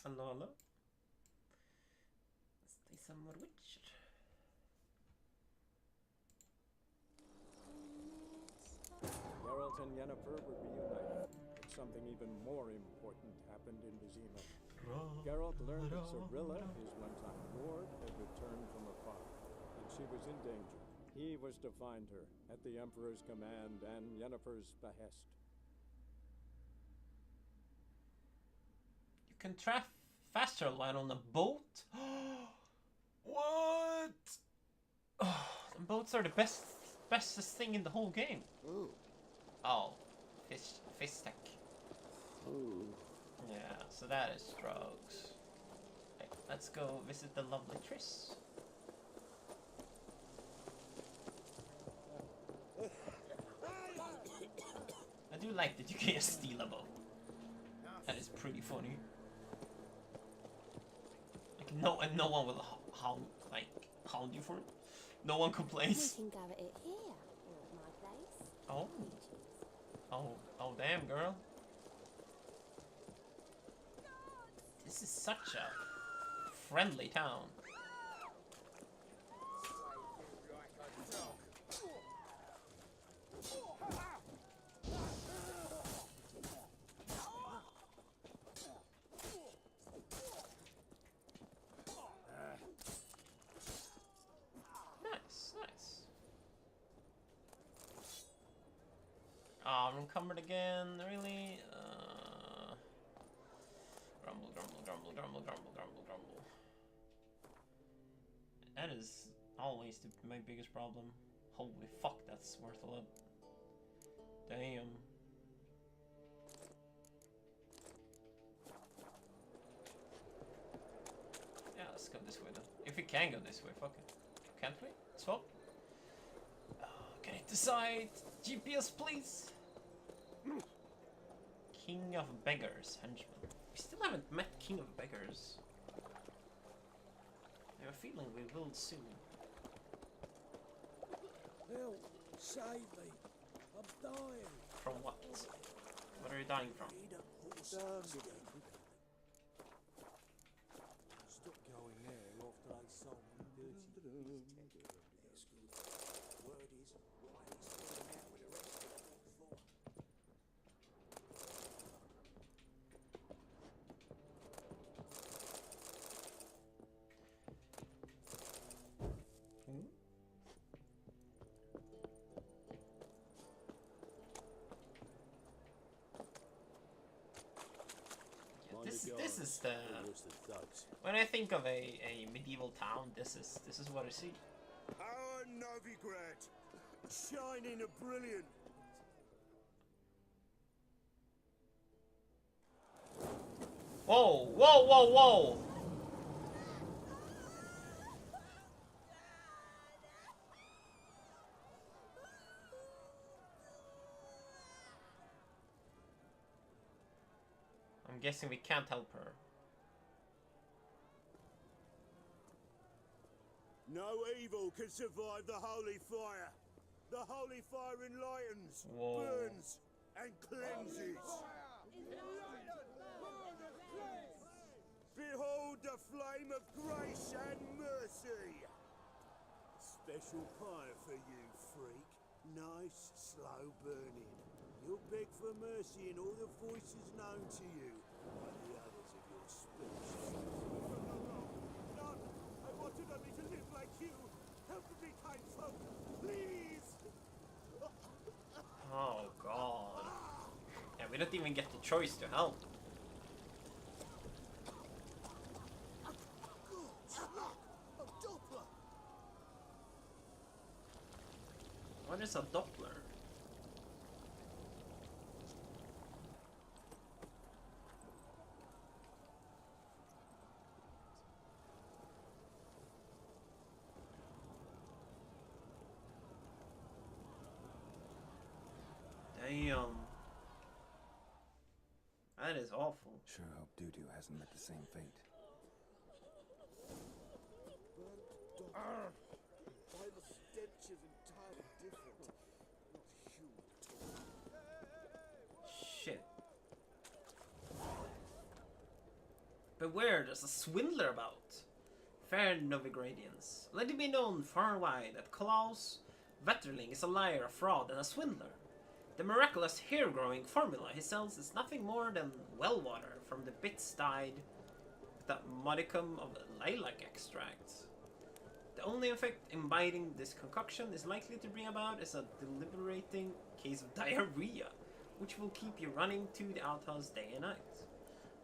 Hello, hello. Stay somewhere Richard. Geralt and Yennefer were reunited, but something even more important happened in Vizima. Geralt learned that Cirilla, his one-time ward, had returned from afar, and she was in danger. He was to find her, at the Emperor's command and Yennefer's behest. You can travel faster line on a boat? What? Oh, boats are the bestest thing in the whole game. Ooh. Oh, fish tech. Ooh. Yeah, so that is drugs. Okay, let's go visit the lovely Triss. I do like that you can just steal a boat. That is pretty funny. Like no one will hound you for it. No one complains. We can go at it here, or at my place. Oh. Oh damn, girl. This is such a friendly town. Nice. Oh, I'm encumbered again, really? Grumble. That is always my biggest problem. Holy fuck, that's worth a lot. Damn. Yeah, let's go this way then. If we can go this way, fuck it. Can't we? Swap? Can I decide? GPS, please! King of Beggars, henchman. We still haven't met King of Beggars. I have a feeling we will soon. Help! Save me! I'm dying! From what? What are you dying from? Stop going there after I saw me dirty. Yes, good. Word is, Riley's falling out with the rest of the big four. This is the when I think of a medieval town, this is what I see. Our Novigrad, shining and brilliant. Whoa! I'm guessing we can't help her. No evil can survive the holy fire. The holy fire enlightens, Whoa. burns, and cleanses. Behold the flame of grace and mercy. Special fire for you, freak. Nice, slow burning. You'll beg for mercy in all the voices known to you by the others of your species. No, I wanted only to live like you. Help me, kind folk, please. Oh god. Yeah, we don't even get the choice to help. What is a Doppler? Damn. That is awful. Sure hope Dudu hasn't met the same fate. Why the stench is entirely different. Not human at all. Shit. Beware, there's a swindler about. Fair Novigradians, let it be known far and wide that Klaus Wetterling is a liar, a fraud, and a swindler. The miraculous hair-growing formula he sells is nothing more than well water from the bits dyed with a modicum of lilac extract. The only effect imbibing this concoction is likely to bring about is a debilitating case of diarrhea, which will keep you running to the outhouse day and night.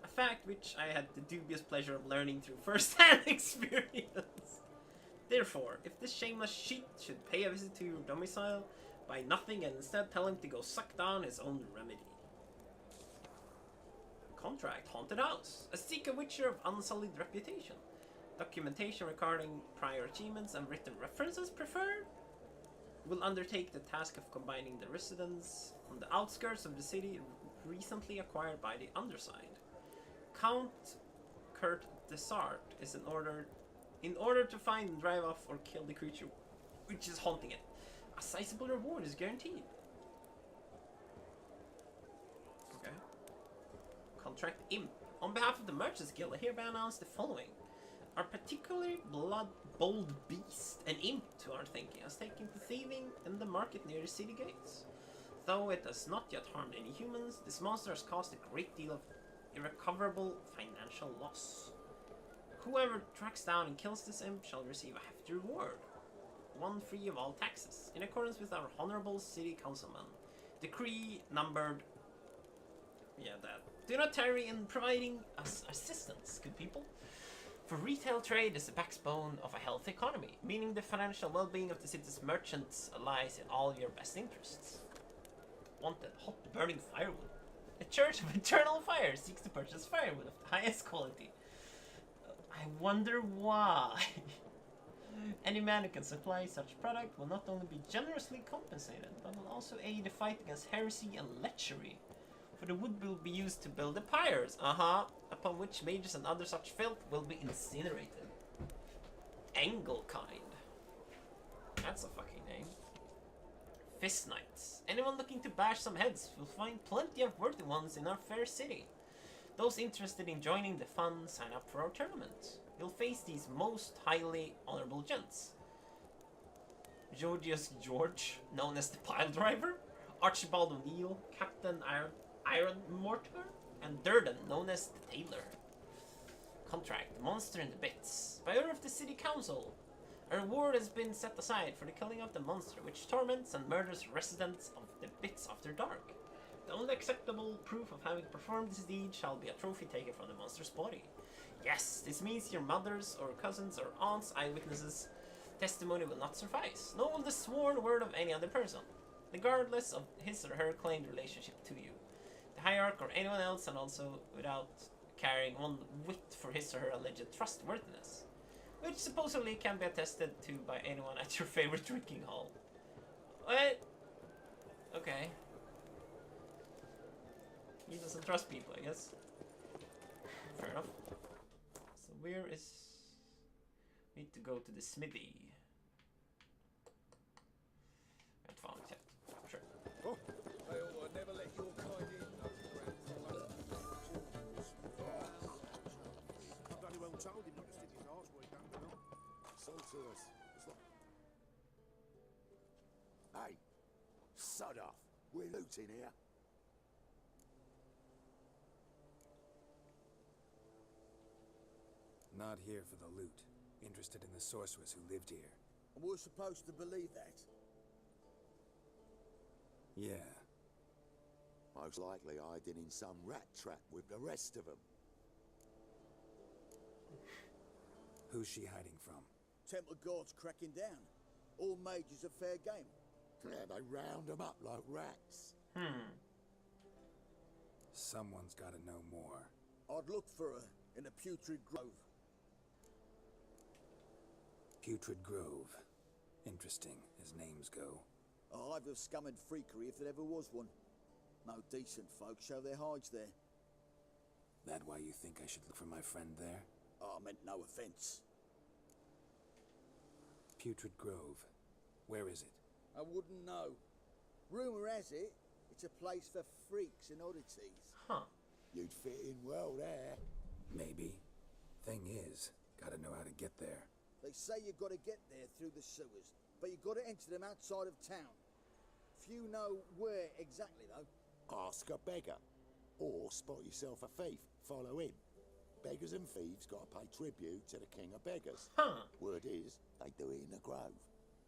A fact which I had the dubious pleasure of learning through first-hand experience. Therefore, if this shameless cheat should pay a visit to your domicile, buy nothing and instead tell him to go suck down his own remedy. Contract Haunted House. A Seeker Witcher of unsullied reputation. Documentation regarding prior achievements and written references preferred. Will undertake the task of combining the residents on the outskirts of the city recently acquired by the underside. Count Kurt Desart is in order to find and drive off or kill the creature which is haunting it. A sizable reward is guaranteed. Okay. Contract Imp. On behalf of the Merchants Guild, I hereby announce the following. Our particularly bold beast, an imp to our thinking, has taken to thieving in the market near the city gates. Though it has not yet harmed any humans, this monster has caused a great deal of irrecoverable financial loss. Whoever tracks down and kills this imp shall receive a hefty reward. One free of all taxes, in accordance with our honorable city councilman. Decree numbered... that. Do not tarry in providing us assistance, good people. For retail trade is the backbone of a healthy economy, meaning the financial well-being of the city's merchants lies in all your best interests. Wanted hot burning firewood. A church of eternal fire seeks to purchase firewood of the highest quality. I wonder why. Any man who can supply such product will not only be generously compensated, but will also aid the fight against heresy and lechery. For the wood will be used to build the pyres, upon which mages and other such filth will be incinerated. Engelkind. That's a fucking name. Fist Knights. Anyone looking to bash some heads will find plenty of worthy ones in our fair city. Those interested in joining the fun, sign up for our tournament. You'll face these most highly honorable gents. Georgius George, known as the Pile Driver, Archibald O'Neill, Captain Iron Mortimer, and Durden, known as the Tailor. Contract, the monster in the bits. By order of the city council, a reward has been set aside for the killing of the monster, which torments and murders residents of the bits after dark. The only acceptable proof of having performed this deed shall be a trophy taken from the monster's body. Yes, this means your mother's or cousin's or aunt's eyewitnesses' testimony will not suffice, nor will the sworn word of any other person, regardless of his or her claimed relationship to you, the hierarch or anyone else, and also without carrying one whit for his or her alleged trustworthiness, which supposedly can be attested to by anyone at your favorite drinking hall. What? Okay. He doesn't trust people, I guess. Fair enough. So where is... We need to go to the smithy. I haven't found it yet. Sure. Oh, I never let your kind in. I bloody well told him not to stick his arse where he don't belong. So to us. Hey, sod off. We're looting here. Not here for the loot. Interested in the sorceress who lived here. And we're supposed to believe that? Yeah. Most likely hiding in some rat trap with the rest of them. Who's she hiding from? Temple Guards cracking down. All mages are fair game. Yeah, they round them up like rats. Someone's gotta know more. I'd look for her in the Putrid Grove. Putrid Grove. Interesting, as names go. A hive of scum and freakery if there ever was one. No decent folk show their hides there. That why you think I should look for my friend there? Oh, I meant no offence. Putrid Grove. Where is it? I wouldn't know. Rumour has it, it's a place for freaks and oddities. Huh. You'd fit in well there. Maybe. Thing is, gotta know how to get there. They say you gotta get there through the sewers, but you gotta enter them outside of town. Few know where exactly, though. Ask a beggar. Or spot yourself a thief. Follow him. Beggars and thieves gotta pay tribute to the king of beggars. Huh. Word is, they do it in the grove.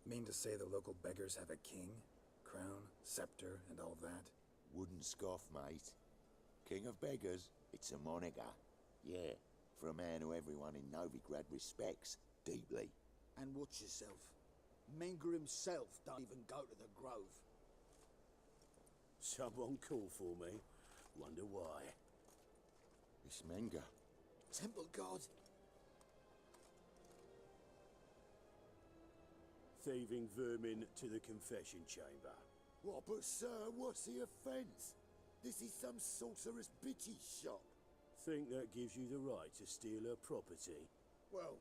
Mean to say the local beggars have a king, crown, scepter, and all that? Wouldn't scoff, mate. King of beggars, it's a moniker. Yeah, for a man who everyone in Novigrad respects deeply. And watch yourself. Menger himself don't even go to the grove. Someone call for me. Wonder why. It's Menger. Temple God. Thieving vermin to the confession chamber. What, but sir, what's the offence? This is some sorcerer's bitchy shop. Think that gives you the right to steal her property? Well,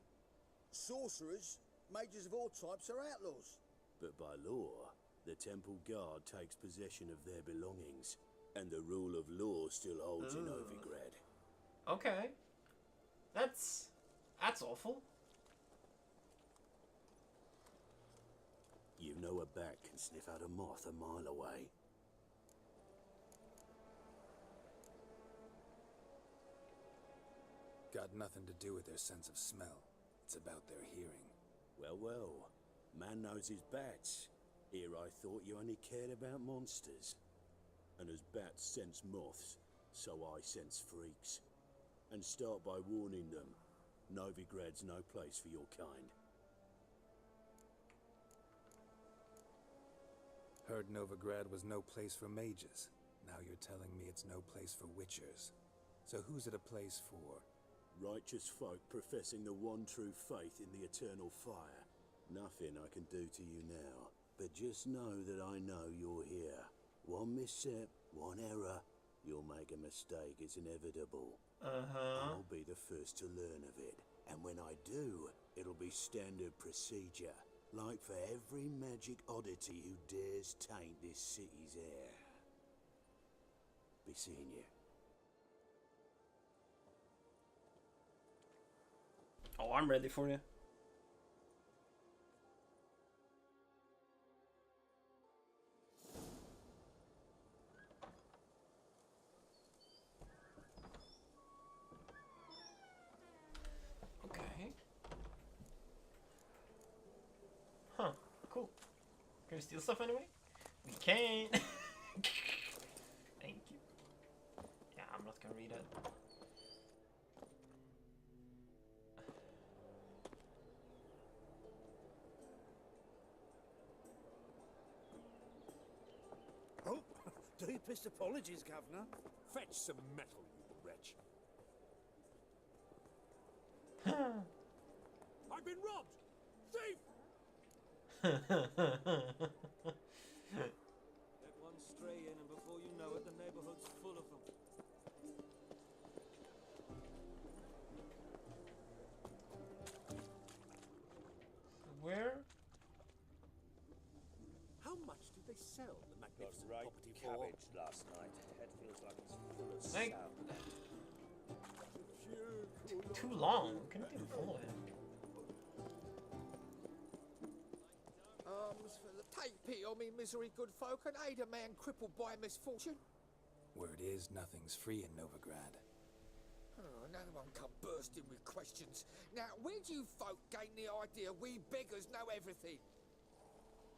sorcerers, mages of all types are outlaws. But by law, the temple guard takes possession of their belongings, and the rule of law still holds in Novigrad. Okay. That's awful. You know a bat can sniff out a moth a mile away. Got nothing to do with their sense of smell. It's about their hearing. Well, well. Man knows his bats. Here I thought you only cared about monsters. And as bats sense moths, so I sense freaks. And start by warning them, Novigrad's no place for your kind. Heard Novigrad was no place for mages. Now you're telling me it's no place for witchers. So who's it a place for? Righteous folk professing the one true faith in the eternal fire. Nothing I can do to you now, but just know that I know you're here. One misstep, one error, you'll make a mistake, it's inevitable. I'll be the first to learn of it, and when I do, it'll be standard procedure, like for every magic oddity who dares taint this city's air. Be seeing you. Oh, I'm ready for you. Okay. Huh. Cool. Can we steal stuff anyway? We can. Thank you. Yeah, I'm not gonna read it. Oh, deepest apologies, Governor. Fetch some metal, you wretch. I've been robbed! Thief! Let one stray in, and before you know it, the neighborhood's full of them. Where? How much did they sell the magnificent Got right property cabbage last night. Head feels like it's full of Like- sound. Too long. Couldn't even follow him. Take pity on me, misery, good folk, and aid a man crippled by misfortune. Word is, nothing's free in Novigrad. Oh, no one come bursting with questions. Now, where do you folk gain the idea we beggars know everything?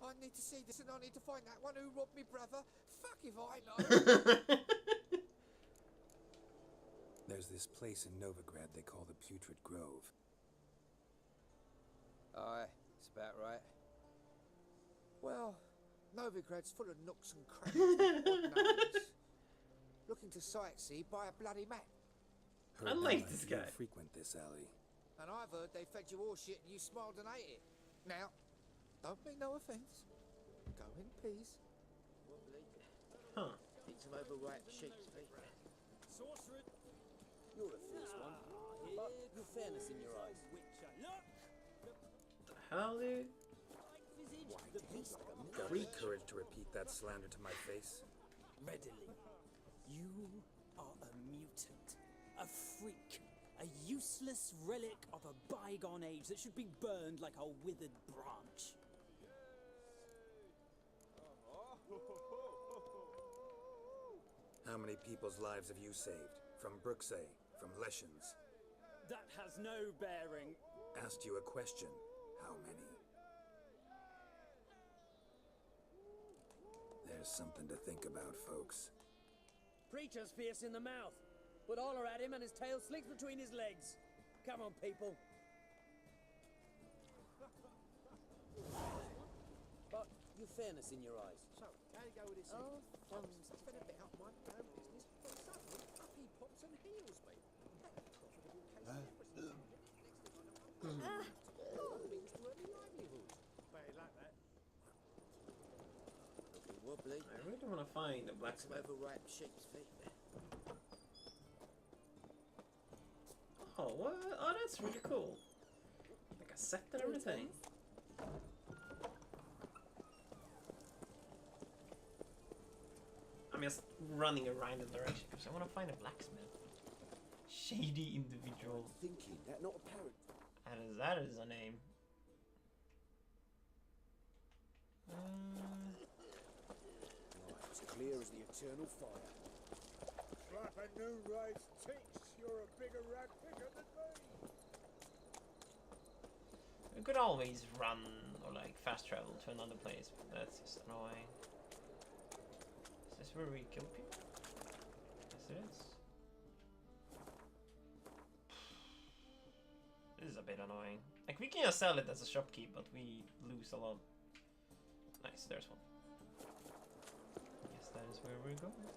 I need to see this, and I need to find that one who robbed me brother. Fuck if I know. There's this place in Novigrad they call the Putrid Grove. Aye, it's about right. Well, Novigrad's full of nooks and crannies with odd names. Looking to sightsee, buy a bloody map. Heard I that like my this few guy. frequent this alley. And I've heard they fed you all shit and you smiled and ate it. Now, don't mean no offence. Go in peace. Huh. Eat some overripe sheep's feet. Sorcerer! You're a fierce one, but your fairness in your eyes. The hell, dude? Got the courage to repeat that slander to my face? Readily. You are a mutant, a freak, A useless relic of a bygone age that should be burned like a withered branch. How many people's lives have you saved? From Brooksay, from Leshens? That has no bearing. Asked you a question. How many? There's something to think about, folks. Preacher's fierce in the mouth, but holler at him and his tail slicks between his legs. Come on, people. But you fairness in your eyes. So, how you go with this? Oh, thumbs. It's been a bit up my own business, but suddenly up he pops and heals me. That profitable case of everything. Next thing I know, means to earn me livelihood. Better like that. Looking wobbly. I really want to find a blacksmith. Overripe sheep's feet. Oh, what? Oh, that's really cool. Like a set and everything. I'm just running a random direction because I want to find a blacksmith. Shady individual. Thinking that not apparent. That is a name. Right, as clear as the eternal fire. Slap a new rice ticks. You're a bigger rat picker than me. We could always run or like fast travel to another place, but that's just annoying. Is this where we kill people? Yes, it is. This is a bit annoying. Like, we can just sell it as a shopkeep, but we lose a lot. Nice, there's one. Yes, that is where we're going.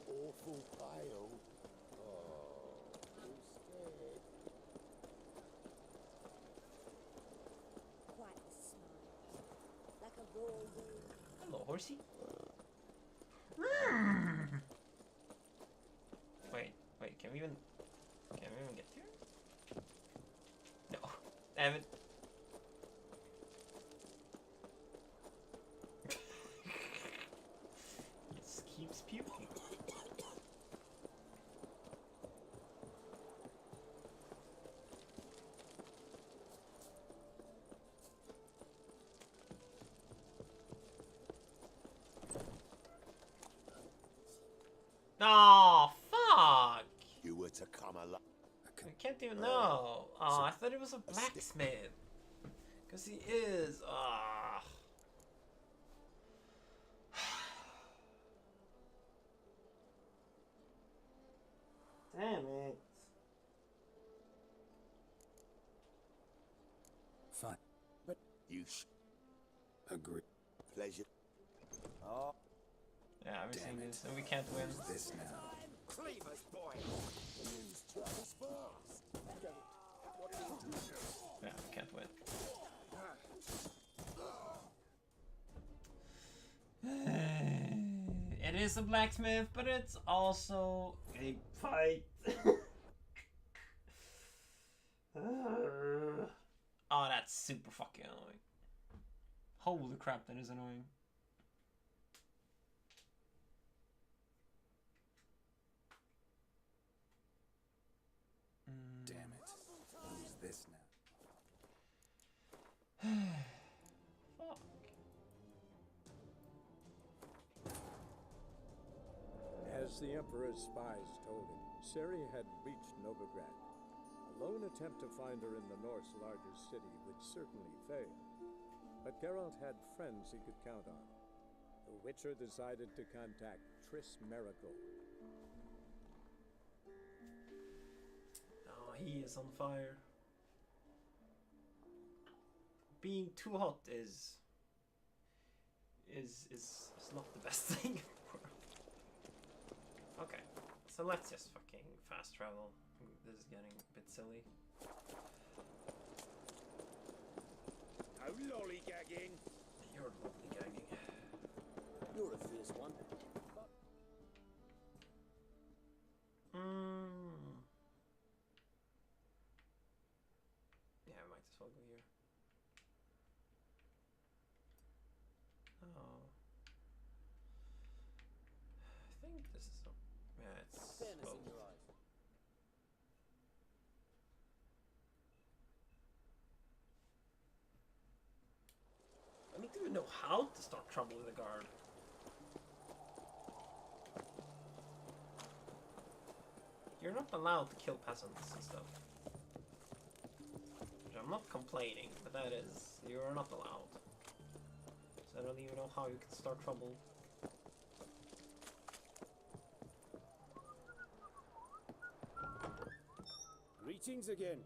Awful pale. Oh, too scared. Quite a smile. Like a raw wound. Hello, horsey. Wait, can we even get here? No, damn it. It just keeps puking. Oh, fuck! You were to come along. I can't even know. Oh, I thought it was a blacksmith. Because he is. Ah. Damn it. Fine. But you Agree. pleasure. Oh. Yeah, I've seen this, and we can't win. Who's this now? Cleaver's boy. Use Travis fast. Yeah, we can't win. It is a blacksmith, but it's also a fight. Oh, that's super fucking annoying. Holy crap, that is annoying. Damn it. Who's this now? Fuck. As the Emperor's spies told him, Ciri had reached Novigrad. A lone attempt to find her in the North's largest city would certainly fail. But Geralt had friends he could count on. The Witcher decided to contact Triss Merigold. Oh, he is on fire. Being too hot is not the best thing in the world. Okay, so let's just fucking fast travel. This is getting a bit silly. No lollygagging. You're lollygagging. You're a fierce one. Yeah, I might as well go here. Oh. I think this is... Yeah, it's... Fairness well, in your eyes. how to start trouble with the guard. You're not allowed to kill peasants and stuff. Which I'm not complaining, but that is, you're not allowed. So I don't even know how you can start trouble. Greetings again.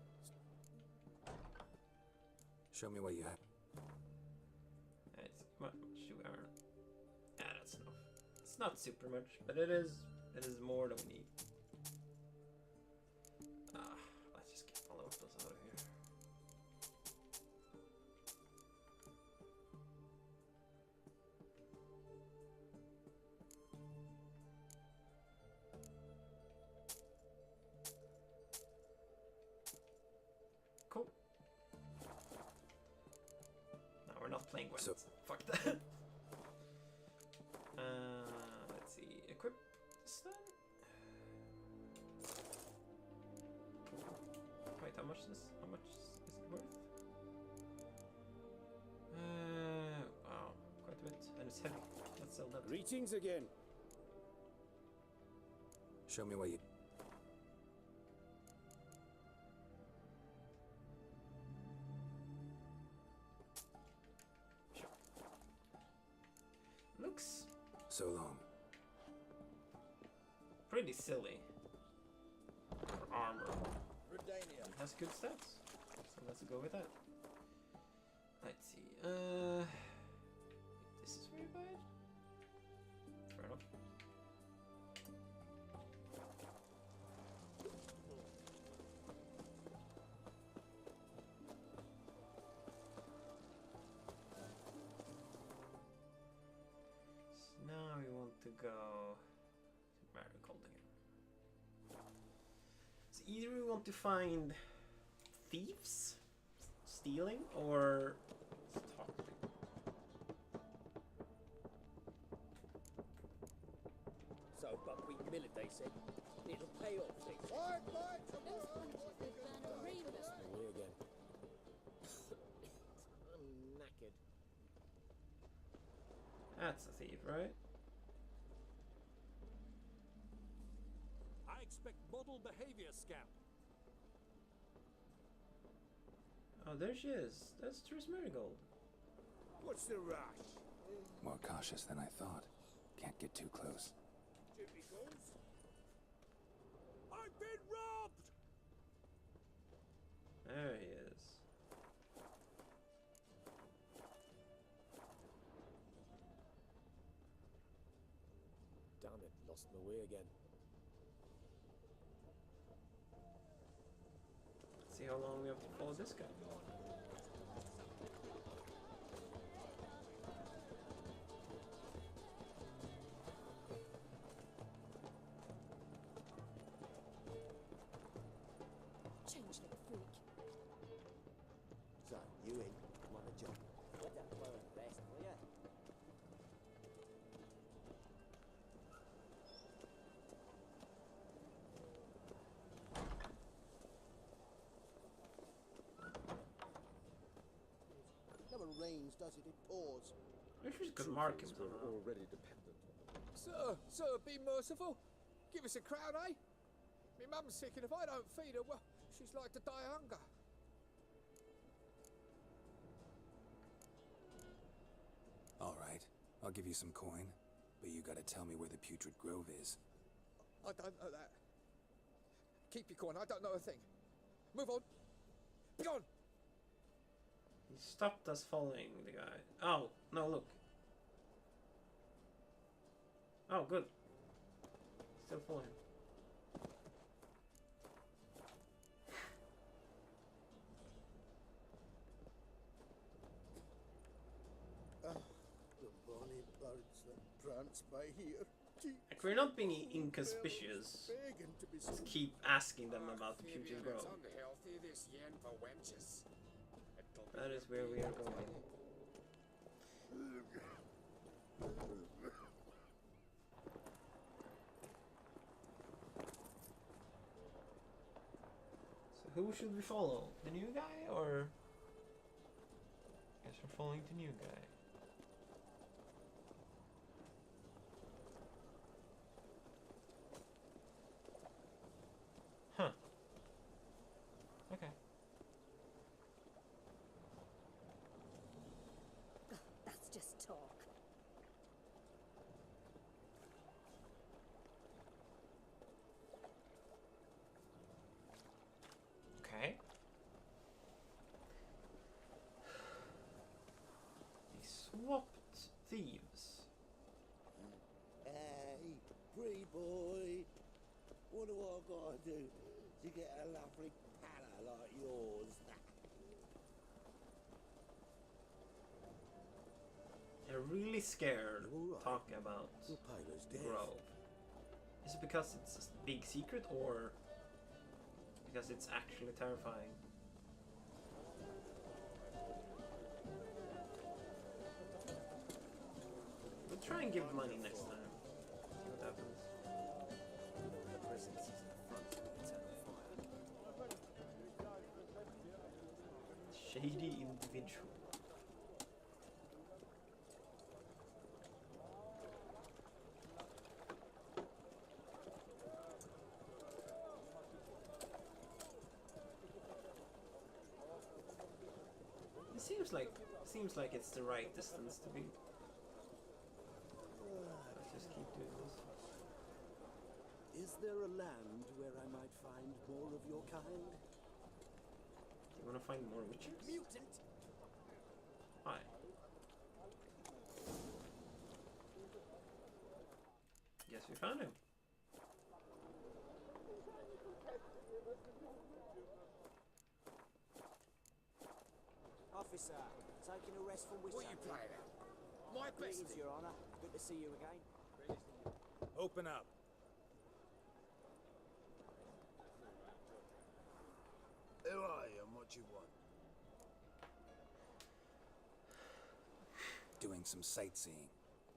Show me what you have. It's what much do we earn? Yeah, that's enough. It's not super much, but it is more than we need. Let's just get all of those out of here. Cool. No, we're not playing with. So fuck that. Let's see. Equip this then. Wait, how much is it worth? Wow, quite a bit, and it's heavy. Let's sell that. Greetings again. Show me what you... Looks So long. pretty silly for armor. Redania. It has good stats, so let's go with that. Let's see. This is very bad. Fair enough. So now we want to go to Marigold again. So either we want to find thieves stealing or talk to them. So buckwheat millet, they said. It'll pay off. Those punches would burn a rainbow. Away again. I'm knackered. That's a thief, right? I expect model behavior scout. Oh, there she is. That's Triss Marigold. What's the rush? More cautious than I thought. Can't get too close. Jimmy goes. I've been robbed! There he is. Damn it, lost my way again. Let's see how long we have to follow this guy. Changeling freak. So, you in? Want a job? What that blow and best, will ya? Never rains, does it? It pours. Maybe we could mark him We're somehow. already dependent on. Sir, be merciful. Give us a crown, eh? Me mum's sick, and if I don't feed her, well, she's like to die of hunger. All right, I'll give you some coin, but you gotta tell me where the Putrid Grove is. I don't know that. Keep your coin, I don't know a thing. Move on. Be gone! He stopped us following the guy. Oh, no, look. Oh, good. Still following him. The bonny birds that prance by here. Like, we're not being inconspicuous. Begging to be Just keep asking them about the Putrid Grove. unhealthy, this yen for wenches. That is where we are going. So who should we follow? The new guy or? Guess we're following the new guy. what do I gotta do to get a lovely pala like yours? They're really scared Right. talking about Your paler's the dead. grove. Is it because it's a big secret or because it's actually terrifying? We'll try and give money next time. See what happens. The presence is an affront to the eternal fire. Shady individual. It seems like it's the right distance to be. Let's just keep doing this. Is there a land where I might find more of your kind? Do you want to find more witches? Mutant! Hi. Guess we found him. Officer, taking a rest from witch What are you hunting. playing at? My Greetings, bestie. Your Honour. Good to see you again. Open up. Who are you and what you want? Doing some sightseeing.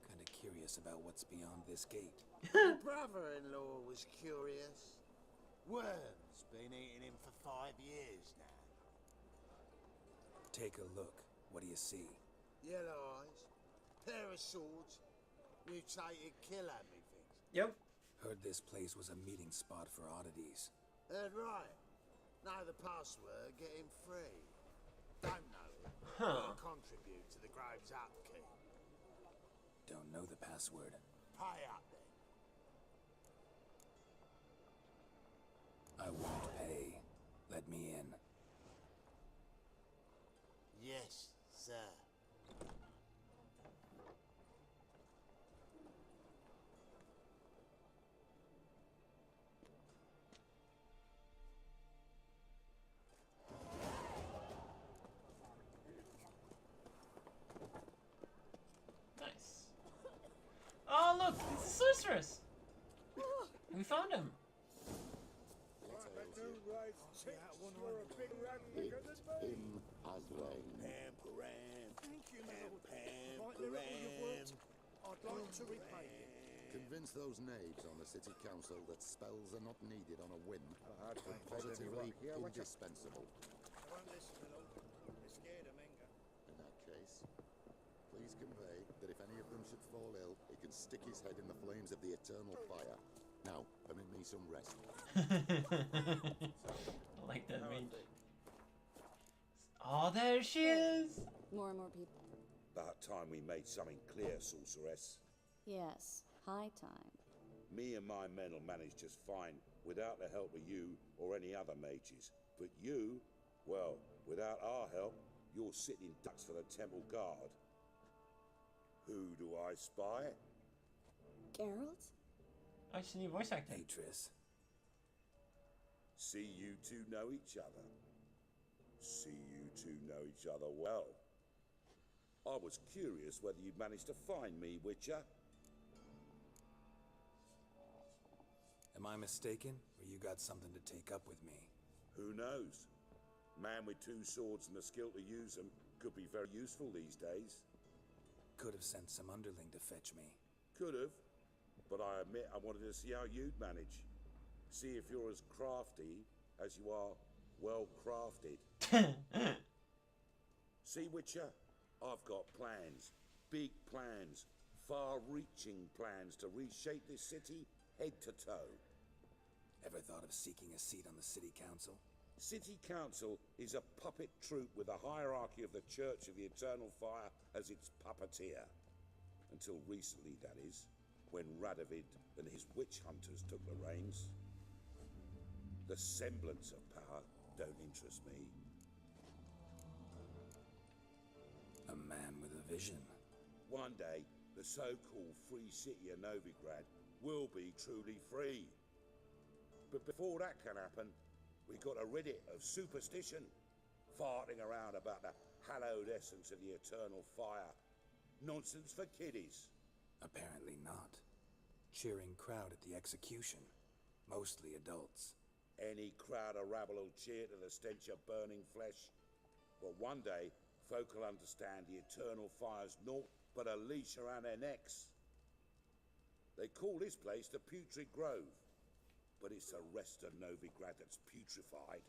Kinda curious about what's beyond this gate. Your brother-in-law was curious. Worms been eating him for 5 years now. Take a look. What do you see? Yellow eyes, pair of swords, mutated kill-at-me things. Yep. Heard this place was a meeting spot for oddities. Heard right. Know the password, get him free. Don't know it. Huh. Or contribute to the Grove's upkeep. Don't know the password. Pay up then. I won't pay. Let me in. Yes, sir. Nice. Oh look, it's a sorceress. We found him. I'd like to repay you. Convince those knaves on the city council that spells are not needed on a whim. They're positively indispensable. I won't listen, Little. They're scared of Menga. In that case, please convey that if any of them should fall ill, he can stick his head in the flames of the eternal fire. Now, permit me some rest. I like that range. Oh, there she is! More and more people. About time we made something clear, sorceress. Yes, high time. Me and my men will manage just fine without the help of you or any other mages. But you, well, without our help, you're sitting ducks for the temple guard. Who do I spy? Geralt? Oh, it's a new voice actor. Atris. See you two know each other. See you two know each other well. I was curious whether you'd managed to find me, Witcher. Am I mistaken? Or you got something to take up with me? Who knows? Man with 2 swords and the skill to use them could be very useful these days. Could have sent some underling to fetch me. Could have, but I admit I wanted to see how you'd manage. See if you're as crafty as you are well crafted. See, Witcher, I've got plans. Big plans. Far-reaching plans to reshape this city head to toe. Ever thought of seeking a seat on the city council? City Council is a puppet troupe with a hierarchy of the Church of the Eternal Fire as its puppeteer. Until recently, that is, when Radovid and his witch hunters took the reins. The semblance of power don't interest me. A man with a vision. One day, the so-called free city of Novigrad will be truly free. But before that can happen, we got to rid it of superstition, farting around about the hallowed essence of the eternal fire. Nonsense for kiddies. Apparently not. Cheering crowd at the execution. Mostly adults. Any crowd of rabble will cheer to the stench of burning flesh. But one day, folk will understand the eternal fire's naught but a leash around their necks. They call this place the Putrid Grove, but it's the rest of Novigrad that's putrefied.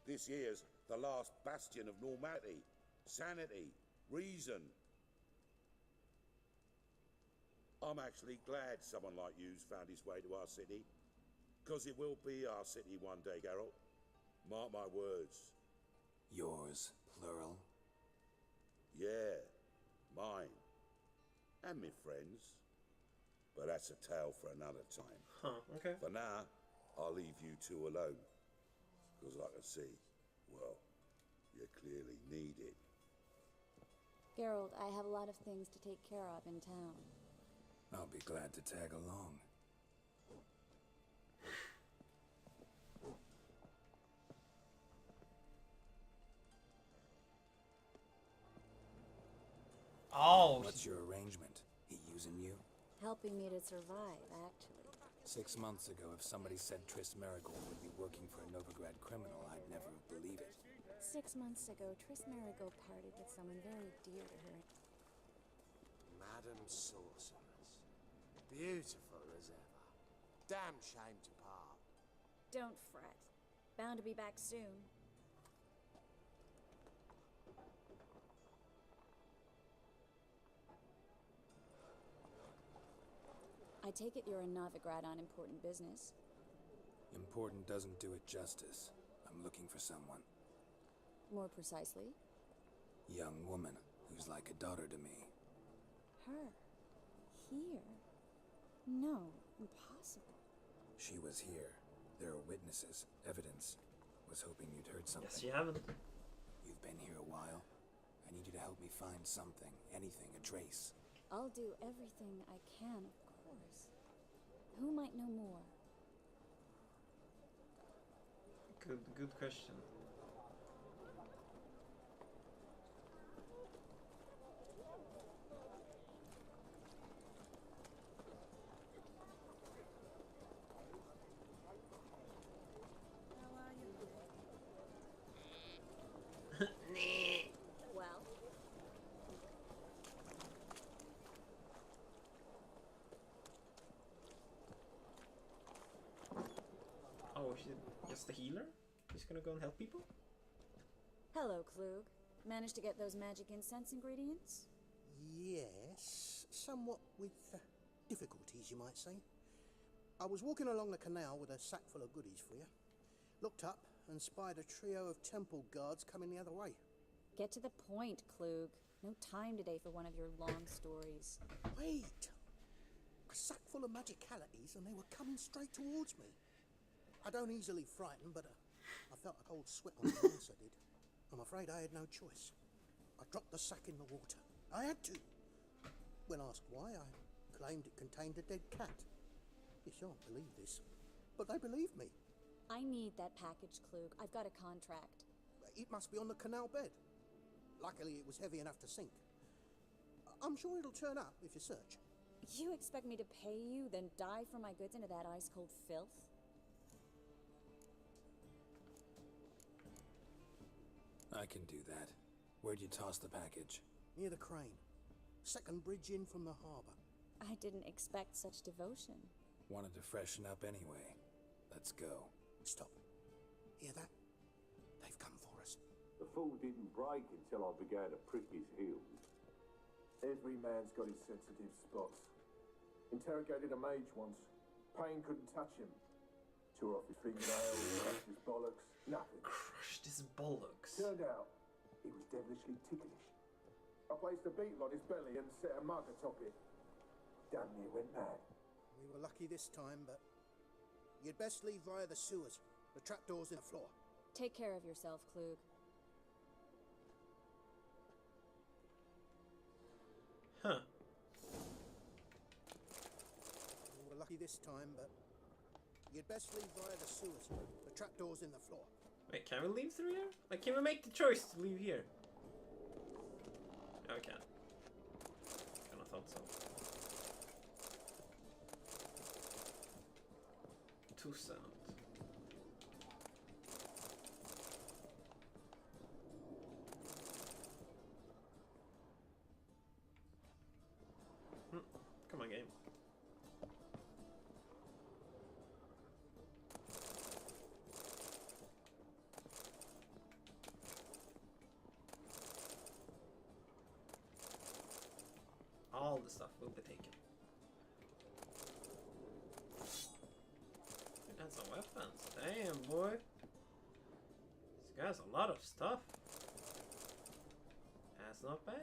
This here's the last bastion of normality, sanity, reason. I'm actually glad someone like you's found his way to our city, because it will be our city one day, Geralt. Mark my words. Yours, plural? Yeah, mine. And me friends. But that's a tale for another time. Huh, okay. For now, I'll leave you two alone. Because I can see, well, you clearly need it. Geralt, I have a lot of things to take care of in town. I'll be glad to tag along. Oh. What's your arrangement? He using you? Helping me to survive, actually. 6 months ago, if somebody said Triss Marigold would be working for a Novigrad criminal, I'd never believe it. 6 months ago, Triss Marigold parted with someone very dear to her. Madam Sorceress. Beautiful as ever. Damn shame to part. Don't fret. Bound to be back soon. I take it you're in Novigrad on important business. Important doesn't do it justice. I'm looking for someone. More precisely? Young woman who's like a daughter to me. Her? Here? No, impossible. She was here. There are witnesses, evidence. Was hoping you'd heard something. Yes, you haven't. You've been here a while. I need you to help me find something, anything, a trace. I'll do everything I can, of course. Who might know more? Good question. Well? Oh, just the healer? He's gonna go and help people? Hello, Klug. Managed to get those magic incense ingredients? Yes, somewhat with difficulties, you might say. I was walking along the canal with a sack full of goodies for you. Looked up and spied a trio of temple guards coming the other way. Get to the point, Klug. No time today for one of your long stories. Wait! A sack full of magicalities and they were coming straight towards me. I don't easily frighten, but I felt a cold sweat on my ass, I did. I'm afraid I had no choice. I dropped the sack in the water. I had to. When asked why, I claimed it contained a dead cat. You shan't believe this, but they believed me. I need that package, Klug. I've got a contract. It must be on the canal bed. Luckily, it was heavy enough to sink. I'm sure it'll turn up if you search. You expect me to pay you, then dive for my goods into that ice-cold filth? I can do that. Where'd you toss the package? Near the crane. Second bridge in from the harbour. I didn't expect such devotion. Wanted to freshen up anyway. Let's go. Stop. Hear that? They've come for us. The fool didn't break until I began to prick his heels. Every man's got his sensitive spots. Interrogated a mage once. Pain couldn't touch him. Tore off his fingernails, crushed his bollocks, nothing. Crushed his bollocks. Turned out, he was devilishly ticklish. I placed a beetle on his belly and set a mug atop it. Damn near went mad. We were lucky this time, but you'd best leave via the sewers. The trapdoor's in the floor. Take care of yourself, Klug. Huh. We were lucky this time, but You'd best leave via the sewers. The trapdoor's in the floor. Wait, can we leave through here? Like, can we make the choice to leave here? No, we can't. Kinda thought so. Too sound. Come on, game. All the stuff will be taken. That's some weapons. Damn, boy. This guy's a lot of stuff. That's not bad.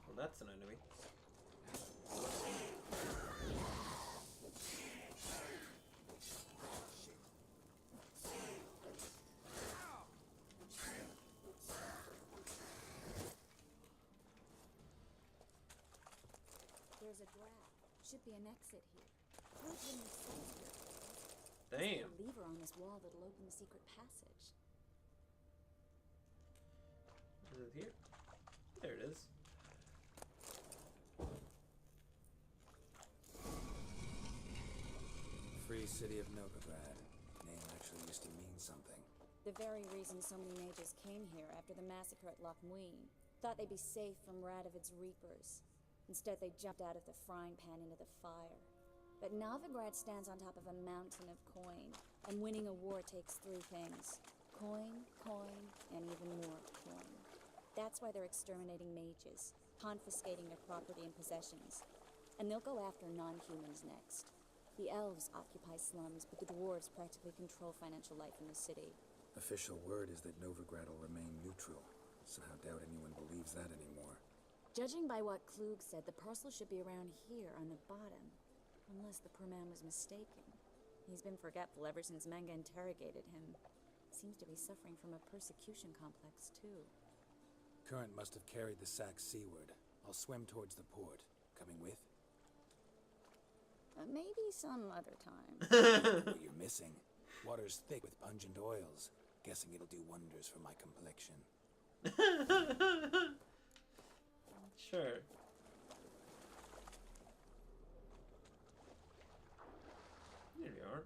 Well, that's an enemy. There's a draft. Should be an exit here. Prove them the sense here. Damn. There's a lever on this wall that'll open the secret passage. Is it here? There it is. Free city of Novigrad. Name actually used to mean something. The very reason so many mages came here after the massacre at Loch Muin. Thought they'd be safe from Radovid's reapers. Instead, they jumped out of the frying pan into the fire. But Novigrad stands on top of a mountain of coin, and winning a war takes three things. Coin, coin, and even more coin. That's why they're exterminating mages, confiscating their property and possessions. And they'll go after non-humans next. The elves occupy slums, but the dwarves practically control financial life in the city. Official word is that Novigrad will remain neutral. Somehow doubt anyone believes that anymore. Judging by what Klug said, the parcel should be around here on the bottom. Unless the poor man was mistaken. He's been forgetful ever since Manga interrogated him. Seems to be suffering from a persecution complex, too. Current must have carried the sack seaward. I'll swim towards the port. Coming with? Maybe some other time. What you're missing. Water's thick with pungent oils. Guessing it'll do wonders for my complexion. Sure. Here we are.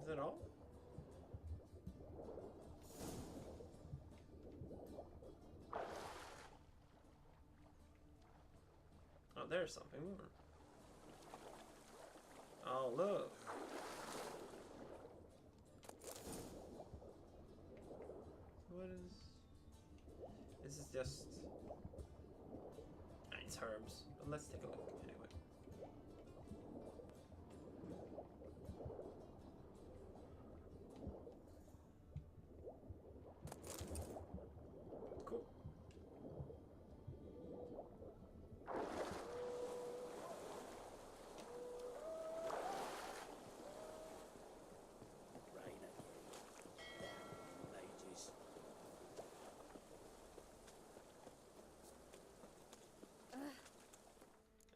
Is that all? Oh, there's something more. Oh, look. What is... This is just... It's herbs. But let's take a look anyway. Cool.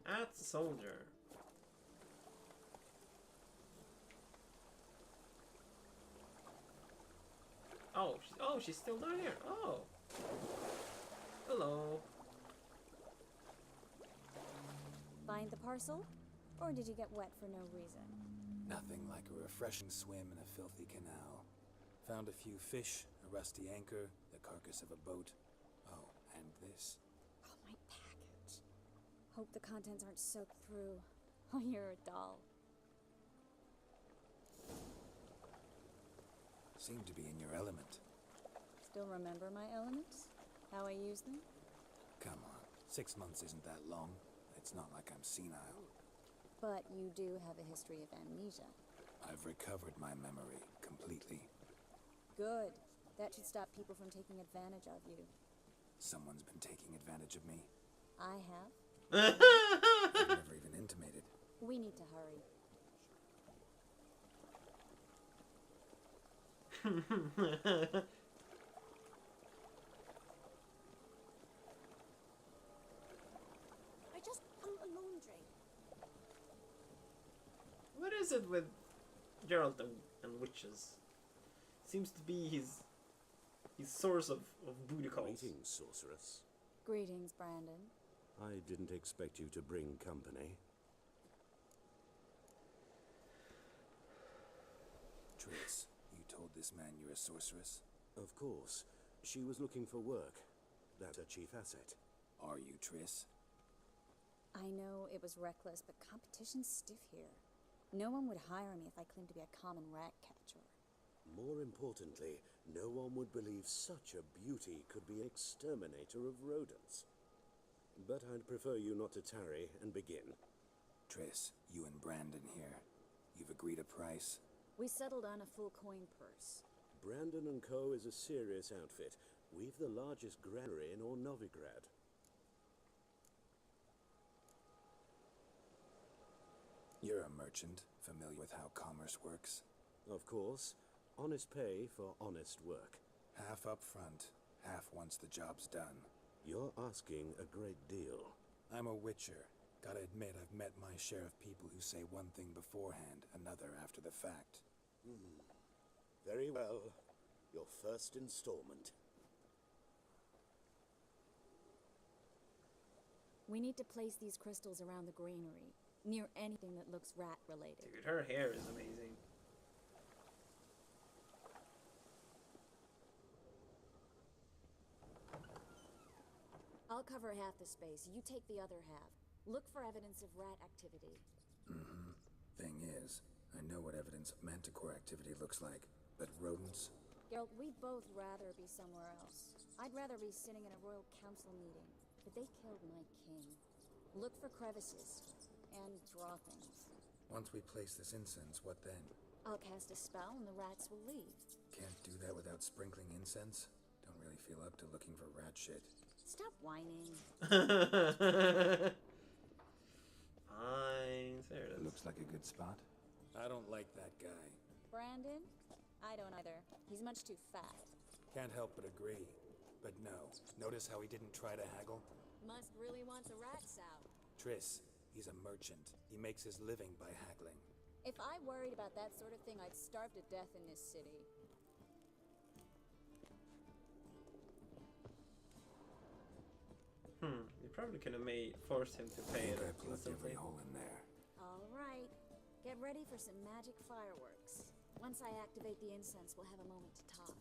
That's a soldier. Oh, she's still down here. Oh. Hello. Find the parcel? Or did you get wet for no reason? Nothing like a refreshing swim in a filthy canal. Found a few fish, a rusty anchor, the carcass of a boat. Oh, and this. Oh, my package. Hope the contents aren't soaked through. Oh, you're a doll. Seem to be in your element. Still remember my elements? How I use them? Come on, 6 months isn't that long. It's not like I'm senile. But you do have a history of amnesia. I've recovered my memory completely. Good. That should stop people from taking advantage of you. Someone's been taking advantage of me. I have. I've never even intimated. We need to hurry. I just hung a laundry. What is it with Geralt and witches? Seems to be his source of booty calls. Greetings, sorceress. Greetings, Brandon. I didn't expect you to bring company. Triss, you told this man you're a sorceress? Of course. She was looking for work. That's her chief asset. Are you, Triss? I know it was reckless, but competition's stiff here. No one would hire me if I claimed to be a common rat catcher. More importantly, no one would believe such a beauty could be an exterminator of rodents. But I'd prefer you not to tarry and begin. Triss, you and Brandon here. You've agreed a price? We settled on a full coin purse. Brandon & Co. is a serious outfit. We've the largest granary in all Novigrad. You're a merchant, familiar with how commerce works? Of course. Honest pay for honest work. Half up front, half once the job's done. You're asking a great deal. I'm a witcher. Gotta admit, I've met my share of people who say one thing beforehand, another after the fact. Very well. Your first installment. We need to place these crystals around the granary, near anything that looks rat-related. Dude, her hair is amazing. I'll cover half the space. You take the other half. Look for evidence of rat activity. Thing is, I know what evidence of manticore activity looks like, but rodents? Geralt, we'd both rather be somewhere else. I'd rather be sitting in a royal council meeting, but they killed my king. Look for crevices, and draw things. Once we place this incense, what then? I'll cast a spell and the rats will leave. Can't do that without sprinkling incense? Don't really feel up to looking for rat shit. Stop whining. Fine, there it is. Looks like a good spot. I don't like that guy. Brandon? I don't either. He's much too fat. Can't help but agree. But no, notice how he didn't try to haggle? Must really want the rats out. Triss, he's a merchant. He makes his living by haggling. If I worried about that sort of thing, I'd starve to death in this city. You probably could have forced him to pay it. I plugged every hole in there. All right. Get ready for some magic fireworks. Once I activate the incense, we'll have a moment to talk.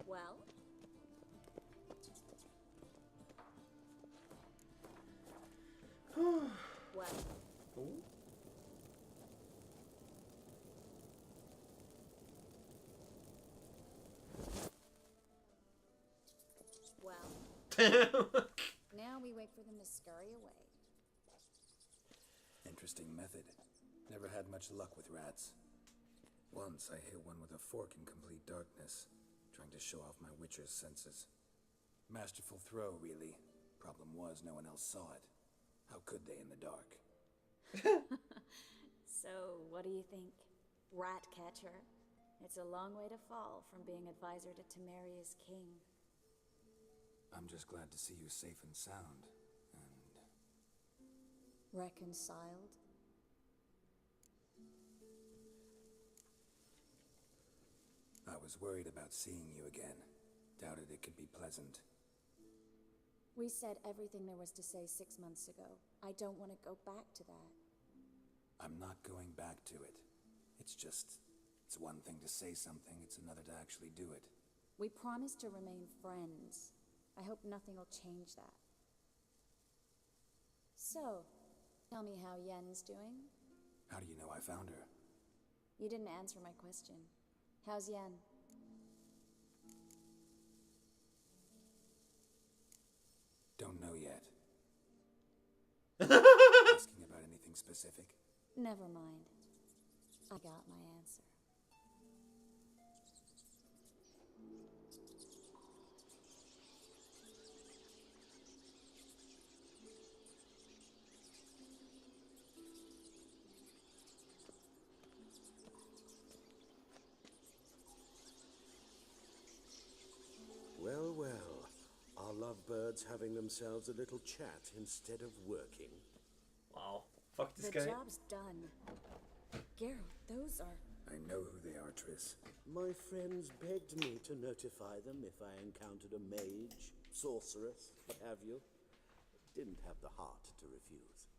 Well? Well? Ooh. Well? Now we wait for them to scurry away. Interesting method. Never had much luck with rats. Once I hit one with a fork in complete darkness, trying to show off my witcher's senses. Masterful throw, really. Problem was, no one else saw it. How could they in the dark? So, what do you think? Rat catcher? It's a long way to fall from being advisor to Temeria's king. I'm just glad to see you safe and sound, and... Reconciled? I was worried about seeing you again. Doubted it could be pleasant. We said everything there was to say 6 months ago. I don't want to go back to that. I'm not going back to it. It's one thing to say something, it's another to actually do it. We promised to remain friends. I hope nothing will change that. So, tell me how Yen's doing? How do you know I found her? You didn't answer my question. How's Yen? specific? Never mind. I got my answer. Well, well. Are lovebirds having themselves a little chat instead of working? Wow. Fuck this The guy. job's done. Geralt, those are... I know who they are, Triss. My friends begged me to notify them if I encountered a mage, sorceress, what have you. Didn't have the heart to refuse.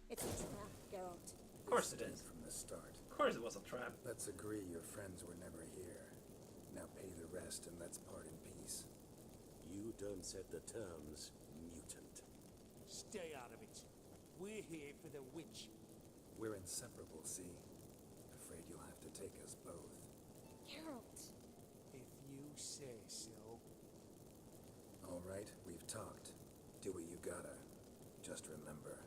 It's a trap, Geralt. Of course it is. From the start. Of course it was a trap. Let's agree your friends were never here. Now pay the rest and let's part in peace. You don't set the terms, mutant. Stay out of it. We're here for the witch. We're inseparable, see? Afraid you'll have to take us both. Geralt. If you say so. All right, we've talked. Do what you gotta. Just remember,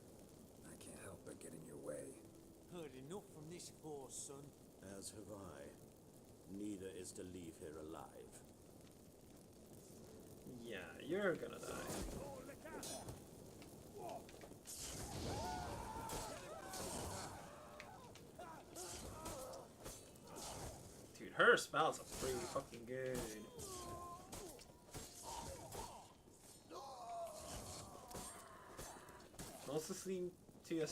I can't help but get in your way. Heard enough from this horse, son. As have I. Neither is to leave here alive. Yeah, you're gonna die. Dude, her spells are pretty fucking good. Also seem to be a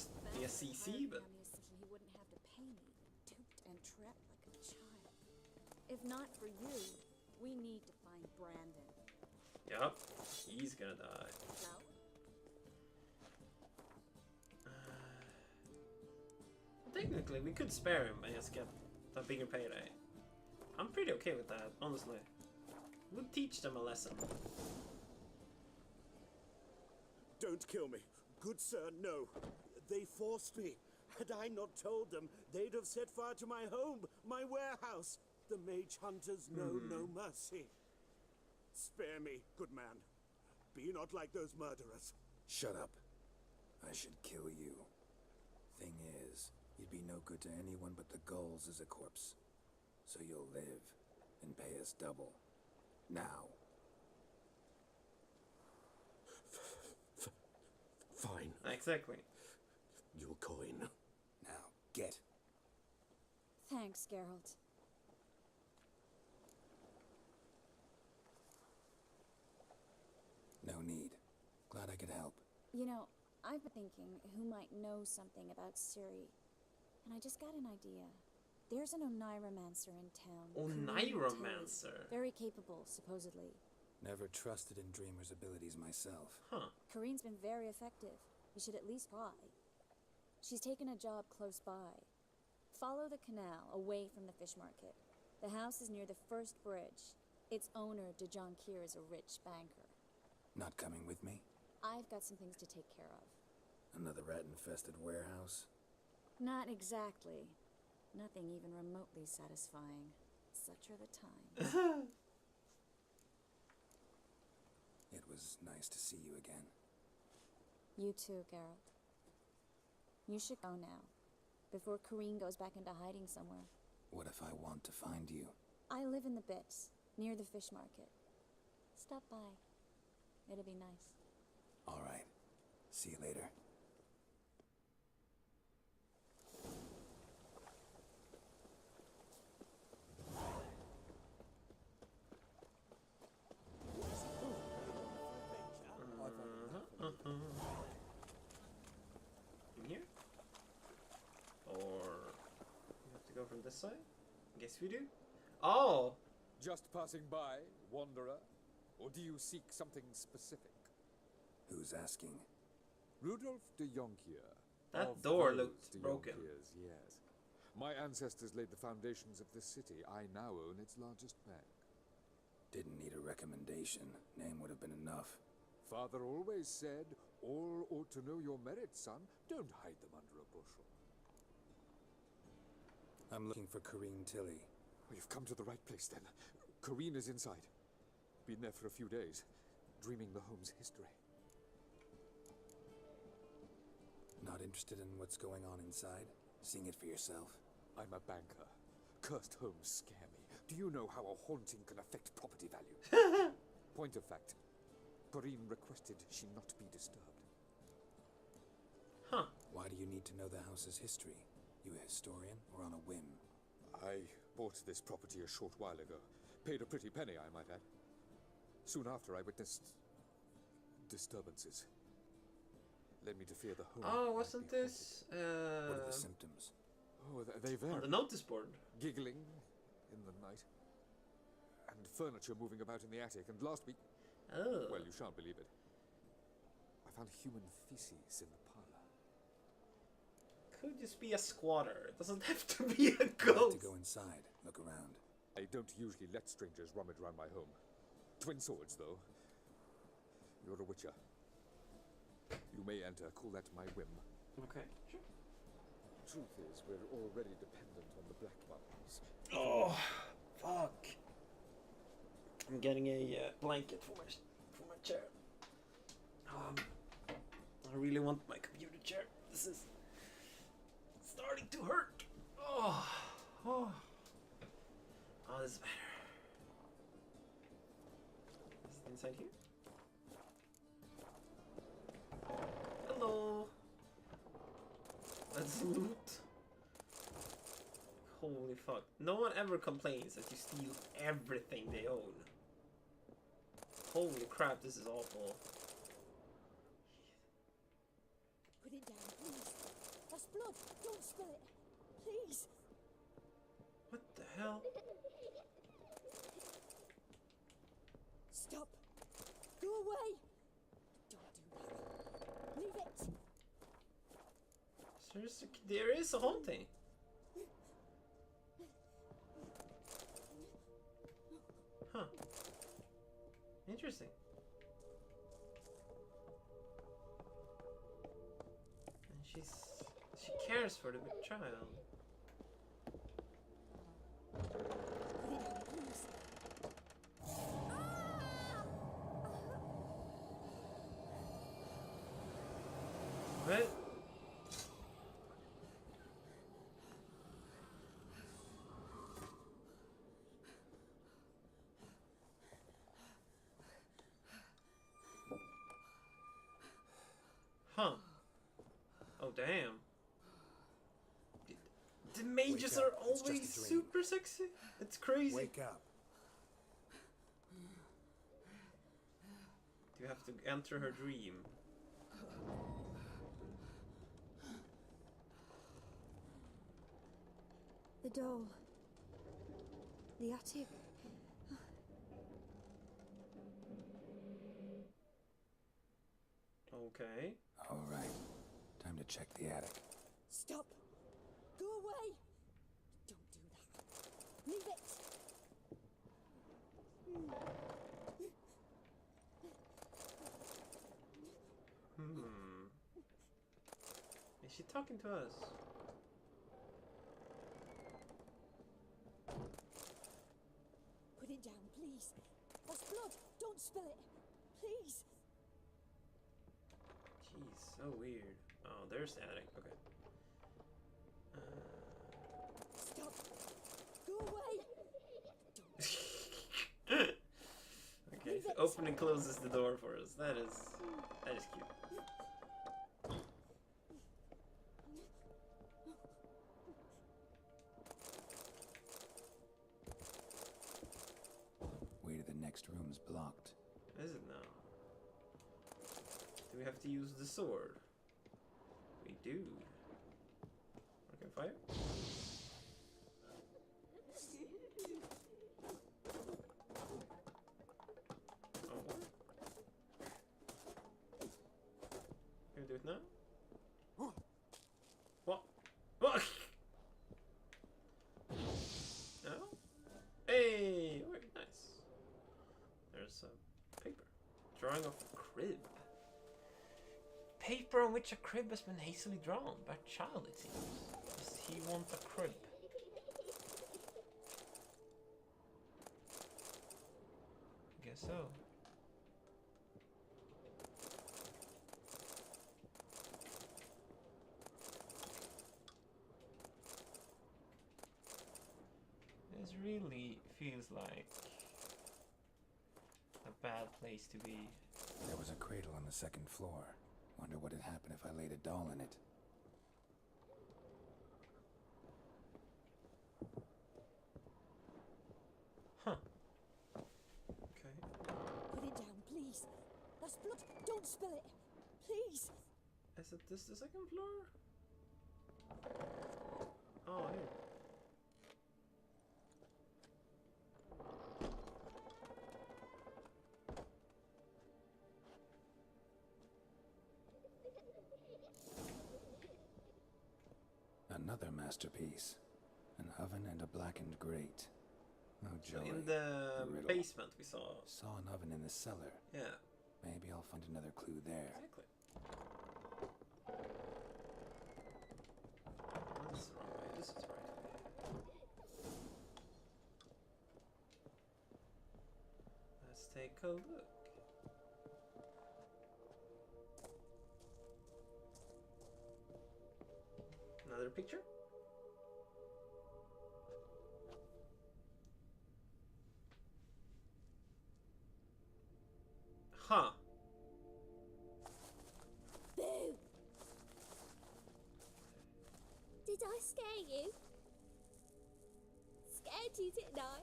CC, but He wouldn't have to pay me, duped and trapped like a child. If not for you, we need to find Brandon. yup, he's gonna die. No? Technically, we could spare him and just get a bigger payday. I'm pretty okay with that, honestly. We'll teach them a lesson. Don't kill me. Good sir, no. They forced me. Had I not told them, they'd have set fire to my home, my warehouse. The mage hunters know no mercy. Spare me, good man. Be not like those murderers. Shut up. I should kill you. Thing is, you'd be no good to anyone but the gulls as a corpse. So you'll live and pay us double. Now. Fine. Exactly. Your coin. Now, get. Thanks, Geralt. No need. Glad I could help. You know, I've been thinking who might know something about Ciri. And I just got an idea. There's an Oniromancer in town. Oniromancer? Very capable, supposedly. Never trusted in Dreamer's abilities myself. Huh. Kareen's been very effective. You should at least try. She's taken a job close by. Follow the canal, away from the fish market. The house is near the first bridge. Its owner, Dejon Kier, is a rich banker. Not coming with me? I've got some things to take care of. Another rat-infested warehouse? Not exactly. Nothing even remotely satisfying. Such are the times. It was nice to see you again. You too, Geralt. You should go now, before Kareen goes back into hiding somewhere. What if I want to find you? I live in the Bits, near the fish market. Stop by. It'll be nice. All right. See you later. In here? Or we have to go from this side? Guess we do. Oh! Just passing by, wanderer? Or do you seek something specific? Who's asking? Rudolf de Jonkier. That door looked broken. Yes. My ancestors laid the foundations of this city. I now own its largest bank. Didn't need a recommendation. Name would have been enough. Father always said, all ought to know your merits, son. Don't hide them under a bushel. I'm looking for Kareen Tilly. Well, you've come to the right place, then. Kareen is inside. Been there for a few days, dreaming the home's history. Not interested in what's going on inside? Seeing it for yourself? I'm a banker. Cursed homes scare me. Do you know how a haunting can affect property value? Point of fact, Corinne requested she not be disturbed. Huh. Why do you need to know the house's history? You a historian or on a whim? I bought this property a short while ago. Paid a pretty penny, I might add. Soon after, I witnessed disturbances. Led me to fear the home. Oh, wasn't this? What are the symptoms? Oh, they vary. On the notice board. Giggling in the night. And furniture moving about in the attic. And last week... Oh. Well, you shan't believe it. I found human feces in the parlor. Could just be a squatter. It doesn't have to be a I'd ghost. like to go inside, look around. I don't usually let strangers rummage around my home. Twin swords, though. You're a witcher. You may enter, call that my whim. Okay, sure. Truth is, we're already dependent on the Black Ones. Oh, fuck. I'm getting a blanket for my chair. I really want my computer chair. This is starting to hurt. Oh, this is better. Is it inside here? Hello. Let's loot. Holy fuck. No one ever complains that you steal everything they own. Holy crap, this is awful. Put it down, please. That's blood. Don't spill it. Please. What the hell? Stop. Go away. Don't do that. Leave it. Seriously, there is a haunting. Huh. Interesting. And she cares for the child. What? Huh. Oh, damn. The mages are always super sexy? It's crazy. Wake up. Do you have to enter her dream? The doll. The attic. Okay. All right. Time to check the attic. Stop. Go away. Don't do that. Leave it. Is she talking to us? Put it down, please. That's blood. Don't spill it. Please. Jeez, so weird. Oh, there's the attic. Okay. Stop. Go away. Okay, so open and closes the door for us. That is cute. Way to the next room's blocked. Is it now? Do we have to use the sword? We do. Okay, fire. Oh, what? Can we do it now? What? What? No? Hey! Very nice. There's a paper. Drawing of a crib. Paper on which a crib has been hastily drawn by a child, it seems. Does he want a crib? Guess so. really feels like a bad place to be. There was a cradle on the second floor. Wonder what would happen if I laid a doll in it. Huh. Okay. Put it down, please. That's blood. Don't spill it. Please. Is it this the second floor? Oh, here. Another masterpiece. An oven and a blackened grate. Oh, So joy. in the riddle. basement we saw. Saw an oven in the cellar. Yeah. Maybe I'll find another clue there. Exactly. This is the wrong way. This is the right way. Let's take a look. Another picture? Huh. Boo! Did I scare you? Scared you, didn't I?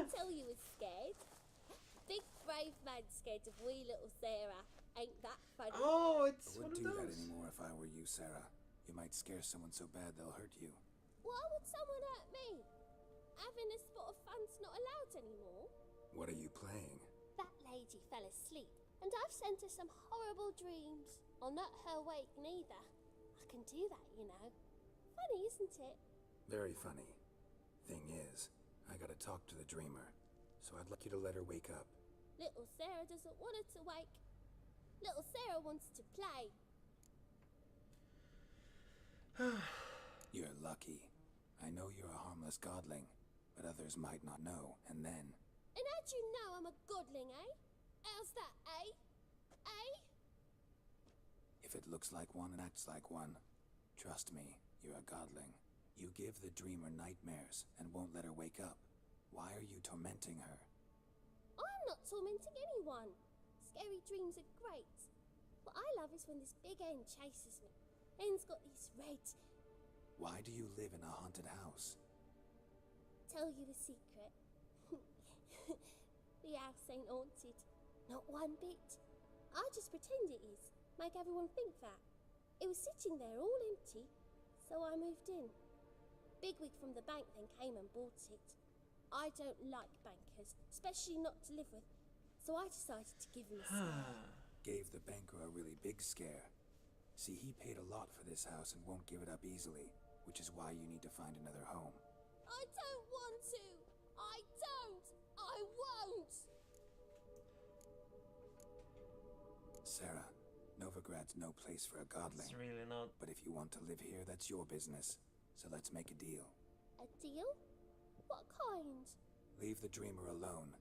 Tell you was scared. Big brave man scared of wee little Sarah. Ain't that funny? Oh, it's I one wouldn't of do that those. anymore if I were you, Sarah. You might scare someone so bad they'll hurt you. Why would someone hurt me? Having a spot of fun's not allowed anymore. What are you playing? That lady fell asleep, and I've sent her some horrible dreams. I'll not her wake neither. I can do that, you know. Funny, isn't it? Very funny. Thing is, I gotta talk to the dreamer, so I'd like you to let her wake up. Little Sarah doesn't want her to wake. Little Sarah wants to play. You're lucky. I know you're a harmless godling, but others might not know, and then... And how'd you know I'm a godling, eh? How's that, eh? Eh? If it looks like one and acts like one, trust me, you're a godling. You give the dreamer nightmares and won't let her wake up. Why are you tormenting her? I'm not tormenting anyone. Scary dreams are great. What I love is when this big hen chases me. Hen's got these red... Why do you live in a haunted house? Tell you a secret. The house ain't haunted. Not one bit. I just pretend it is. Make everyone think that. It was sitting there all empty, so I moved in. Bigwig from the bank then came and bought it. I don't like bankers, especially not to live with, so I decided to give him a scare. Gave the banker a really big scare. See, he paid a lot for this house and won't give it up easily, which is why you need to find another home. I don't want to! I don't! I won't! Sarah, Novigrad's no place for a godling. It's really not. But if you want to live here, that's your business. So let's make a deal. A deal? What kind? Leave the dreamer alone.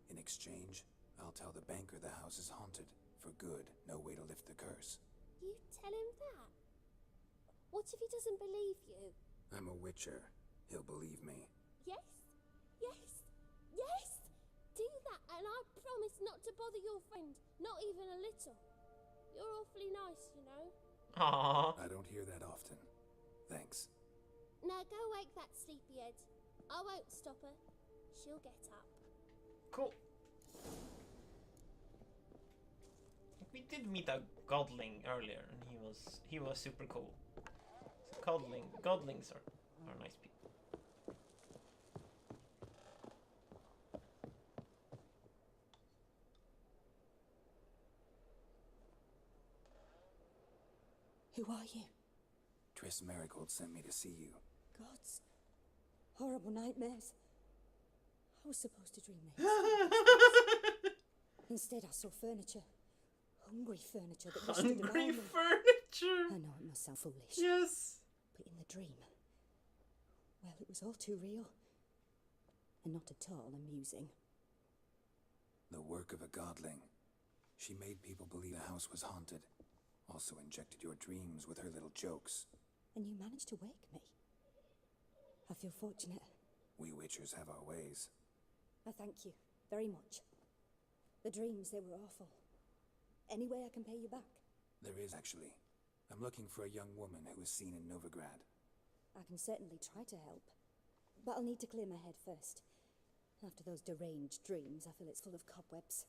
In exchange, I'll tell the banker the house is haunted. For good, no way to lift the curse. You tell him that? What if he doesn't believe you? I'm a witcher. He'll believe me. Yes? Yes? Yes! Do that, and I promise not to bother your friend. Not even a little. You're awfully nice, you know. Aww. I don't hear that often. Thanks. Now go wake that sleepyhead. I won't stop her. She'll get up. Cool. We did meet a godling earlier, and he was super cool. So godlings are nice people. Who are you? Triss Marigold sent me to see you. Gods. Horrible nightmares. I was supposed to dream this. Instead, I saw furniture. Hungry furniture that wished to devour Hungry me. furniture! I know it must sound foolish. Yes! But in the dream, well, it was all too real. And not at all amusing. The work of a godling. She made people believe the house was haunted. Also injected your dreams with her little jokes. And you managed to wake me. I feel fortunate. We Witchers have our ways. I thank you very much. The dreams, they were awful. Any way I can pay you back? There is, actually. I'm looking for a young woman who was seen in Novigrad. I can certainly try to help. But I'll need to clear my head first. After those deranged dreams, I feel it's full of cobwebs.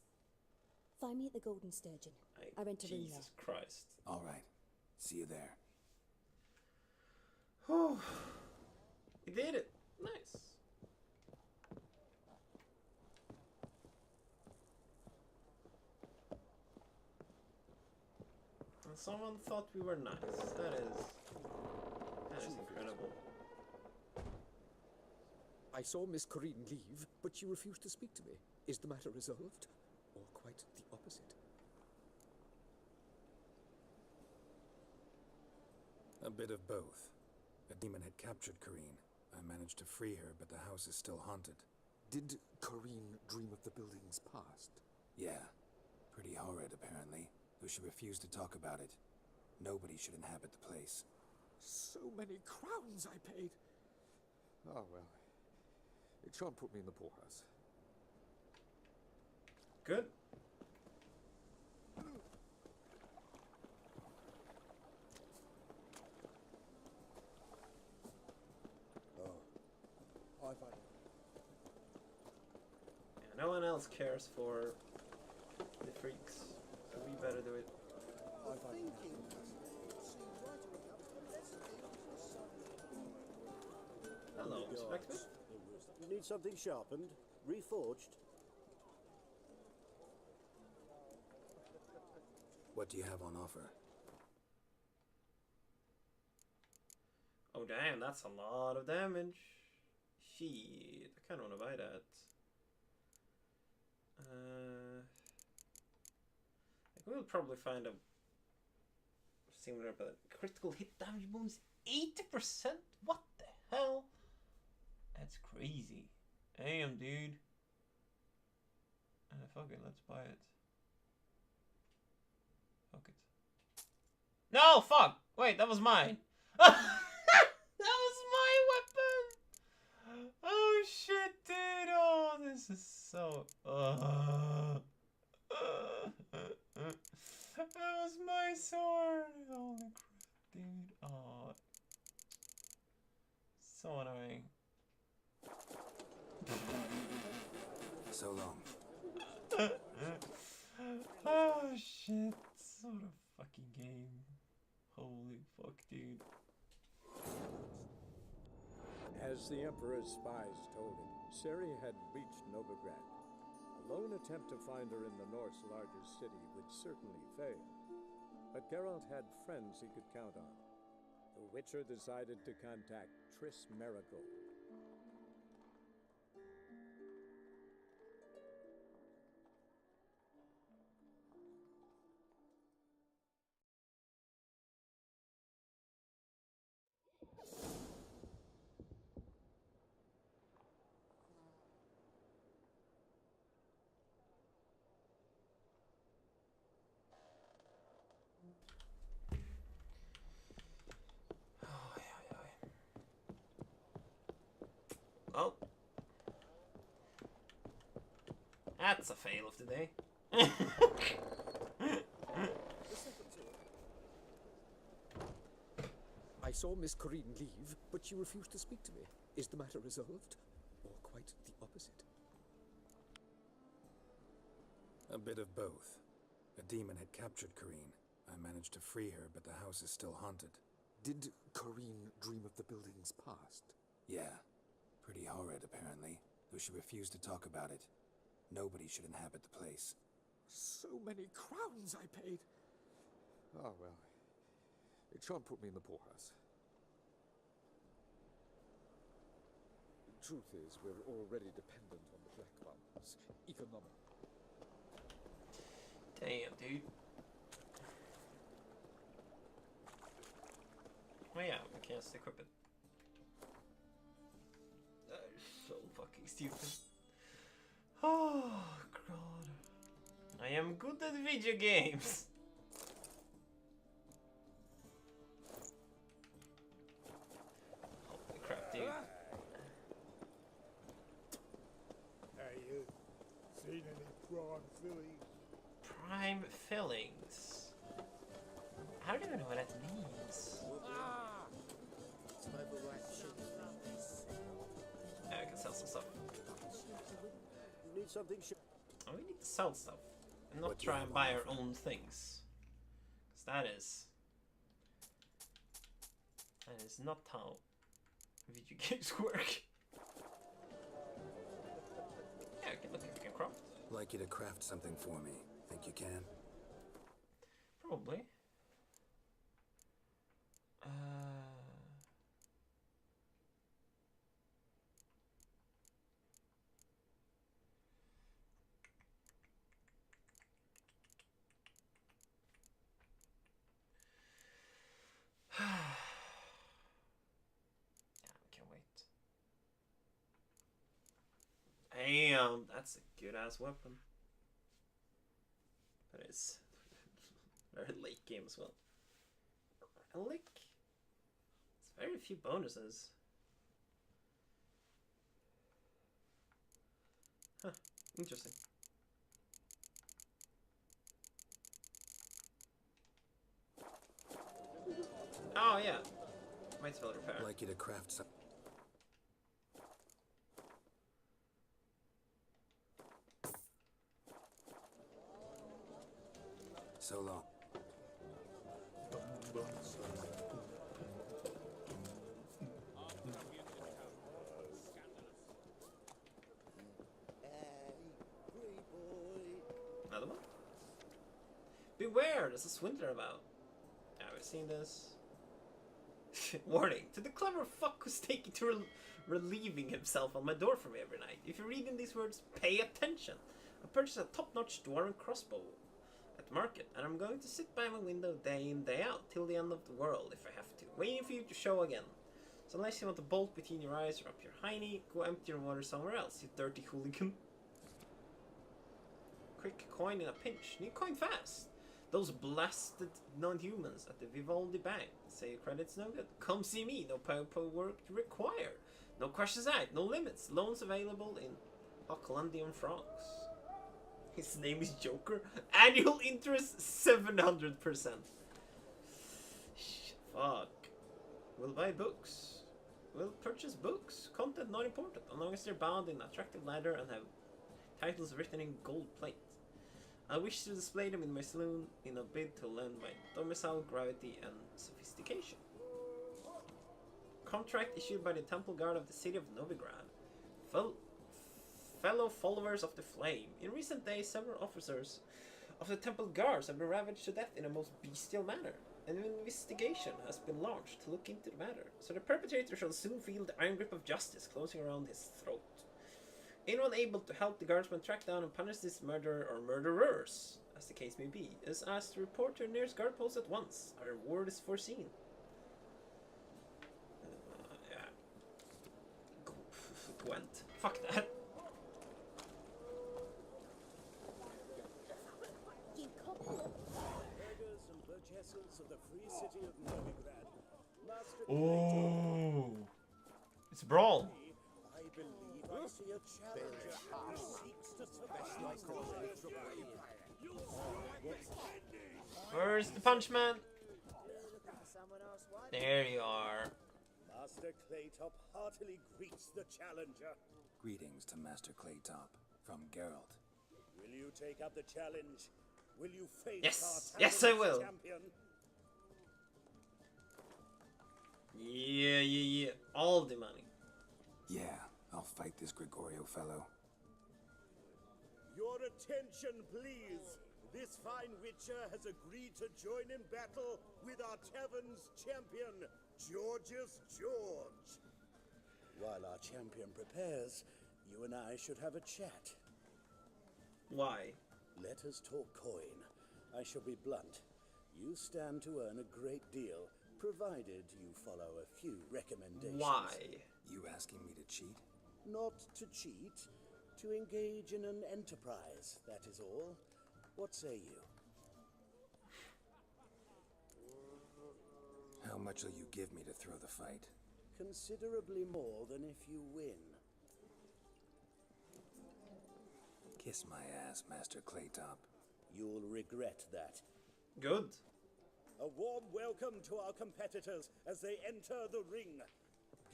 Find me at the Golden Sturgeon. I rent a room there. Jesus Christ. All right. See you there. Oh, we did it. Nice. And someone thought we were nice. That is incredible. I saw Miss Corinne leave, but she refused to speak to me. Is the matter resolved? Or quite the opposite? A bit of both. A demon had captured Corinne. I managed to free her, but the house is still haunted. Did Corinne dream of the building's past? Yeah. Pretty horrid, apparently, though she refused to talk about it. Nobody should inhabit the place. So many crowns I paid! Oh, well. It shan't put me in the poorhouse. Good. Oh, I've had it. Yeah, no one else cares for the freaks, so we better do it. I've had it. Hello, Inspector. You need something sharpened? Reforged? What do you have on offer? Oh damn, that's a lot of damage. Shit, I kinda wanna buy that. We'll probably find a similar, but critical hit damage bonus 80%? What the hell? That's crazy. Damn, dude. Fuck it, let's buy it. Fuck it. No, fuck! Wait, that was mine. That was my weapon! Oh shit, dude! Oh, this is so... That was my sword! Holy crap, dude. Oh. So annoying. So long. Oh shit, what a fucking game. Holy fuck, dude. As the Emperor's spies told him, Ciri had reached Novigrad. A lone attempt to find her in the North's largest city would certainly fail. But Geralt had friends he could count on. The Witcher decided to contact Triss Merigold. Oh. That's a fail of the day. I saw Miss Corinne leave, but she refused to speak to me. Is the matter resolved? Or quite the opposite? A bit of both. A demon had captured Corinne. I managed to free her, but the house is still haunted. Did Corinne dream of the building's past? Yeah. Pretty horrid, apparently, though she refused to talk about it. Nobody should inhabit the place. So many crowns I paid! Oh, well. It shan't put me in the poorhouse. The truth is, we're already dependent on the Black Ones. Economic. Damn, dude. Oh yeah, we can't equip it. That is so fucking stupid. Oh, God. I am good at video games. Holy crap, dude. Prime fillings. I don't even know what that means. Yeah, I can sell some stuff. You need something. Oh, we need to sell stuff and not try and buy our own things. Because that is not how video games work. Yeah, I can look if we can craft. Like you to craft something for me. Think you can? Probably. Can't wait. Damn, that's a good ass weapon. That is very late game as well. Relic. It's very few bonuses. Huh, interesting. Oh yeah, might spell repair. Like you to craft some. So long. Another one? Beware, there's a swindler about. Yeah, we've seen this. Warning, to the clever fuck who's taking to relieving himself on my door for me every night. If you're reading these words, pay attention. I purchased a top-notch dwarven crossbow at market, and I'm going to sit by my window day in, day out, till the end of the world if I have to, waiting for you to show again. So unless you want to bolt between your eyes or up your hiney, go empty your water somewhere else, you dirty hooligan. Quick coin in a pinch. Need coin fast. Those blasted non-humans at the Vivaldi Bank say your credit's no good. Come see me. No paperwork required. No questions asked. No limits. Loans available in Hochlandian francs. His name is Joker. Annual interest 700%. Fuck. We'll buy books. We'll purchase books. Content not important, as long as they're bound in attractive leather and have titles written in gold plate. I wish to display them in my saloon in a bid to lend my domicile, gravity, and sophistication. Contract issued by the Temple Guard of the city of Novigrad. Fellow followers of the Flame. In recent days, several officers of the Temple Guards have been ravaged to death in a most bestial manner. An investigation has been launched to look into the matter, so the perpetrator shall soon feel the iron grip of justice closing around his throat. Anyone able to help the guardsman track down and punish this murderer or murderers, as the case may be, is asked to report to your nearest guard post at once. A reward is foreseen. Yeah. Gwent. Fuck that. Of the free city of Novigrad. Master Oh, it's Brawl. I believe I see a challenger who seeks to survive. Where's the punch man? There you are. Master Claytop heartily greets the challenger. Greetings to Master Claytop from Geralt. Will you take up the challenge? Will you face Yes, our yes I will. champion? Yeah. All the money. Yeah, I'll fight this Gregorio fellow. Your attention, please. This fine witcher has agreed to join in battle with our tavern's champion, George's George. While our champion prepares, you and I should have a chat. Why? Let us talk coin. I shall be blunt. You stand to earn a great deal, provided you follow a few recommendations. Why? You asking me to cheat? Not to cheat, to engage in an enterprise, that is all. What say you? How much will you give me to throw the fight? Considerably more than if you win. Kiss my ass, Master Claytop. You'll regret that. Good. A warm welcome to our competitors as they enter the ring.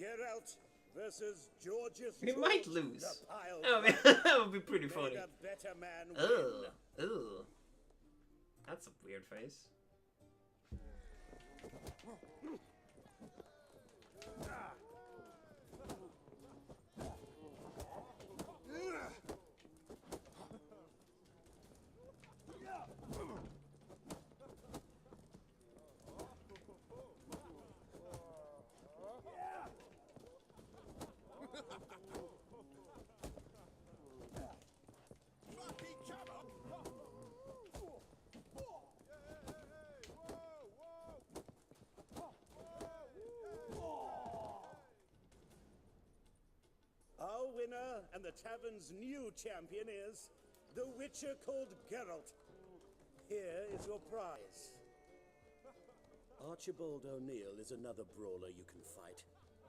Geralt versus Georgius. We might lose. The pile Oh, that would be pretty May funny. the better man Ugh. win. Ugh. That's a weird face. Our winner and the tavern's new champion is the Witcher called Geralt. Here is your prize. Archibald O'Neill is another brawler you can fight.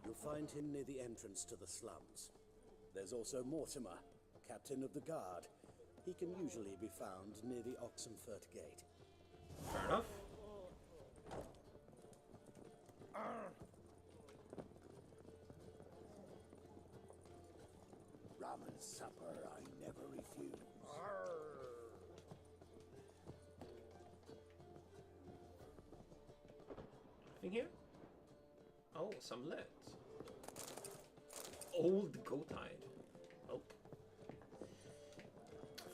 You'll find him near the entrance to the slums. There's also Mortimer, captain of the guard. He can usually be found near the Oxenfurt Gate. Fair enough. Ramen supper I never refuse. Nothing here? Oh, some lead. Old goat hide. Oh.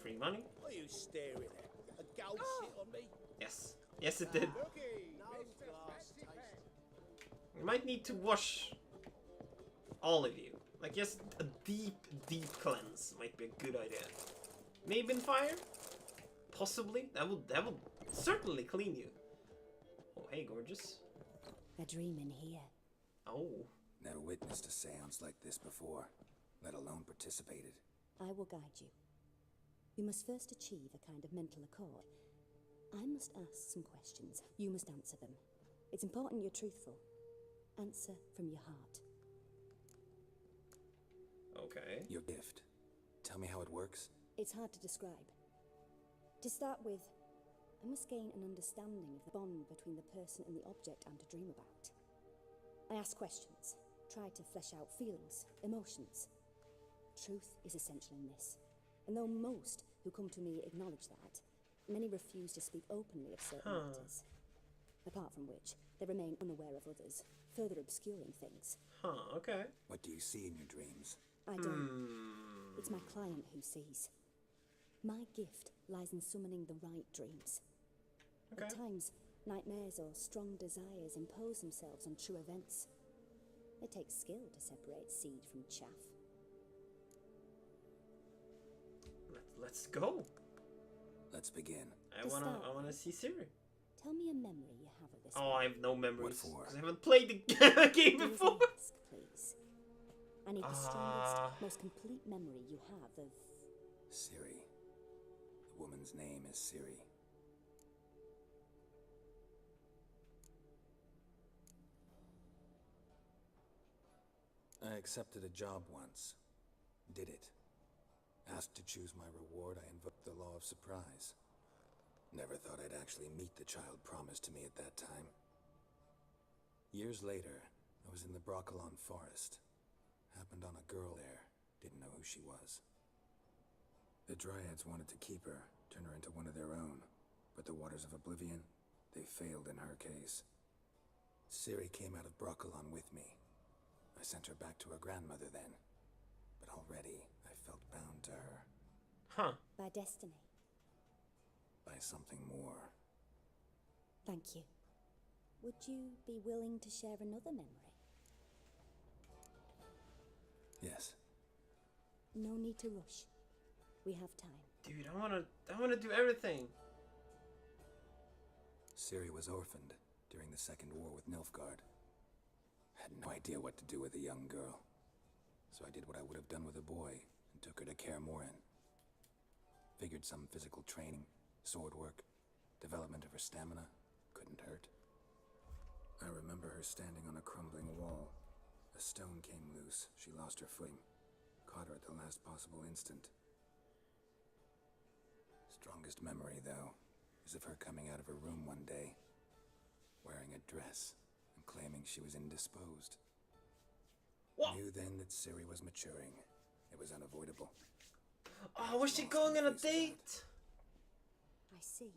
Free money? What are you staring at? A gold shit on me? Yes. Yes, it did. Looky, no glass taste. We might need to wash all of you. Like, yes, a deep, deep cleanse might be a good idea. Maybe in fire? Possibly. That will certainly clean you. Oh, hey, gorgeous. A dream in here. Oh. Never witnessed a seance like this before, let alone participated. I will guide you. You must first achieve a kind of mental accord. I must ask some questions. You must answer them. It's important you're truthful. Answer from your heart. Okay. Your gift. Tell me how it works. It's hard to describe. To start with, I must gain an understanding of the bond between the person and the object I'm to dream about. I ask questions, try to flesh out feelings, emotions. Truth is essential in this. And though most who come to me acknowledge that, many refuse to speak openly of certain matters. Apart from which, they remain unaware of others, further obscuring things. Huh, okay. What do you see in your dreams? I don't. It's my client who sees. My gift lies in summoning the right dreams. Okay. At times, nightmares or strong desires impose themselves on true events. It takes skill to separate seed from chaff. Let's go. Let's begin. I wanna see Siri. Tell me a memory you have of this. Oh, I have no memories. What for? 'Cause I haven't played the game before. Mask, please. I need the strongest, most complete memory you have of... Siri. The woman's name is Siri. I accepted a job once. Did it. Asked to choose my reward, I invoked the law of surprise. Never thought I'd actually meet the child promised to me at that time. Years later, I was in the Broccolon forest. Happened on a girl there. Didn't know who she was. The Dryads wanted to keep her, turn her into one of their own. But the Waters of Oblivion, they failed in her case. Ciri came out of Broccolon with me. I sent her back to her grandmother then. But already, I felt bound to her. Huh. By destiny. By something more. Thank you. Would you be willing to share another memory? Yes. No need to rush. We have time. Dude, I wanna do everything. Ciri was orphaned during the Second War with Nilfgaard. Had no idea what to do with a young girl. So I did what I would have done with a boy and took her to Kaer Morhen. Figured some physical training, sword work, development of her stamina couldn't hurt. I remember her standing on a crumbling wall. A stone came loose. She lost her footing. Caught her at the last possible instant. Strongest memory, though, is of her coming out of her room one day, wearing a dress and claiming she was indisposed. What? Knew then that Ciri was maturing. It was unavoidable. Oh, was she going on a date? I see.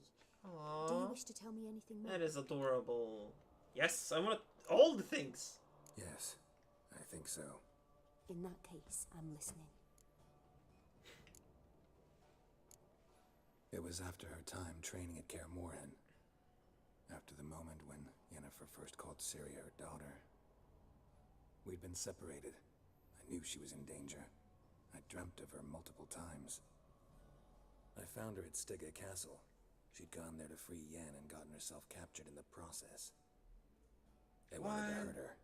Aww. Do you wish to tell me anything more? That is adorable. Yes, I want all the things. Yes, I think so. In that case, I'm listening. It was after her time training at Kaer Morhen. After the moment when Yennefer first called Ciri her daughter. We'd been separated. I knew she was in danger. I dreamt of her multiple times. I found her at Stygga Castle. She'd gone there to free Yen and gotten herself captured in the process. They wanted to hurt her.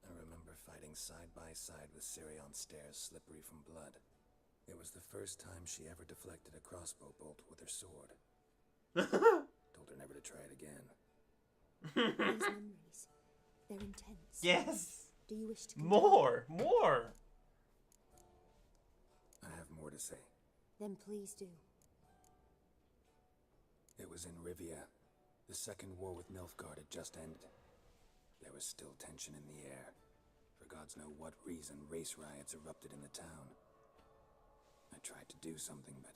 I remember fighting side by side with Ciri on stairs slippery from blood. It was the first time she ever deflected a crossbow bolt with her sword. Told her never to try it again. These memories, they're intense. Yes! Do you wish to More! I have more to say. Then please do. It was in Rivia. The Second War with Nilfgaard had just ended. There was still tension in the air. For gods know what reason, race riots erupted in the town. I tried to do something, but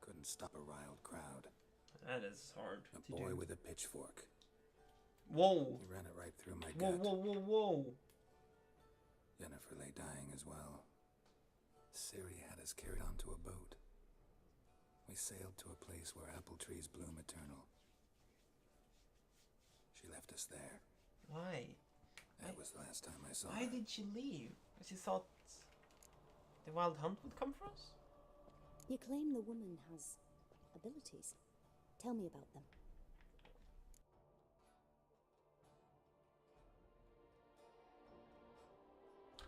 couldn't stop a riled crowd. That is hard A to boy do. with a pitchfork. Whoa! He ran it right through my gut. Whoa! Yennefer lay dying as well. Ciri had us carried onto a boat. We sailed to a place where apple trees bloom eternal. She left us there. Why? That was the last time I saw her. Why did she leave? Because she thought the Wild Hunt would come for us? You claim the woman has abilities. Tell me about them.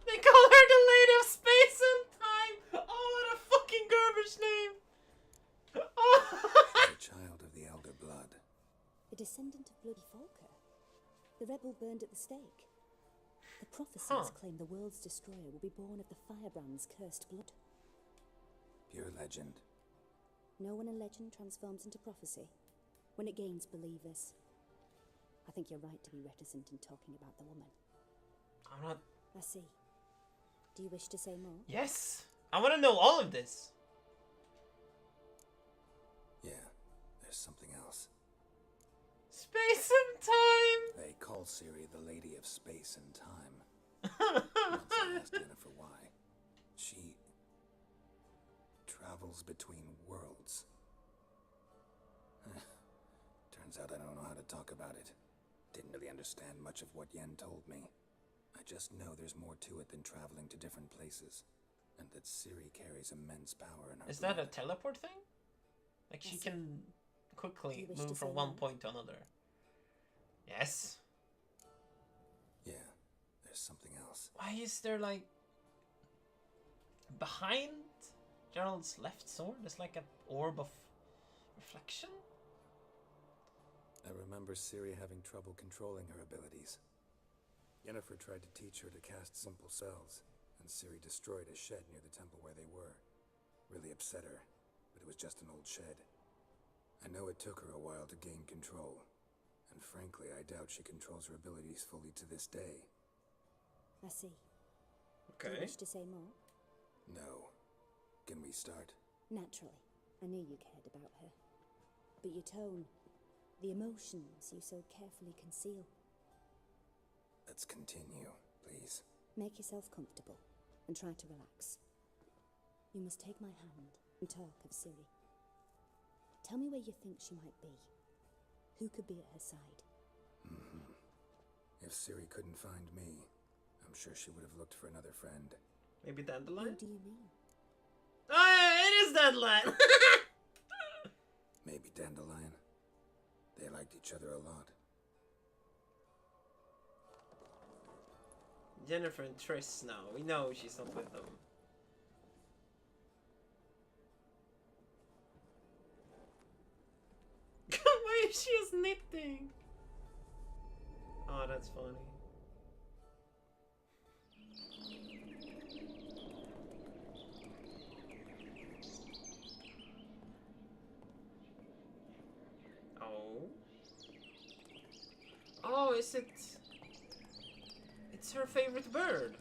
They call her the Lady of Space and Time! Oh, what a fucking garbage name! She's a child of the Elder Blood. A descendant of bloody Volker. The rebel burned at the stake. The prophecies claim the world's destroyer will be born of the Firebrand's cursed blood. Pure legend. Know when a legend transforms into prophecy? When it gains believers. I think you're right to be reticent in talking about the woman. I'm not... I see. Do you wish to say more? Yes! I want to know all of this! Yeah, there's something else. Space and time! They call Ciri the Lady of Space and Time. Once I asked Yennefer why. She travels between worlds. Turns out I don't know how to talk about it. Didn't really understand much of what Yen told me. I just know there's more to it than traveling to different places. And that Ciri carries immense power in her Is blood. that a teleport thing? Like she can quickly move from one point to another. Yes. Yeah, there's something else. Why is there like... behind Gerald's left sword? There's like an orb of reflection? I remember Ciri having trouble controlling her abilities. Yennefer tried to teach her to cast simple spells, and Ciri destroyed a shed near the temple where they were. Really upset her, but it was just an old shed. I know it took her a while to gain control, and frankly, I doubt she controls her abilities fully to this day. I see. Okay. Do you wish to say more? No. Can we start? Naturally. I knew you cared about her. But your tone, the emotions you so carefully conceal. Let's continue, please. Make yourself comfortable and try to relax. You must take my hand and talk of Ciri. Tell me where you think she might be. Who could be at her side? If Ciri couldn't find me, I'm sure she would have looked for another friend. Maybe Dandelion? Who do you mean? Oh, it is Dandelion! Maybe Dandelion. They liked each other a lot. Yennefer and Triss now. We know she's not with them. Why is she is knitting? Oh, that's funny. Oh. Oh, is it? It's her favorite bird.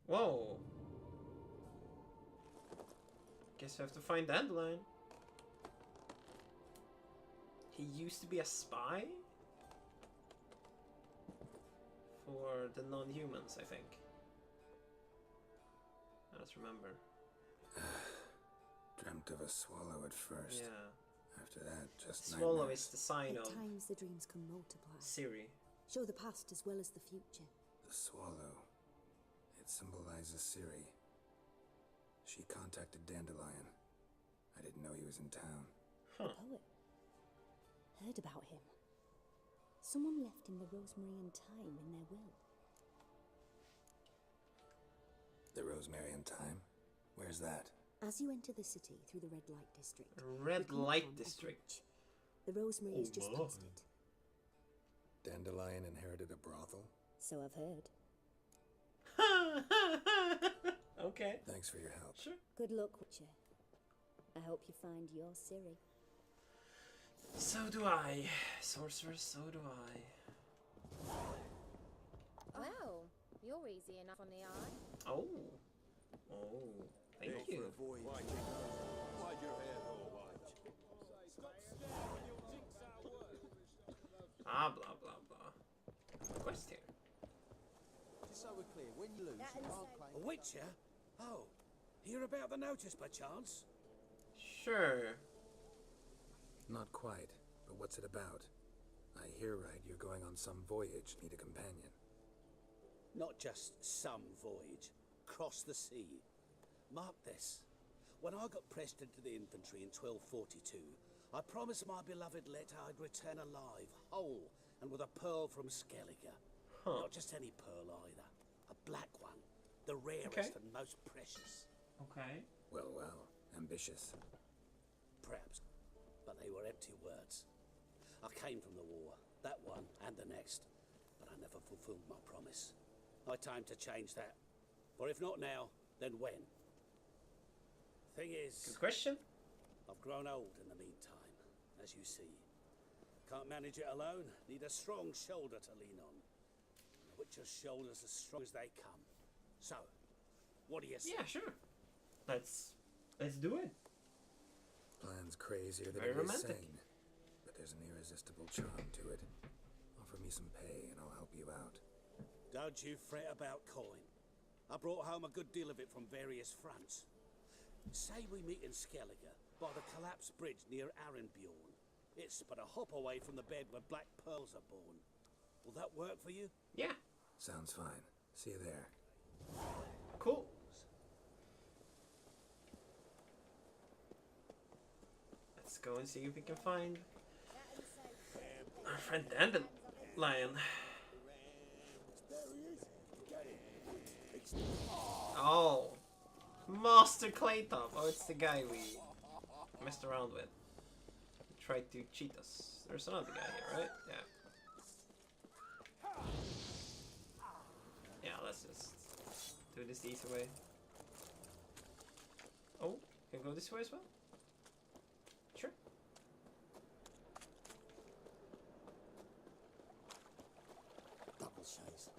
Whoa. Guess I have to find Dandelion. He used to be a spy? For the non-humans, I think. Let's remember. Dreamt of a swallow at first. Yeah. After that, just Swallow nightmares. is the sign At of times the dreams can multiply. Siri. Show the past as well as the future. The swallow. It symbolizes Siri. She contacted Dandelion. I didn't know he was in town. The poet. Heard about him. Someone left him the rosemary and thyme in their will. The Rosemary and Thyme? Where's that? As you enter the city through the red light district. Red light district. The rosemary is just past it. Dandelion inherited a brothel? So I've heard. Okay. Thanks for your help. Sure. Good luck, Witcher. I hope you find your Siri. So do I. Sorcerer, so do I. Well, you're easy enough on the eye. Oh. Oh. Thank you. Why'd your hair go white? Ah, blah, blah, blah. Quest here. Just so we're clear, when you lose, you can't claim... A Witcher? Oh, hear about the notice, perchance? Sure. Not quite, but what's it about? I hear right, you're going on some voyage, need a companion. Not just some voyage. Cross the sea. Mark this. When I got pressed into the infantry in 1242, I promised my beloved Letta I'd return alive, whole, and with a pearl from Skellige. Not just any pearl either. A black one. The rarest and most precious. Okay. Well, well. Ambitious. Perhaps. But they were empty words. I came from the war. That one and the next. But I never fulfilled my promise. I time to change that. For if not now, then when? Thing is... Good question. I've grown old in the meantime, as you see. Can't manage it alone. Need a strong shoulder to lean on. The Witcher's shoulders as strong as they come. So, what do you say? Yeah, sure. Let's do it. Plan's crazier than Very it is romantic. sane. But there's an irresistible charm to it. Offer me some pay and I'll help you out. Don't you fret about coin. I brought home a good deal of it from various fronts. Say we meet in Skellige, by the collapsed bridge near Arenbjorn. It's but a hop away from the bed where black pearls are born. Will that work for you? Yeah. Sounds fine. See you there. Cool. Let's go and see if we can find our friend Dandelion. Oh. Master Claytop. Oh, it's the guy we messed around with. He tried to cheat us. There's another guy here, right? Yeah. Yeah, let's just do this the easy way. Oh, can I go this way as well? Sure. Double chase.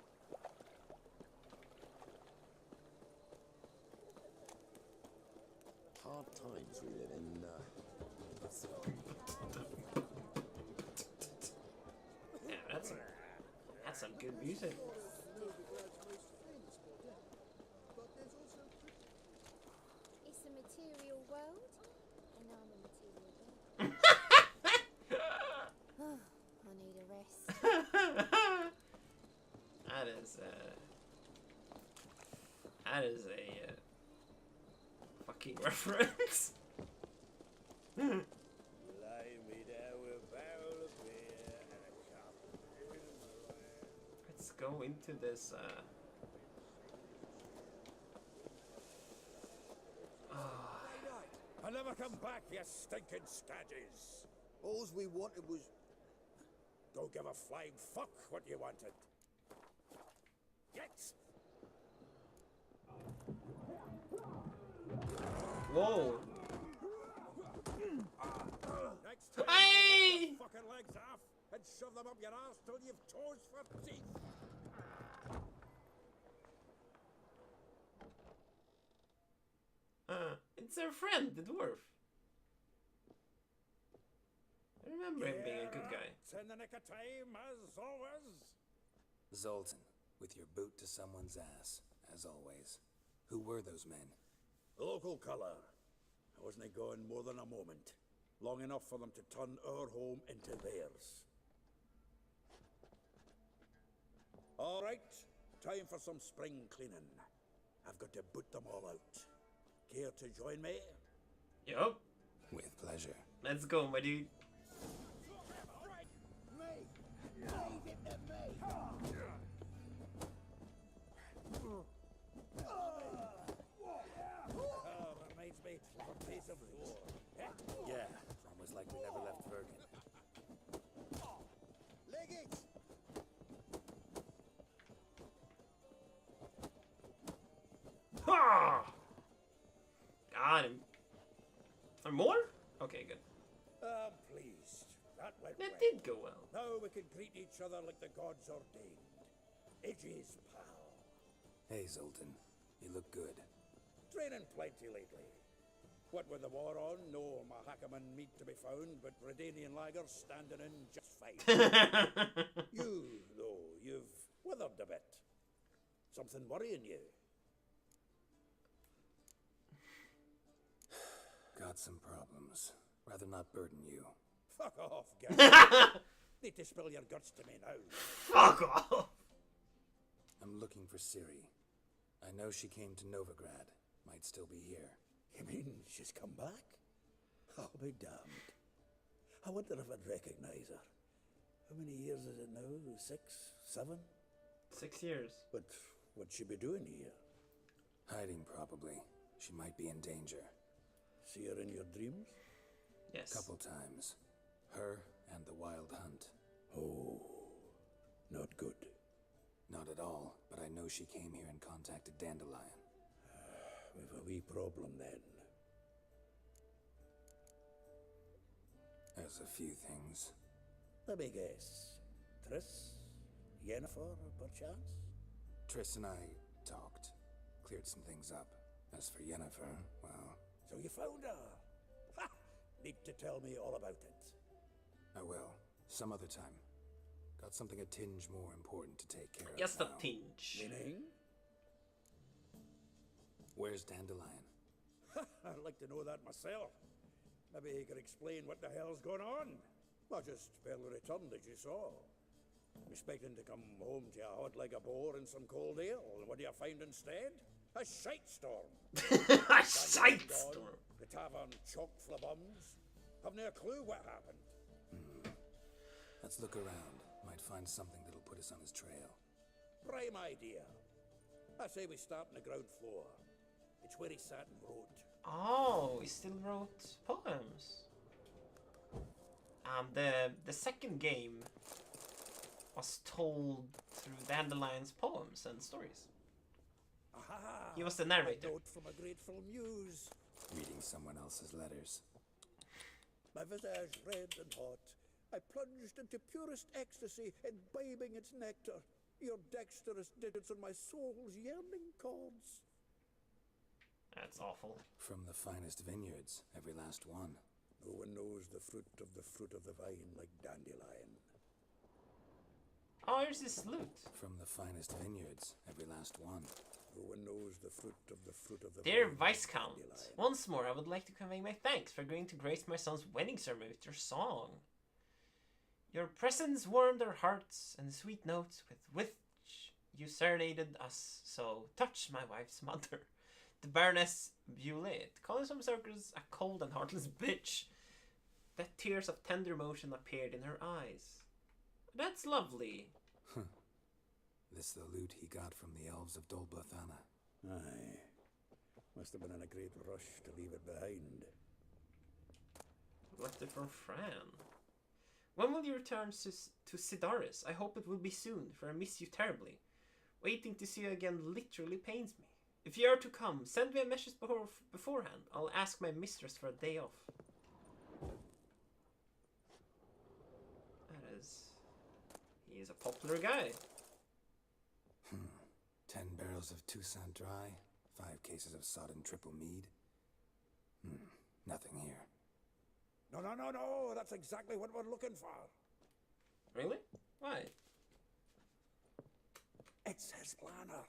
Hard times we live in, Yeah, that's some good music. It's a material world, and I'm a material being. Oh, I need a rest. That is a fucking reference. Lay me down with a barrel of beer and a cup of Let's go into this I never come back, you stinking scadges. All we wanted was... Don't give a flying fuck what you wanted. Yet. Whoa. Next time, Hey! I'll rip your fucking legs off and shove them up your ass till you've toes for teeth. It's our friend, the dwarf. I remember him being a good guy. In the nick of time, as always. Zoltan, with your boot to someone's ass, as always. Who were those men? The local colour. I wasn't gone more than a moment. Long enough for them to turn our home into theirs. All right, time for some spring cleaning. I've got to boot them all out. Care to join me? Yup. With pleasure. Let's go, my dude. Reminds me of a piece of war. Yeah, it's almost like we never left Virgin. Leg it! Ha! Got him. Or more? Okay, good. I'm pleased. That went That well. did go well. Now we can greet each other like the gods ordained. Edges, pal. Hey, Zoltan. You look good. Training plenty lately. What with the war on, no Mahakaman meat to be found, but Redanian lagers standing in just fine. You, though, you've withered a bit. Something worrying you? Got some problems. Rather not burden you. Fuck off, guy. Need to spill your guts to me now. Fuck off! I'm looking for Ciri. I know she came to Novigrad. Might still be here. You mean she's come back? I'll be damned. I wonder if I'd recognize her. How many years is it now? 6, 7? 6 years. But what'd she be doing here? Hiding, probably. She might be in danger. See her in your dreams? Yes. Couple times. Her and the Wild Hunt. Oh, not good. Not at all, but I know she came here and contacted Dandelion. We've a wee problem then. There's a few things. Let me guess. Triss? Yennefer, perchance? Triss and I talked. Cleared some things up. As for Yennefer, well... So you found her? Ha! Need to tell me all about it. I will. Some other time. Got something a tinge more important to take care of. Just a now. tinge. Meaning? Where's Dandelion? I'd like to know that myself. Maybe he could explain what the hell's going on. I just barely returned, as you saw. Expecting to come home to a hot like a boar and some cold ale. And what do you find instead? A shite storm. A shite storm. The tavern chock full of bums. Have no clue what happened. Let's look around. Might find something that'll put us on his trail. Prime idea. I say we start on the ground floor. It's where he sat and wrote. Oh, he still wrote poems. The second game was told through Dandelion's poems and stories. Aha! He was the narrator. A note from a grateful muse. Reading someone else's letters. My visage red and hot. I plunged into purest ecstasy, imbibing its nectar. Your dexterous digits on my soul's yearning chords. That's awful. From the finest vineyards, every last one. No one knows the fruit of the vine like Dandelion. Oh, here's his loot. From the finest vineyards, every last one. No one knows the fruit of the Dear vine. Viscount, Dandelion. once more I would like to convey my thanks for agreeing to grace my son's wedding ceremony with your song. Your presence warmed our hearts, and the sweet notes with which you serenaded us so touched my wife's mother, the Baroness Bewlate, calling some circles a cold and heartless bitch. That tears of tender emotion appeared in her eyes. That's lovely. This the loot he got from the elves of Dolbothana. Aye. Must have been in a great rush to leave it behind. Left it for Fran. When will you return to Sidaris? I hope it will be soon, for I miss you terribly. Waiting to see you again literally pains me. If you are to come, send me a message beforehand. I'll ask my mistress for a day off. That is... He is a popular guy. 10 barrels of Toussaint Dry, 5 cases of sodden triple mead. Nothing here. No, that's exactly what we're looking for. Really? Why? It's his planner.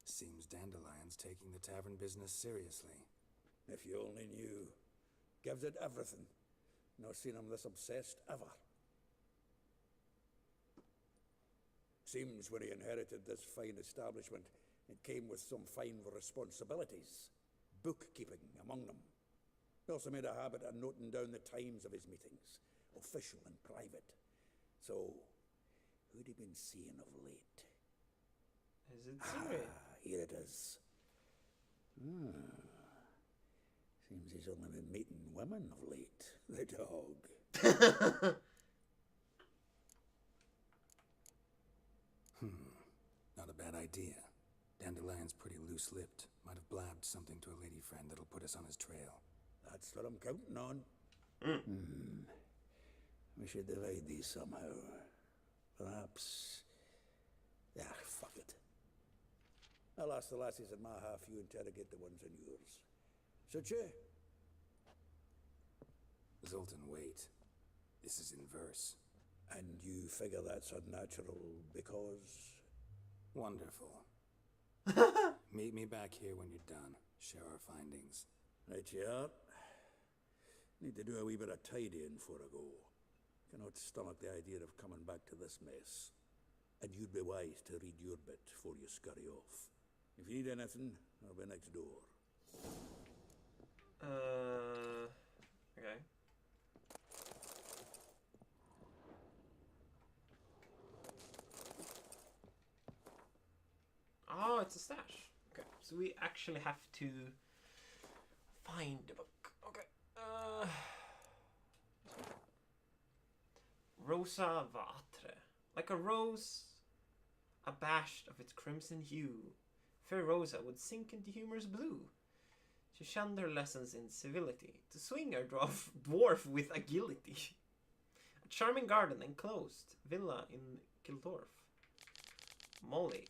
Seems Dandelion's taking the tavern business seriously. If you only knew. Gives it everything. Not seen him this obsessed ever. Seems when he inherited this fine establishment, it came with some fine responsibilities. Bookkeeping among them. He also made a habit of noting down the times of his meetings, official and private. So, who'd he been seeing of late? Is it serious? Here it is. Seems he's only been meeting women of late. The dog. Not a bad idea. Dandelion's pretty loose-lipped. Might have blabbed something to a lady friend that'll put us on his trail. That's what I'm counting on. We should divide these somehow. Perhaps... fuck it. I'll ask the lassies in my half, you interrogate the ones in yours. Should you? Zoltan, wait. This is in verse. And you figure that's unnatural because... Wonderful. Meet me back here when you're done. Share our findings. Right you are. Need to do a wee bit of tidying before I go. Cannot stomach the idea of coming back to this mess. And you'd be wise to read your bit before you scurry off. If you need anything, I'll be next door. Okay. Oh, it's a stash. Okay, so we actually have to find the book. Okay. Rosa Vatre. Like a rose, abashed of its crimson hue, fair Rosa would sink into humor's blue. She shunned her lessons in civility, to swing her dwarf with agility. A charming garden enclosed villa in Kildorf. Molly.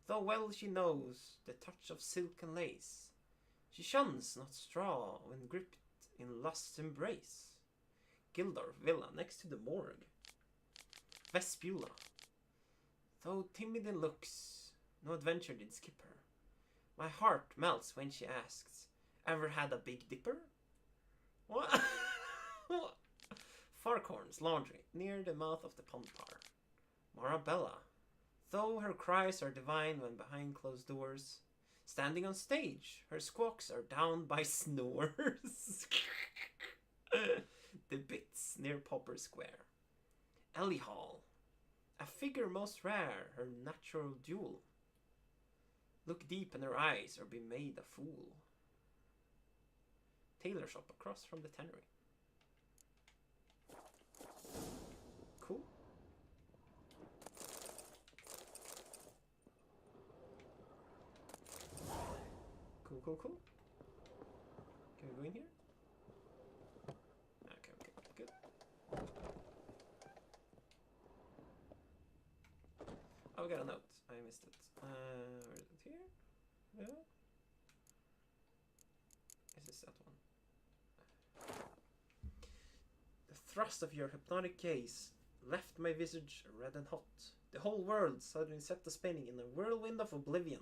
Though well she knows the touch of silk and lace, she shuns not straw when gripped in lust's embrace. Gildorf villa next to the morgue. Vespula. Though timid in looks, no adventure did skip her. My heart melts when she asks, ever had a Big Dipper? What? Farcorn's laundry, near the mouth of the Pompar. Marabella. Though her cries are divine when behind closed doors, standing on stage, her squawks are down by snores. The bits near Popper Square. Ellie Hall. A figure most rare, her natural jewel. Look deep in her eyes or be made a fool. Tailor shop across from the tannery. Cool. Cool. Can we go in here? Okay, good. Oh, we got a note. I missed it. Where is it here? No? Is this that one? The thrust of your hypnotic gaze left my visage red and hot. The whole world suddenly set to spinning in a whirlwind of oblivion,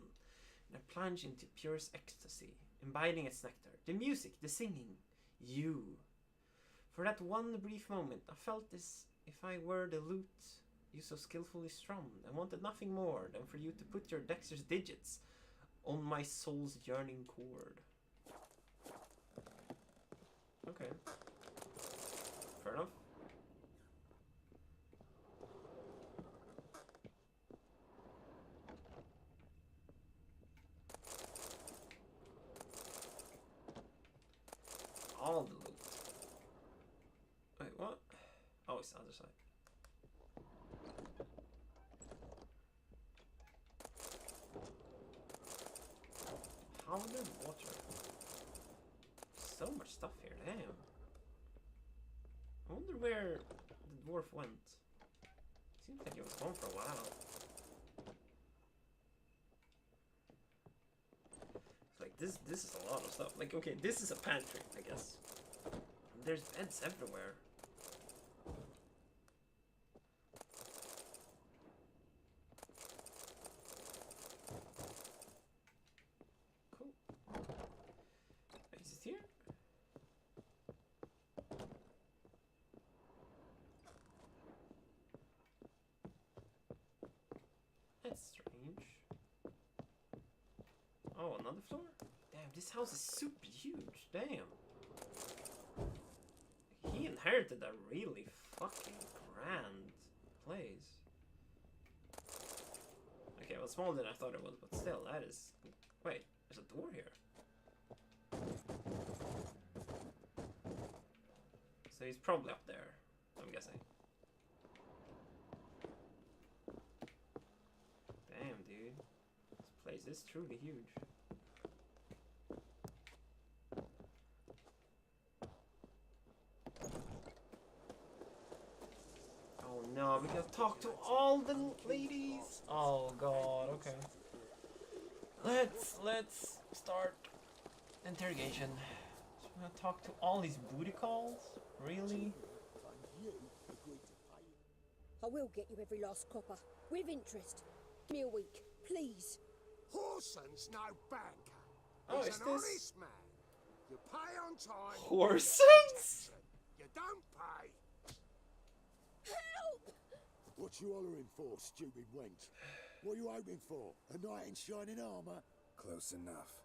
and I plunged into purest ecstasy, imbibing its nectar. The music, the singing, you. For that one brief moment, I felt as if I were the lute you so skillfully strummed, and wanted nothing more than for you to put your dexterous digits on my soul's yearning chord. Okay. Fair enough. other side. Powdered water. So much stuff here, damn. I wonder where the dwarf went. Seems like he was gone for a while. It's like this is a lot of stuff. Like, okay, this is a pantry, I guess. There's beds everywhere. Cool. Exit here. That's strange. Oh, another floor? Damn, this house is super huge. Damn. He inherited a really fucking grand place. Okay, well, smaller than I thought it was, but still, that is... Wait, there's a door here. So he's probably up there, I'm guessing. Damn, dude. This place is truly huge. Oh no, we gotta talk to all the ladies. Oh god, okay. Let's start interrogation. So we're gonna talk to all these booty calls? Really? I will get you every last copper, with interest. Give me a week, please. Horson's no banker. Oh, He's is an this- honest man. You pay on time. Horsons? You don't pay. Help! What you hollering for, stupid wench? What you hoping for? A knight in shining armour? Close enough.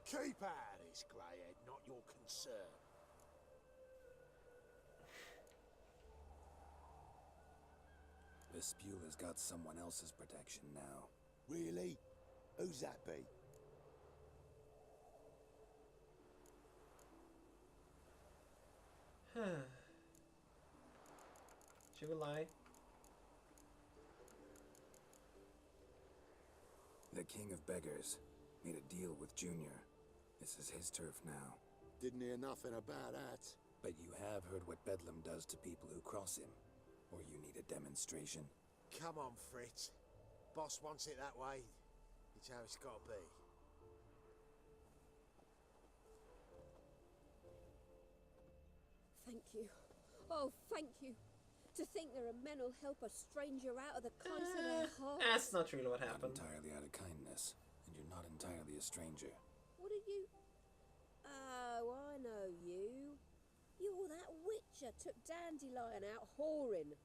Keep out of this, greyhead, not your concern. Vespula's got someone else's protection now. Really? Who's that be? She will lie. The King of Beggars made a deal with Junior. This is his turf now. Didn't hear nothing about that. But you have heard what Bedlam does to people who cross him. Or you need a demonstration? Come on, Fritz. Boss wants it that way. It's how it's got to be. Thank you. Oh, thank you. To think there are men who'll help a stranger out of the kindness of their heart. That's not really what Not happened. entirely out of kindness. And you're not entirely a stranger. What are you... Oh, I know you. You're that witcher took Dandelion out whoring.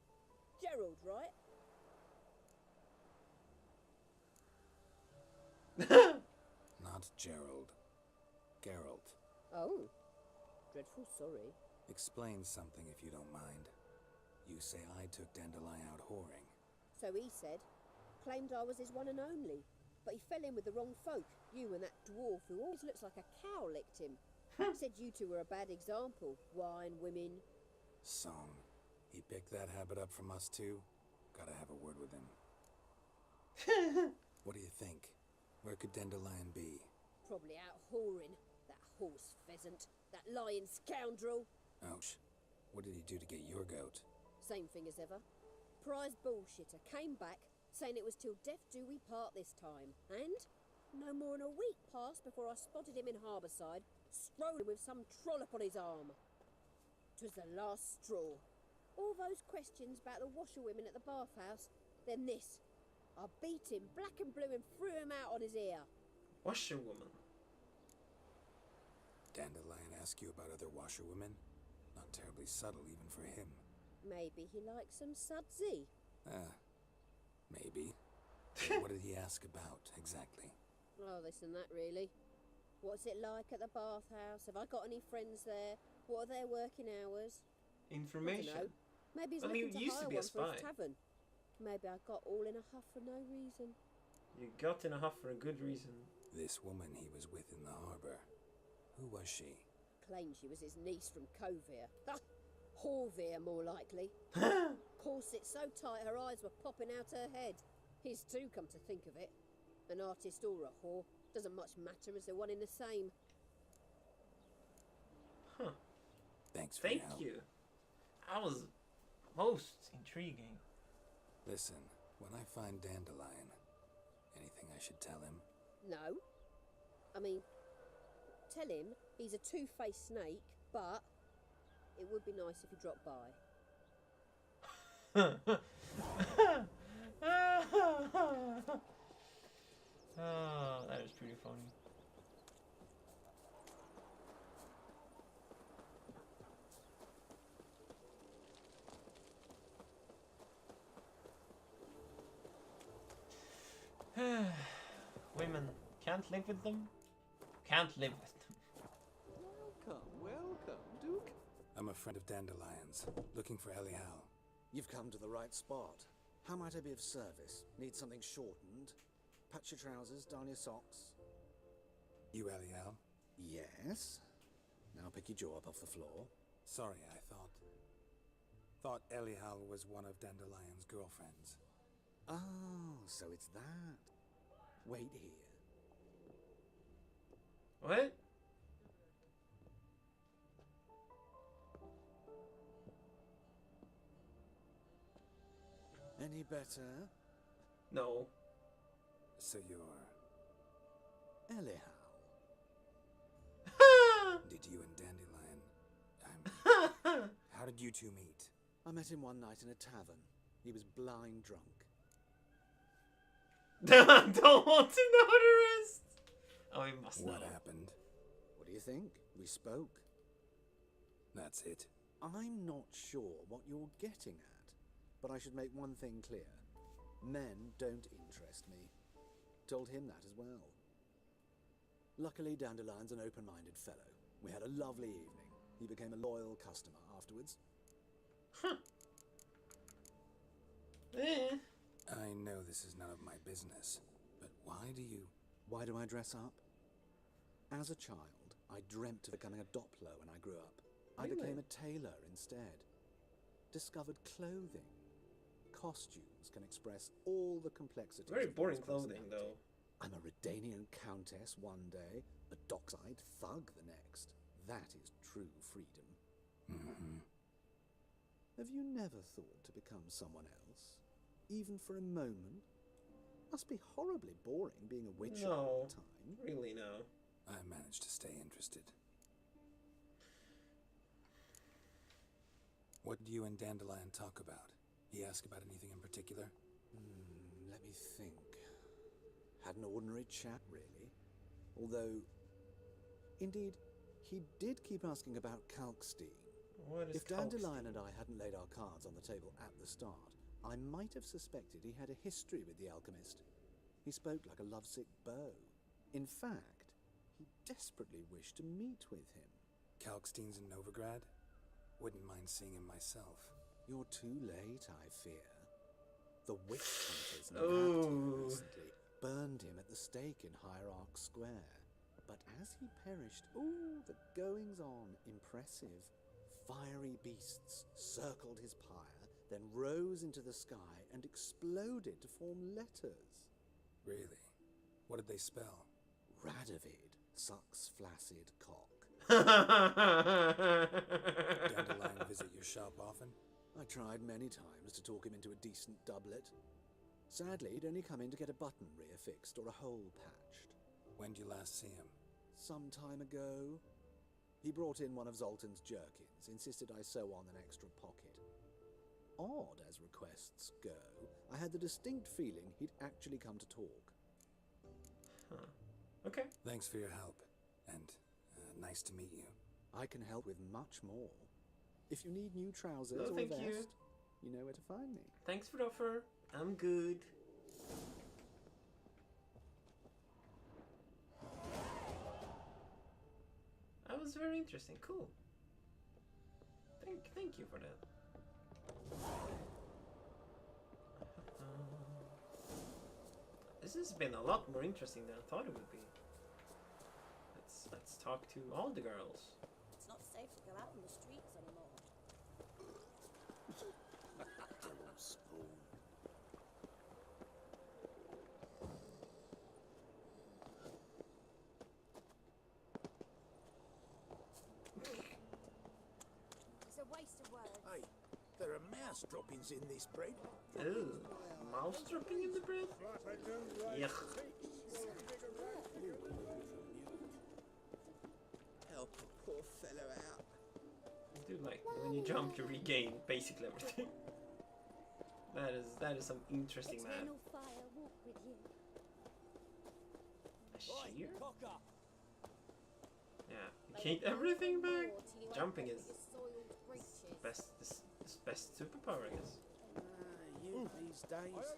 Gerald, right? Not Gerald. Geralt. Oh. Dreadful sorry. Explain something if you don't mind. You say I took Dandelion out whoring. So he said. Claimed I was his one and only. But he fell in with the wrong folk. You and that dwarf who always looks like a cow licked him. Said you two were a bad example. Wine, women. Song. He picked that habit up from us too? Gotta have a word with him. What do you think? Where could Dandelion be? Probably out whoring. That horse pheasant. That lying scoundrel. Ouch. What did he do to get your goat? Same thing as ever. Prize bullshitter came back, saying it was till death do we part this time. And no more than a week passed before I spotted him in Harbourside, strolling with some trollop on his arm. 'Twas the last straw. All those questions about the washerwomen at the bathhouse, then this. I beat him black and blue and threw him out on his ear. Washerwoman. Dandelion ask you about other washerwomen? Not terribly subtle even for him. Maybe he likes some sudsy. Maybe. What did he ask about, exactly? Oh, this and that, really. What's it like at the bathhouse? Have I got any friends there? What are their working hours? Information. I dunno. Maybe he's Well, looking you to used to hire be a one for his spy. tavern. Maybe I got all in a huff for no reason. You got in a huff for a good reason. This woman he was with in the harbor. Who was she? Claimed she was his niece from Kovir. Ah, whore there, more likely. Corset so tight her eyes were popping out her head. His too, come to think of it. An artist or a whore. Doesn't much matter as they're one in the same. Huh. Thanks for Thank your help. you. That was most intriguing. Listen, when I find Dandelion, anything I should tell him? No. I mean, tell him he's a two-faced snake, but it would be nice if he dropped by. Oh, that is pretty funny. Women can't live with them. Can't live with them. Welcome, Duke. I'm a friend of Dandelion's, looking for Elial. You've come to the right spot. How might I be of service? Need something shortened? Patch your trousers, darn your socks. You Elial? Yes. Now pick your jaw up off the floor. Sorry, I thought Elial was one of Dandelion's girlfriends. Oh, so it's that. Wait here. What? Any better? No. So you're... Elial. Did you and Dandelion... How did you two meet? I met him one night in a tavern. He was blind drunk. Don't want to know the rest. Oh, we must know. What happened? What do you think? We spoke. That's it. I'm not sure what you're getting at, but I should make one thing clear. Men don't interest me. Told him that as well. Luckily, Dandelion's an open-minded fellow. We had a lovely evening. He became a loyal customer afterwards. Huh. I know this is none of my business, but why do I dress up? As a child, I dreamt of becoming a Doppler when I grew up. I Really? became a tailor instead. Discovered clothing. Costumes can express all the complexities. Very of boring one's clothing, personality. though. I'm a Redanian countess one day, a dockside thug the next. That is true freedom. Mm-hmm. Have you never thought to become someone else? Even for a moment? Must be horribly boring being a witch all the time. Really, no. I managed to stay interested. What do you and Dandelion talk about? He ask about anything in particular? Let me think. Had an ordinary chat, really. Although, indeed, he did keep asking about Kalkstein. What is If Dandelion Kalkstein? and I hadn't laid our cards on the table at the start, I might have suspected he had a history with the alchemist. He spoke like a lovesick beau. In fact, he desperately wished to meet with him. Kalkstein's in Novigrad? Wouldn't mind seeing him myself. You're too late, I fear. The witch hunters nabbed him recently, burned him at the stake in Hierarch Square. But as he perished, the goings-on, impressive. Fiery beasts circled his pyre, then rose into the sky and exploded to form letters. Really? What did they spell? Radovid sucks flaccid cock. Dandelion visit your shop often? I tried many times to talk him into a decent doublet. Sadly, he'd only come in to get a button reaffixed or a hole patched. When did you last see him? Some time ago. He brought in one of Zoltan's jerkins, insisted I sew on an extra pocket. Odd as requests go, I had the distinct feeling he'd actually come to talk. Huh. Okay. Thanks for your help, and nice to meet you. I can help with much more. If you need new trousers No, or a thank vest, you. you know where to find me. Thanks for the offer. I'm good. That was very interesting. Cool. Thank you for that. This has been a lot more interesting than I thought it would be. Let's talk to all the girls. It's not safe to go out on the streets anymore. mouse droppings in this bread. Ooh, mouse dropping in the bread? Yuck. Help a poor fellow out. Dude, like when you jump, you regain basically everything. That is some interesting math. Eternal fire walk with you. A shear? Cock up. Yeah, you gain everything back. Jumping is best. This best superpower, I guess. You these days. Let's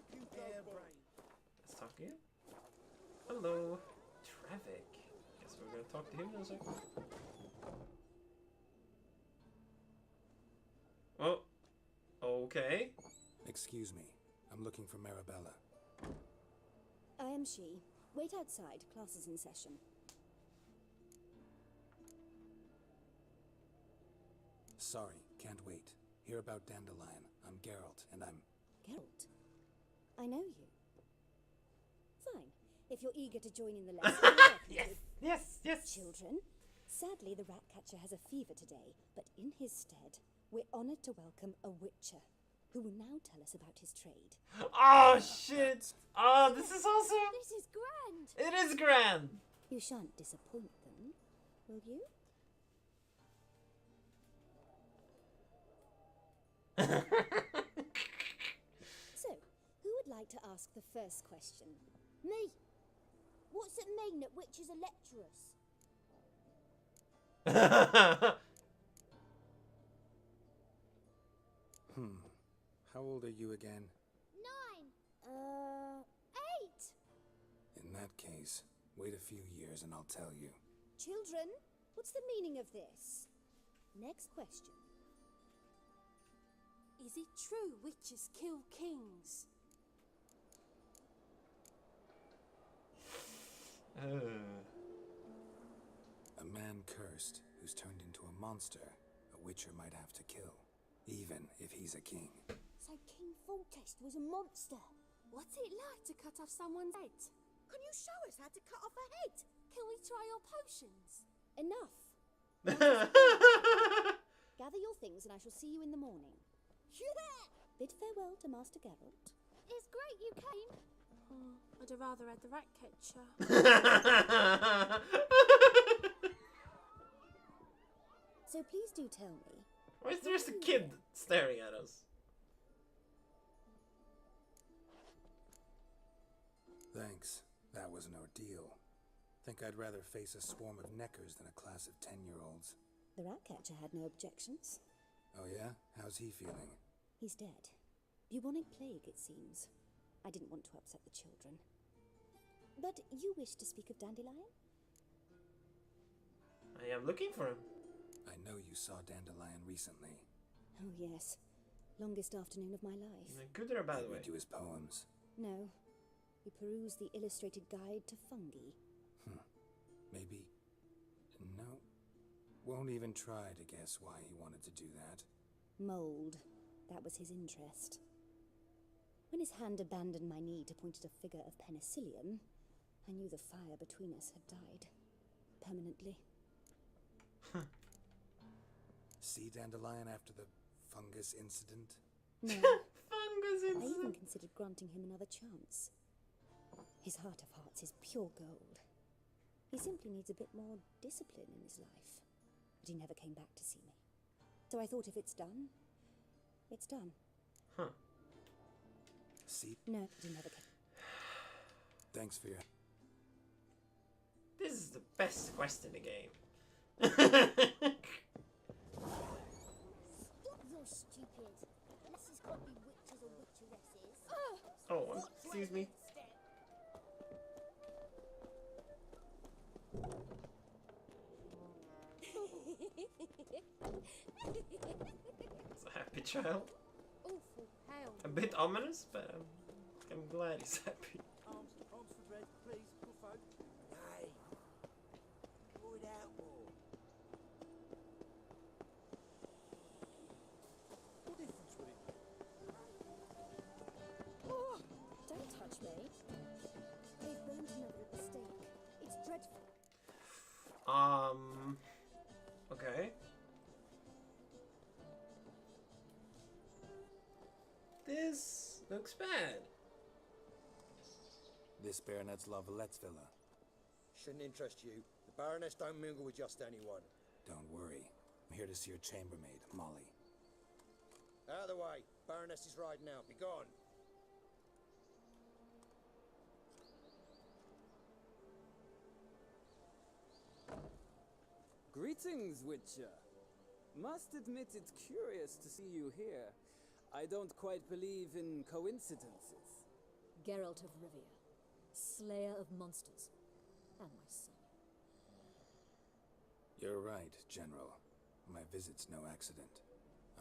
talk to you. Hello, Traffic. Guess we're gonna talk to him in a second. Oh, okay. Excuse me. I'm looking for Marabella. I am she. Wait outside. Class is in session. Sorry, can't wait. Hear about Dandelion. I'm Geralt, and I'm... Geralt? I know you. Fine. If you're eager to join in the lesson, Yes. Children, sadly the rat catcher has a fever today, but in his stead, we're honored to welcome a witcher, who will now tell us about his trade. Oh shit! Oh, this is awesome! This is grand! It is grand! You shan't disappoint them, will you? So, who would like to ask the first question? Me! What's it mean that witches are lecturers? How old are you again? 9. 8. In that case, wait a few years and I'll tell you. Children, what's the meaning of this? Next question. Is it true witches kill kings? A man cursed who's turned into a monster a witcher might have to kill, even if he's a king. So King Foltest was a monster. What's it like to cut off someone's head? Can you show us how to cut off a head? Can we try your potions? Enough. Gather your things and I shall see you in the morning. Bid farewell to Master Geralt. It's great you came. Oh, I'd have rather had the rat catcher. So please do tell me. Why is there just a kid staring at us? Thanks. That was an ordeal. Think I'd rather face a swarm of neckers than a class of 10-year-olds. The rat catcher had no objections. Oh yeah? How's he feeling? He's dead. Bubonic plague, it seems. I didn't want to upset the children. But you wish to speak of Dandelion? I am looking for him. I know you saw Dandelion recently. Oh yes. Longest afternoon of my life. Good or bad way? Read you his poems. No. We perused the illustrated guide to fungi. Maybe... No. Won't even try to guess why he wanted to do that. Mold. That was his interest. When his hand abandoned my knee to point at a figure of penicillium, I knew the fire between us had died. Permanently. See Dandelion after the fungus incident? No. Fungus incident! I even considered granting him another chance. His heart of hearts is pure gold. He simply needs a bit more discipline in his life. But he never came back to see me. So I thought if it's done, it's done. Huh. See? No, he never came. Thanks for your... This is the best quest in the game. You're stupid. Lasses can't be witches or witcheresses. Oh, excuse me. It's a happy child. Awful hell. A bit ominous, but I'm glad he's happy. Arms for bread, please, good folk. Hey, pour it out more. What difference would it make? Oh, don't touch me. They've burned another at the stake. It's dreadful. Okay. Looks bad. This Baronet's Lavallette's villa. Shouldn't interest you. The Baroness don't mingle with just anyone. Don't worry. I'm here to see your chambermaid, Molly. Out of the way. Baroness is riding out. Be gone. Greetings, Witcher. Must admit it's curious to see you here. I don't quite believe in coincidences. Geralt of Rivia, slayer of monsters, and my son. You're right, General. My visit's no accident.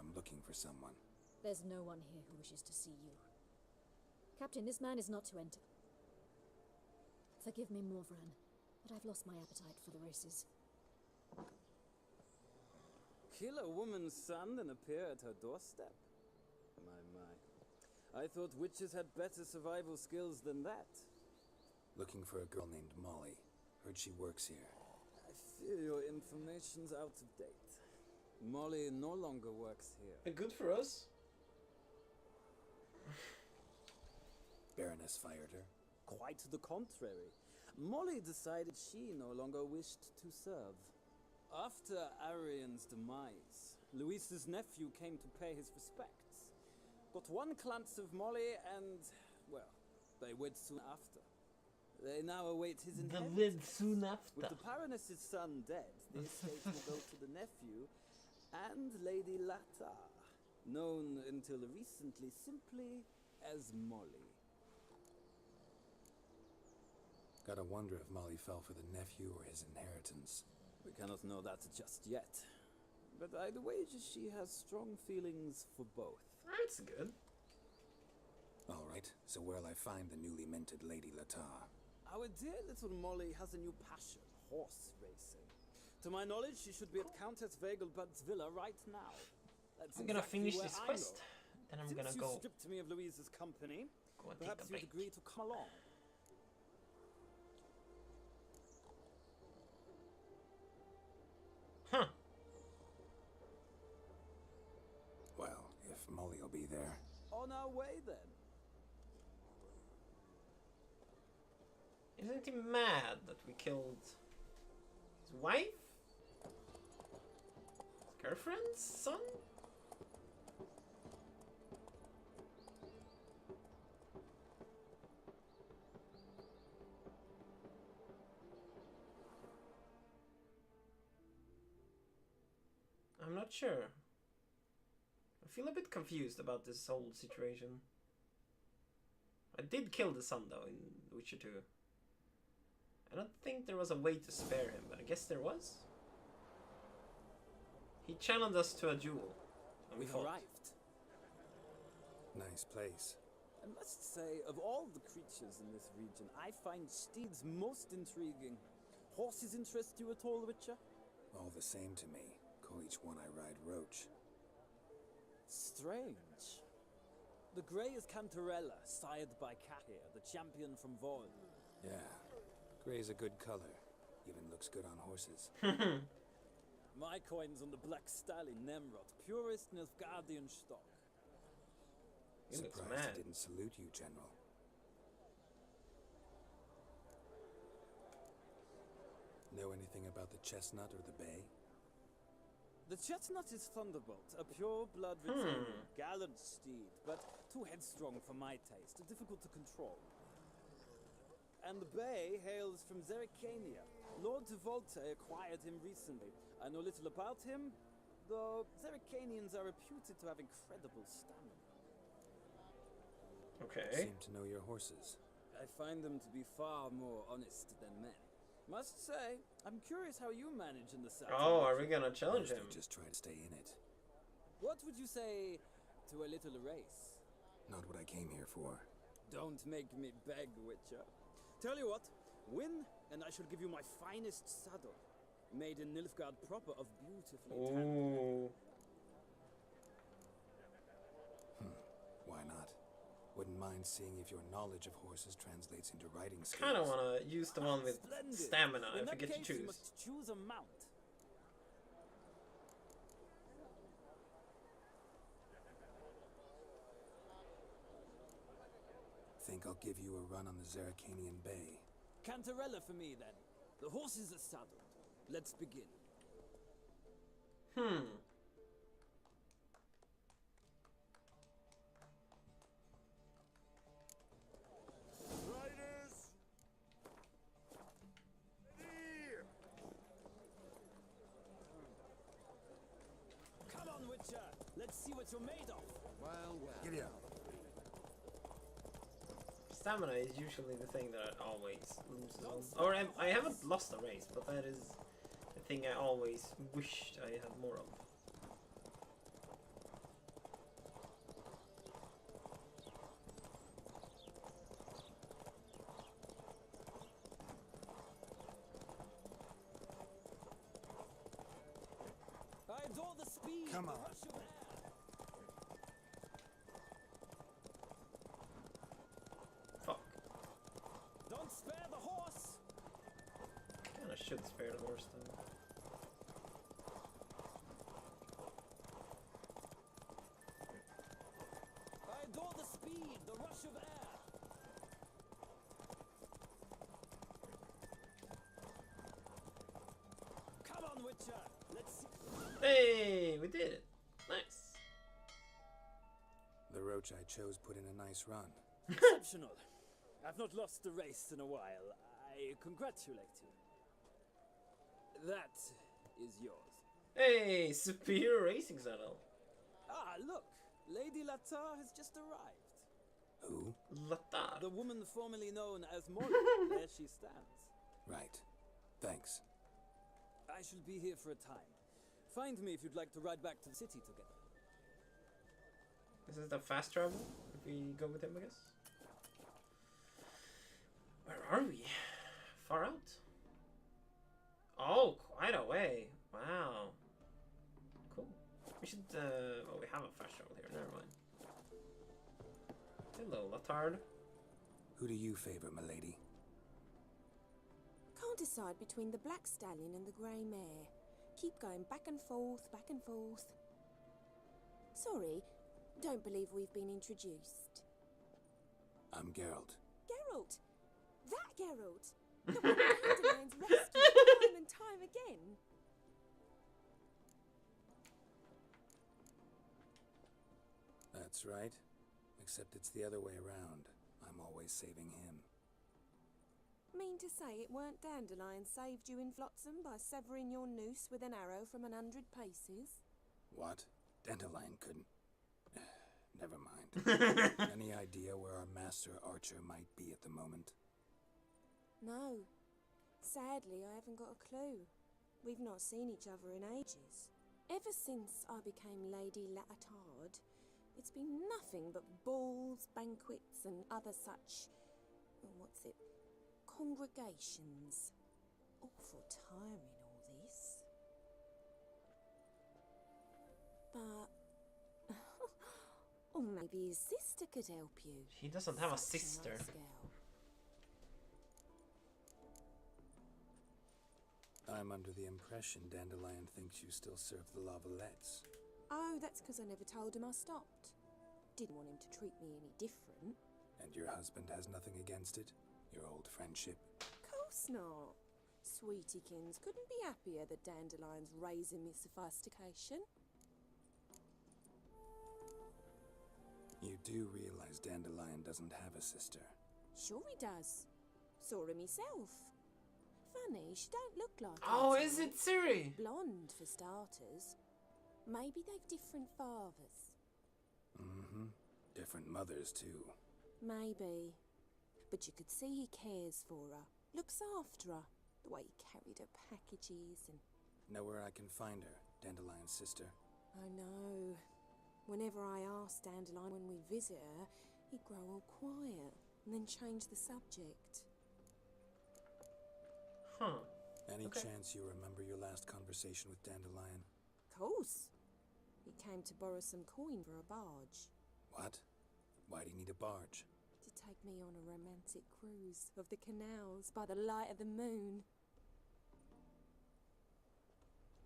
I'm looking for someone. There's no one here who wishes to see you. Captain, this man is not to enter. Forgive me, Morvran, but I've lost my appetite for the races. Kill a woman's son and appear at her doorstep? My. I thought witches had better survival skills than that. Looking for a girl named Molly. Heard she works here. I fear your information's out of date. Molly no longer works here. Good for us. Baroness fired her? Quite the contrary. Molly decided she no longer wished to serve. After Arian's demise, Luis's nephew came to pay his respects. Got one glance of Molly and, well, they wed soon after. They now await his inheritance. They wed soon after. With the Baroness's son dead, the estate will go to the nephew and Lady Lata, known until recently simply as Molly. Gotta wonder if Molly fell for the nephew or his inheritance. We cannot know that just yet. But I'd wager she has strong feelings for both. That's good. Alright, so where'll I find the newly minted Lady Latar? Our dear little Molly has a new passion, horse racing. To my knowledge, she should be at Countess Vegelbud's villa right now. That's I'm gonna finish where this I quest, go. then I'm Since gonna you go. stripped me of Louise's company, Go and perhaps take a you'd break. agree to come along. Huh. Well, if Molly'll be there. On our way, then. Isn't he mad that we killed his wife? His girlfriend's son? I'm not sure. I feel a bit confused about this whole situation. I did kill the son though in Witcher 2. I don't think there was a way to spare him, but I guess there was. He challenged us to a duel. And we We've fought. arrived. Nice place. I must say, of all the creatures in this region, I find steeds most intriguing. Horses interest you at all, Witcher? All the same to me. Call each one I ride Roach. Strange. The grey is Cantarella, sired by Kahir, the champion from Vorn. Yeah. Gray's a good color. Even looks good on horses. My coin's on the black stallion Nemrod, purest Nilfgaardian stock. Surprised he didn't salute you, General. Know anything about the chestnut or the bay? The chestnut is Thunderbolt, a pure-blood retainer, gallant steed, but too headstrong for my taste, difficult to control. And the bay hails from Zericania. Lord de Volte acquired him recently. I know little about him, though Zericanians are reputed to have incredible stamina. Okay. Seem to know your horses. I find them to be far more honest than men. Must say, I'm curious how you manage in the South. Oh, are we gonna challenge him? Just try to stay in it. What would you say to a little race? Not what I came here for. Don't make me beg, Witcher. Tell you what, win, and I shall give you my finest saddle, made in Nilfgaard proper of beautifully tanned. Why not? Wouldn't mind seeing if your knowledge of horses translates into riding skills. Kinda wanna use the one with Splendid. stamina In if I that get to case, choose. You must choose a mount. think I'll give you a run on the Zerrikanian Bay. Cantarella for me, then. The horses are saddled. Let's begin. Riders! Here! Come on, Witcher. Let's see what you're made of. Well, well. Giddy up. Stamina is usually the thing that I always lose on. Or I haven't lost a race, but that is the thing I always wished I had more of. I adore the speed. Come the on. rush of air. Fuck. Don't spare the horse. Kinda should spare the horse though. I adore the speed, the rush of air. Come on, Witcher. Let's see. Hey, we did it. Nice. The roach I chose put in a nice run. Exceptional. I've not lost a race in a while. I congratulate you. That is yours. Hey, superior racing saddle. Ah, look. Lady Latar has just arrived. Who? Latar. The woman formerly known as Molly. There she stands. Right. Thanks. I shall be here for a time. Find me if you'd like to ride back to the city together. This is the fast travel, if we go with him, I guess. Where are we? Far out? Oh, quite a way. Wow. Cool. We should, oh, we have a fast travel here. Never mind. Hello, Latard. Who do you favor, milady? Can't decide between the black stallion and the grey mare. Keep going back and forth, back and forth. Sorry, don't believe we've been introduced. I'm Geralt. Geralt! That Geralt! The one Dandelions rescued time and time again! That's right. Except it's the other way around. I'm always saving him. Mean to say it weren't Dandelion saved you in Flotsam by severing your noose with an arrow from 100 paces? What? Dandelion couldn't. Never mind. Any idea where our master archer might be at the moment? No. Sadly, I haven't got a clue. We've not seen each other in ages. Ever since I became Lady Latard, it's been nothing but balls, banquets, and other such... what's it? Congregations. Awful tiring, all this. But... or maybe his sister could help you. He doesn't have a Such sister. nice girl. I'm under the impression Dandelion thinks you still serve the Lavalettes. Oh, that's because I never told him I stopped. Didn't want him to treat me any different. And your husband has nothing against it? Your old friendship? Course not. Sweetiekins couldn't be happier that Dandelion's raising me sophistication. You do realize Dandelion doesn't have a sister? Sure he does. Saw her myself. Funny, she don't look like her Oh, at is all. it Siri? Blonde, for starters. Maybe they've different fathers. Mm-hmm. Different mothers, too. Maybe. But you could see he cares for her. Looks after her. The way he carried her packages and... Know where I can find her, Dandelion's sister? I know. Whenever I ask Dandelion when we visit her, he'd grow all quiet and then change the subject. Huh. Any Okay. chance you remember your last conversation with Dandelion? Course. He came to borrow some coin for a barge. What? Why do you need a barge? To take me on a romantic cruise of the canals by the light of the moon.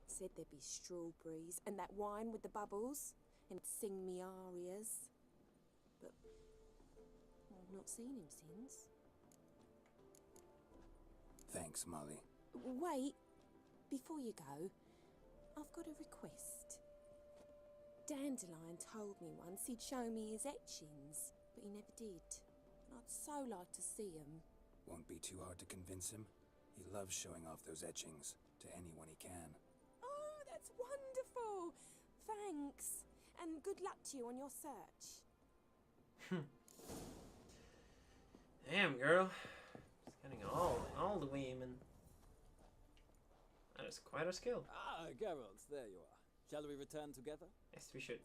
Said there'd be strawberries and that wine with the bubbles, and sing me arias. But not seen him since. Thanks, Molly. Wait, before you go, I've got a request. Dandelion told me once he'd show me his etchings, but he never did. And I'd so like to see them. Won't be too hard to convince him. He loves showing off those etchings to anyone he can. Oh, that's wonderful! Thanks. And good luck to you on your search. Damn, girl. It's getting all the women. That is quite a skill. Ah, Geralt, there you are. Shall we return together? Yes, we should.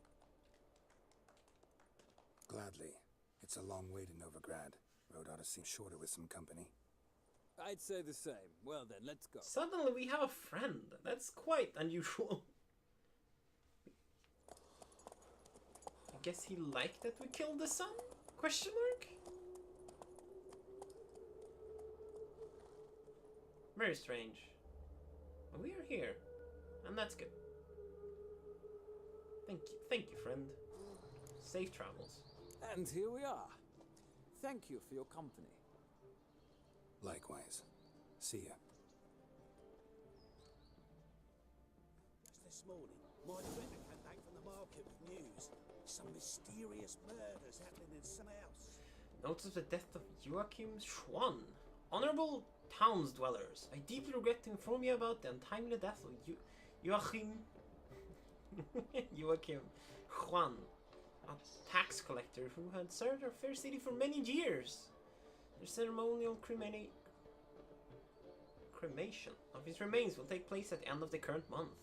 Gladly. It's a long way to Novigrad. Road ought to seem shorter with some company. I'd say the same. Well then, let's go. Suddenly we have a friend. That's quite unusual. I guess he liked that we killed the sun? Question mark? Very strange. But we are here. And that's good. Thank you, friend. Safe travels. And here we are. Thank you for your company. Likewise. See ya. Just this morning, my inventor came back from the market with news. Some mysterious murders happening in some house. Notes of the death of Joachim Schwann. Honorable towns dwellers, I deeply regret to inform you about the untimely death of Joachim Schwann, a tax collector who had served our fair city for many years. The ceremonial cremation of his remains will take place at the end of the current month.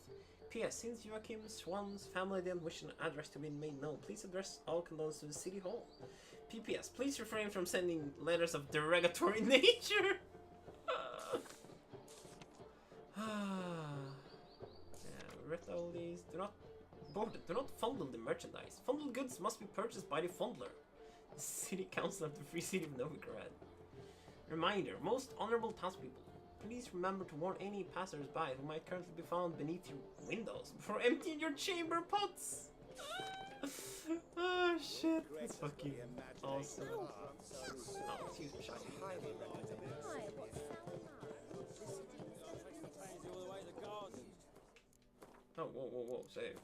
P.S. Since Joachim Schwann's family didn't wish an address to be made known, please address all condolences to the city hall. P.P.S. Please refrain from sending letters of derogatory nature. Read all these. Do not fondle the merchandise. Fondled goods must be purchased by the fondler. The City Council of the Free City of Novigrad. Reminder, most honorable townspeople, please remember to warn any passers-by who might currently be found beneath your windows before emptying your chamber pots. Oh shit, that's fucking awesome. Oh, excuse me, Shaggy. Oh, whoa, save.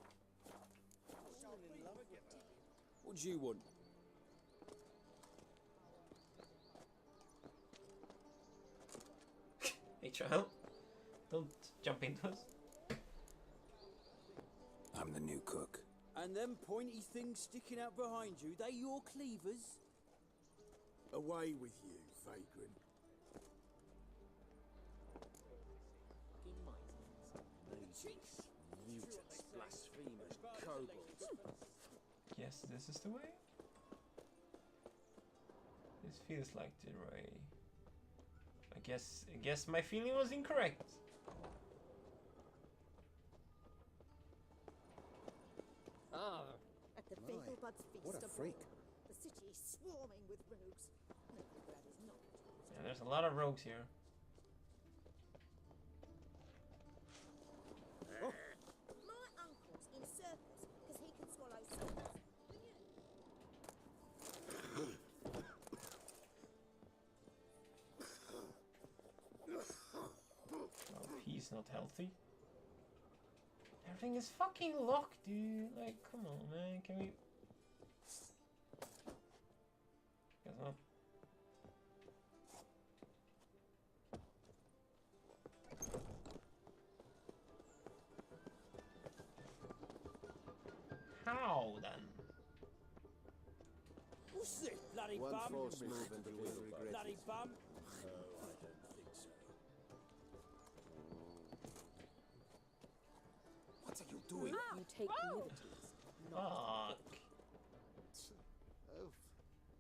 What do you want? Hey, child. Don't jump into us. I'm the new cook. And them pointy things sticking out behind you, they your cleavers? Away with you, vagrant. Mutants, blasphemers, kobolds. Yes, this is the way. This feels like the way. I guess my feeling was incorrect. Ah. At the Fablebud's feast what a of freak. war, the city is swarming with rogues. Novigrad is not. Yeah, there's a lot of rogues here. My uncle's in circus because he can swallow swords. Oh, he's not healthy. Everything is fucking locked, dude. Like, come on, man. Can we... Guess not. How, then? What's this, bloody One bum? false move and you will regret Bloody it. bum? No, I don't think so. What are you doing? You take liberties. Fuck.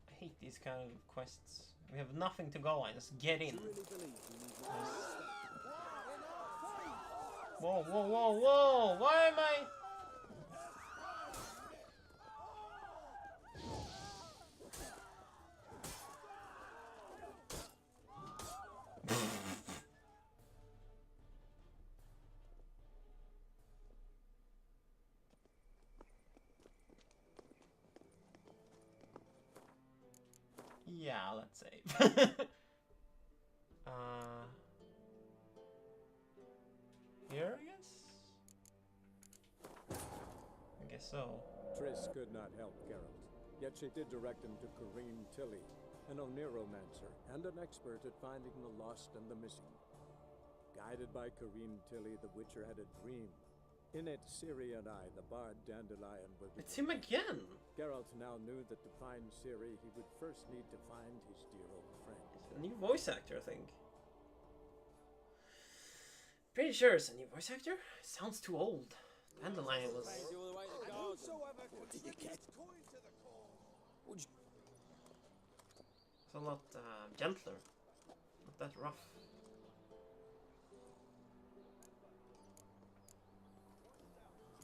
I hate these kind of quests. We have nothing to go on. Just get in. Whoa. Why am I... Yeah, let's save. Here, I guess so. Triss could not help Geralt, yet she did direct him to Kareem Tilly, an Oniromancer and an expert at finding the lost and the missing. Guided by Kareem Tilly, the Witcher had a dream. In it, Ciri and I, the bard Dandelion, were... It's him again! Geralt now knew that to find Ciri, he would first need to find his dear old friend. It's a new voice actor, I think. Pretty sure it's a new voice actor. Sounds too old. Dandelion was... What did you get? It's a lot gentler. Not that rough.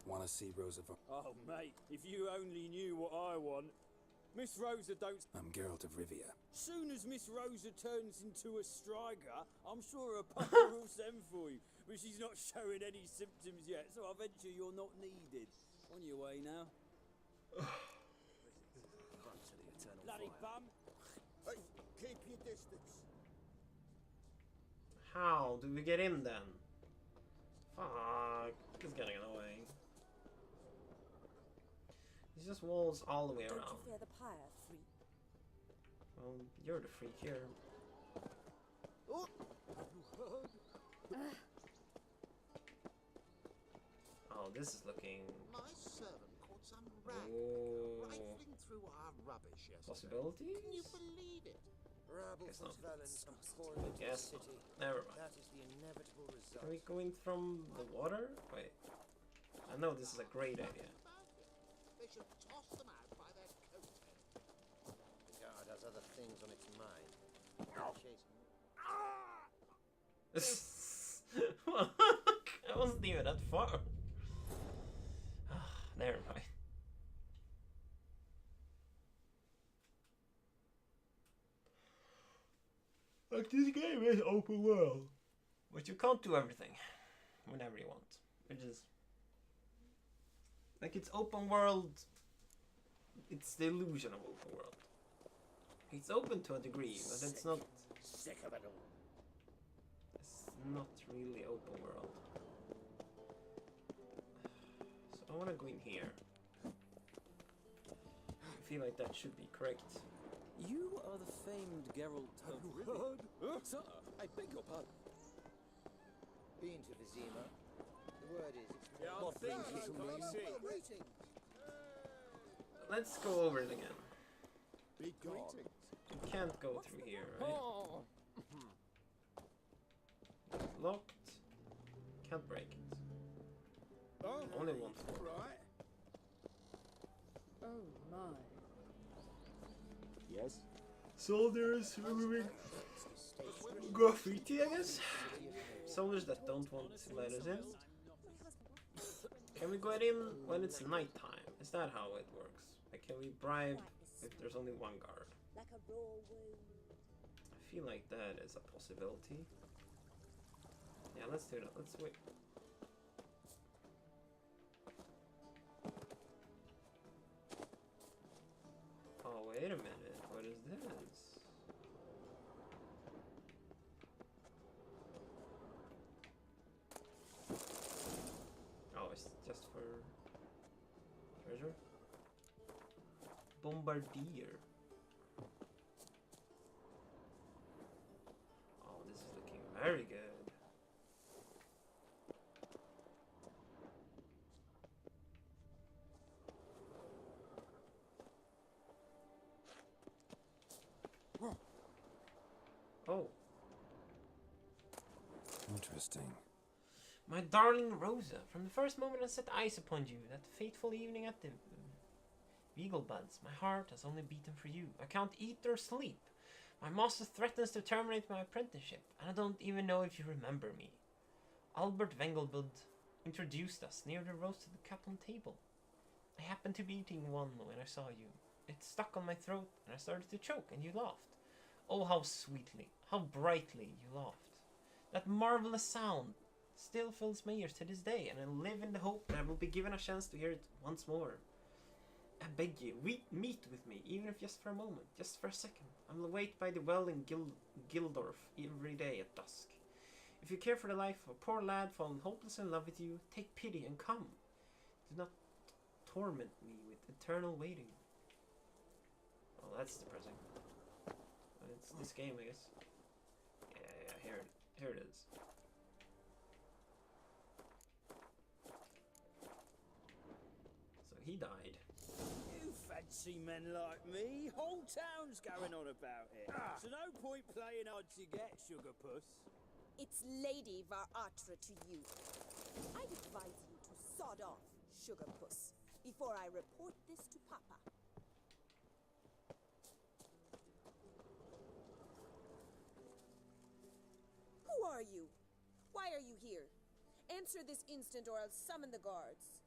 Want to see Rosa von... Oh, mate, if you only knew what I want. Miss Rosa don't... I'm Geralt of Rivia. Soon as Miss Rosa turns into a striker, I'm sure a pupper will send for you. But she's not showing any symptoms yet, so I venture you're not needed. On your way now. Bloody bum! Hey, keep your distance. How do we get in then? Fuck, it's getting annoying. It's just walls all the way around. Don't you fear the pyre, freak? Well, you're the freak here. Oh, have you heard? Oh, this is looking... My servant caught some rag rifling through our rubbish yesterday. Possibilities? Can you believe it? Rabble Guess from not. Valens and poured into the Guess city. not. Never mind. That is the inevitable result. Can we go in from the water? Wait. I know this is a great idea. They should toss them out by their coattails. The guard has other things on its mind. Chasing. I wasn't even that far. Never mind. Like, this game is open world. But you can't do everything whenever you want. Which is... Like, it's open world. It's the illusion of open world. It's open to a degree, but it's not... Sick of it all. It's not really open world. So I want to go in here. I feel like that should be correct. You are the famed Geralt of Rivia. Sir, I beg your pardon. Been to Vizima. The word is it's Yeah, what brings you to me. Greetings. Let's go over it again. Be gone. You can't go through here, right? Oh. It's locked. Can't break it. Oh, Only one floor. right. Oh my. Yes? Soldiers removing graffiti, I guess? Soldiers that don't want to let us in. Can we go in when it's nighttime? Is that how it works? Like, can we bribe if there's only one guard? Like a raw wound. I feel like that is a possibility. Yeah, let's do that. Let's wait. Oh, wait a minute. What is this? Oh, it's just for treasure? Bombardier. Oh, this is looking very good. Oh. Interesting. My darling Rosa, from the first moment I set eyes upon you, that fateful evening at the Beaglebuds, my heart has only beaten for you. I can't eat or sleep. My master threatens to terminate my apprenticeship, and I don't even know if you remember me. Albert Vengelbud introduced us near the roasted Kaplan table. I happened to be eating one when I saw you. It stuck on my throat, and I started to choke, and you laughed. Oh, how sweetly, how brightly you laughed. That marvelous sound still fills my ears to this day, and I live in the hope that I will be given a chance to hear it once more. I beg you, meet with me, even if just for a moment, just for a second. I'll wait by the well in Gildorf every day at dusk. If you care for the life of a poor lad fallen hopeless in love with you, take pity and come. Do not torment me with eternal waiting. Well, that's depressing. But it's this game, I guess. Yeah, here it is. So he died. You fancy men like me? Whole town's going on about it. So no point playing hard to get, sugar puss. It's Lady Varatra to you. I'd advise you to sod off, sugar puss, before I report this to Papa. Who are you? Why are you here? Answer this instant or I'll summon the guards.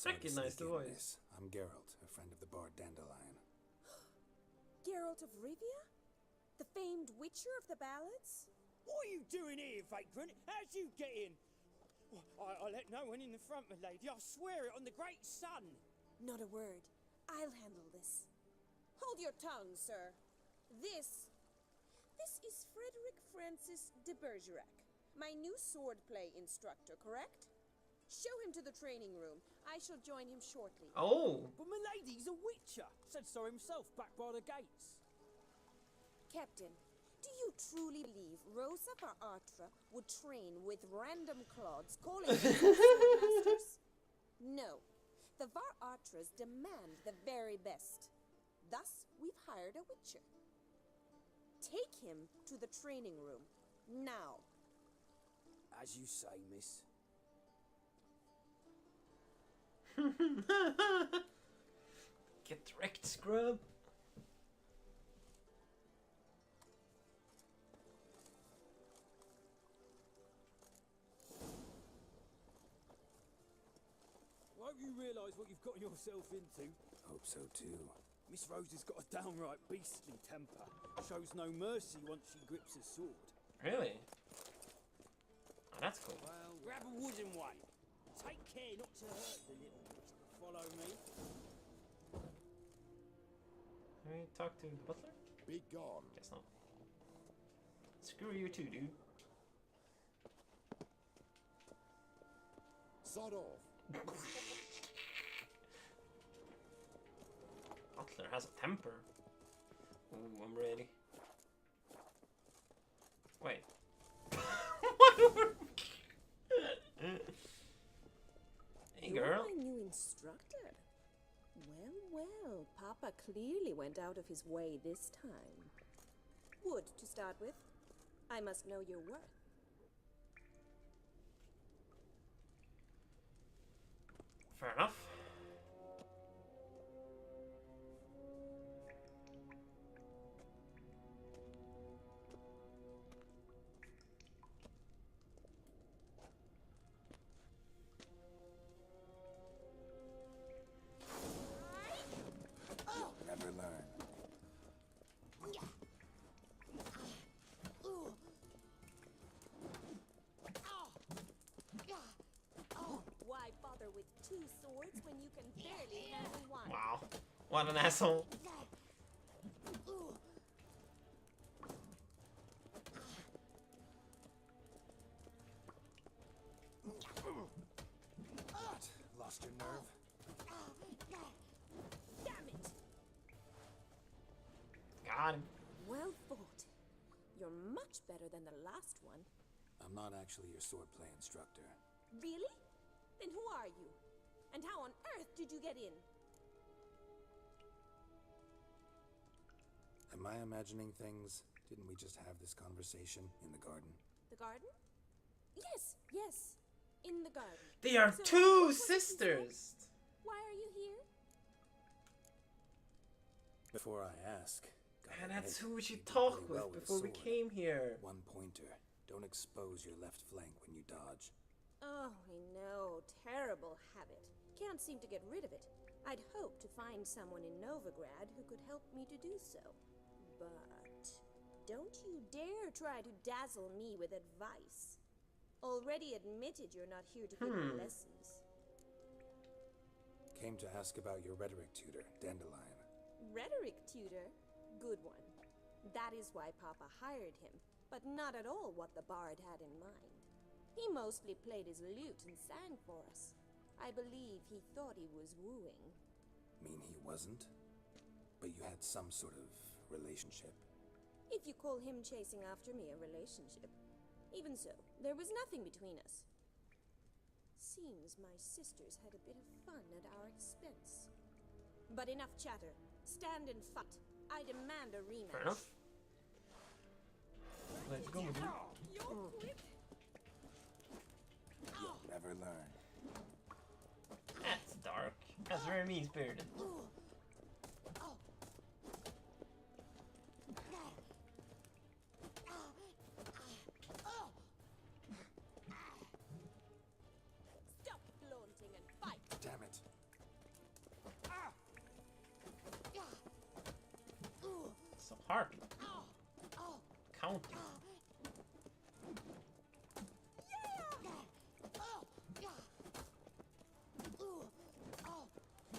Recognize the voice. I'm Geralt, a friend of the bard Dandelion. Geralt of Rivia? The famed witcher of the ballads? What are you doing here, vagrant? How'd you get in? I let no one in the front, my lady. I swear it on the great sun. Not a word. I'll handle this. Hold your tongue, sir. This is Frederick Francis de Bergerac, my new swordplay instructor, correct? Show him to the training room. I shall join him shortly. Oh! But my lady's a witcher. Said so himself back by the gates. Captain, do you truly believe Rosa Varatra would train with random clods calling themselves swordmasters? No. The Varatras demand the very best. Thus, we've hired a witcher. Take him to the training room. Now. As you say, miss. Get wrecked, scrub. Won't you realise what you've gotten yourself into? Hope so too. Miss Rosa's got a downright beastly temper. Shows no mercy once she grips a sword. Really? Oh, that's cool. Well, grab a wooden one. Take care not to hurt the little bit. Follow me. Can we talk to the butler? Be gone. Guess not. Screw you too, dude. Sod off. Butler has a temper. Ooh, I'm ready. Wait. Hey, girl. You're my new instructor. Well, Papa clearly went out of his way this time. Wood, to start with. I must know your worth. Fair enough. Never learn. Why bother with two swords when you can barely handle one? Wow. What an asshole. Lost your nerve? Damn it! Got him. Well fought. You're much better than the last one. I'm not actually your swordplay instructor. Really? Then who are you? And how on earth did you get in? Am I imagining things? Didn't we just have this conversation in the garden? The garden? Yes. In the garden. They are So, two what was it sisters. Why are you here? Before I ask. And that's who we should You did talk pretty with well a before we sword. came here. One pointer. Don't expose your left flank when you dodge. Oh, I know. Terrible habit. Can't seem to get rid of it. I'd hoped to find someone in Novigrad who could help me to do so. But don't you dare try to dazzle me with advice. Already admitted you're not here to give me lessons. Came to ask about your rhetoric tutor, Dandelion. Rhetoric tutor? Good one. That is why Papa hired him, but not at all what the bard had in mind. He mostly played his lute and sang for us. I believe he thought he was wooing. Mean he wasn't? But you had some sort of relationship? If you call him chasing after me a relationship. Even so, there was nothing between us. Seems my sisters had a bit of fun at our expense. But enough chatter. Stand and fight. I demand a rematch. Fair enough. Let's go, dude. You're quick. You'll never learn. That's dark. That's very mean-spirited. Stop flaunting and fight. Damn it. So hard. Counting.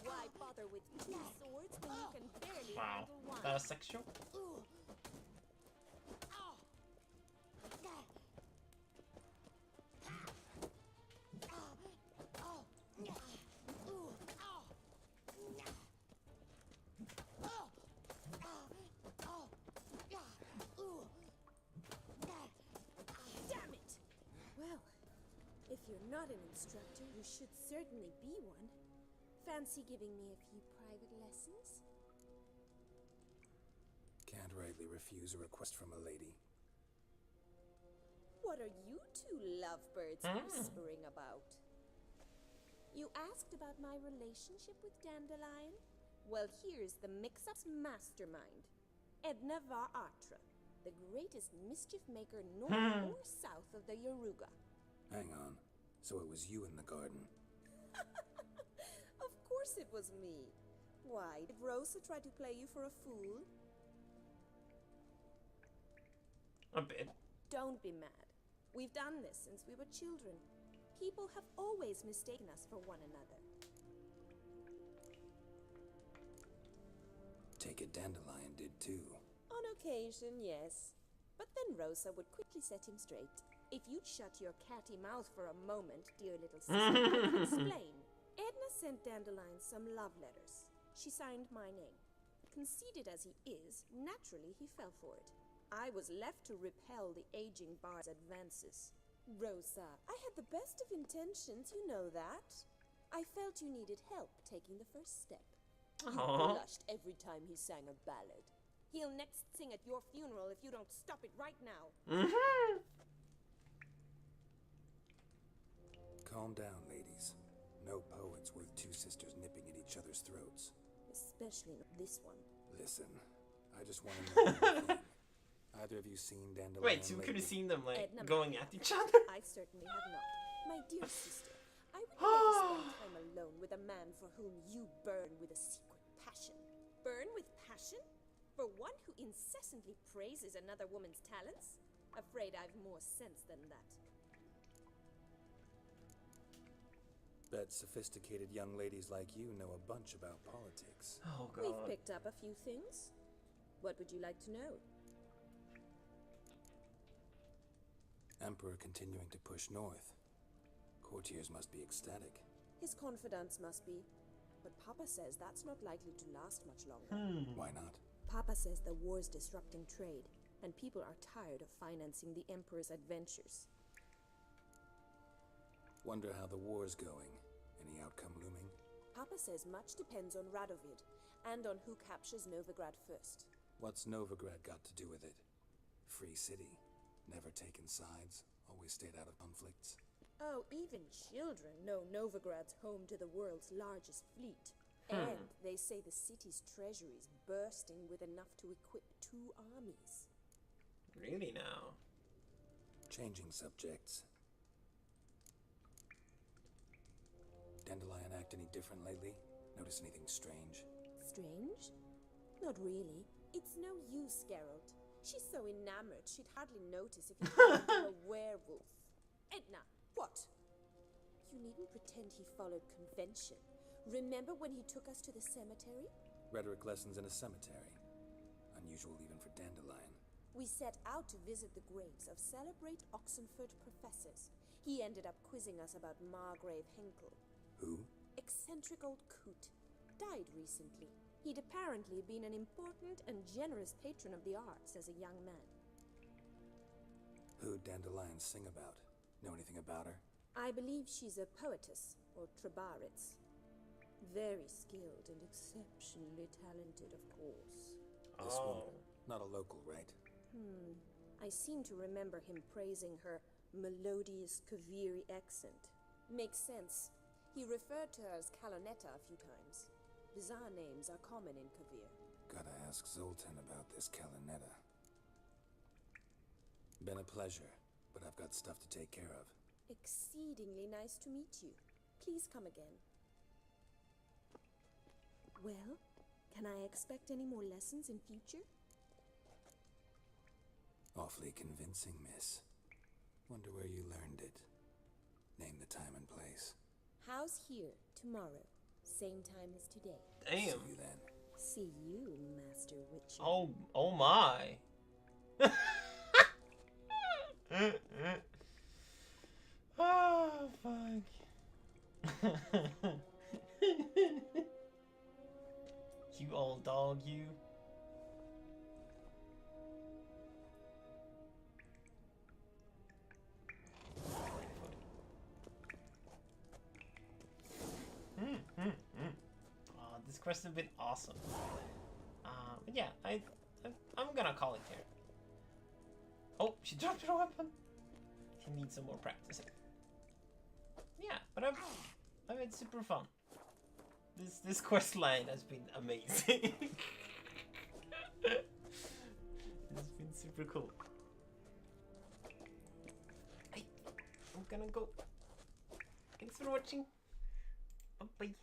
Why bother with two swords when you can barely Wow. handle one? That was sexual? Damn it! Well, if you're not an instructor, you should certainly be one. Fancy giving me a few private lessons? Can't rightly refuse a request from a lady. What are you two lovebirds whispering about? You asked about my relationship with Dandelion? Well, here's the mix-up's mastermind. Edna var Atra, the greatest mischief maker north or south of the Yaruga. Hang on. So it was you in the garden? Of course it was me. Why, did Rosa try to play you for a fool? A bit. Don't be mad. We've done this since we were children. People have always mistaken us for one another. Take it Dandelion did too. On occasion, yes. But then Rosa would quickly set him straight. If you'd shut your catty mouth for a moment, dear little sister, I can explain. Edna sent Dandelion some love letters. She signed my name. Conceited as he is, naturally he fell for it. I was left to repel the aging bard's advances. Rosa, I had the best of intentions, you know that. I felt you needed help taking the first step. You blushed every time he sang a ballad. He'll next sing at your funeral if you don't stop it right now. Calm down, ladies. No poet's worth two sisters nipping at each other's throats. Especially this one. Listen, I just want to know one thing. Either of you seen Dandelion Wait, so we could have seen them, like, going at each other? I certainly have not. My dear sister, I would never spend time alone with a man for whom you burn with a secret passion. Burn with passion? For one who incessantly praises another woman's talents? Afraid I've more sense than that. Bet sophisticated young ladies like you know a bunch about politics. Oh, God. We've picked up a few things. What would you like to know? Emperor continuing to push north. Courtiers must be ecstatic. His confidants must be. But Papa says that's not likely to last much longer. Why not? Papa says the war's disrupting trade, and people are tired of financing the Emperor's adventures. Wonder how the war's going. Any outcome looming? Papa says much depends on Radovid, and on who captures Novigrad first. What's Novigrad got to do with it? Free city. Never taken sides. Always stayed out of conflicts. Oh, even children know Novigrad's home to the world's largest fleet. And they say the city's treasury is bursting with enough to equip 2 armies. Really now? Changing subjects. Dandelion act any different lately? Notice anything strange? Strange? Not really. It's no use, Geralt. She's so enamored she'd hardly notice if you turned into a werewolf. Edna, what? You needn't pretend he followed convention. Remember when he took us to the cemetery? Rhetoric lessons in a cemetery. Unusual even for Dandelion. We set out to visit the graves of celebrate Oxenford professors. He ended up quizzing us about Margrave Henkel. Who? Eccentric old coot. Died recently. He'd apparently been an important and generous patron of the arts as a young man. Who'd Dandelion sing about? Know anything about her? I believe she's a poetess, or trabaritz. Very skilled and exceptionally talented, of course. This woman, not a local, right? I seem to remember him praising her melodious Kaviri accent. Makes sense. He referred to her as Calonetta a few times. Bizarre names are common in Kavir. Gotta ask Zoltan about this Calonetta. Been a pleasure, but I've got stuff to take care of. Exceedingly nice to meet you. Please come again. Well, can I expect any more lessons in future? Awfully convincing, miss. Wonder where you learned it. Name the time and place. House here, tomorrow. Same time as today. Damn. See you then. See you, Master Witcher. Oh my. Oh, fuck. You old dog, you. This quest has been awesome. But yeah, I'm gonna call it here. Oh, she dropped her weapon. She needs some more practicing. Yeah, but I've had super fun. This quest line has been amazing. It's been super cool. I'm gonna go. Thanks for watching. Bye.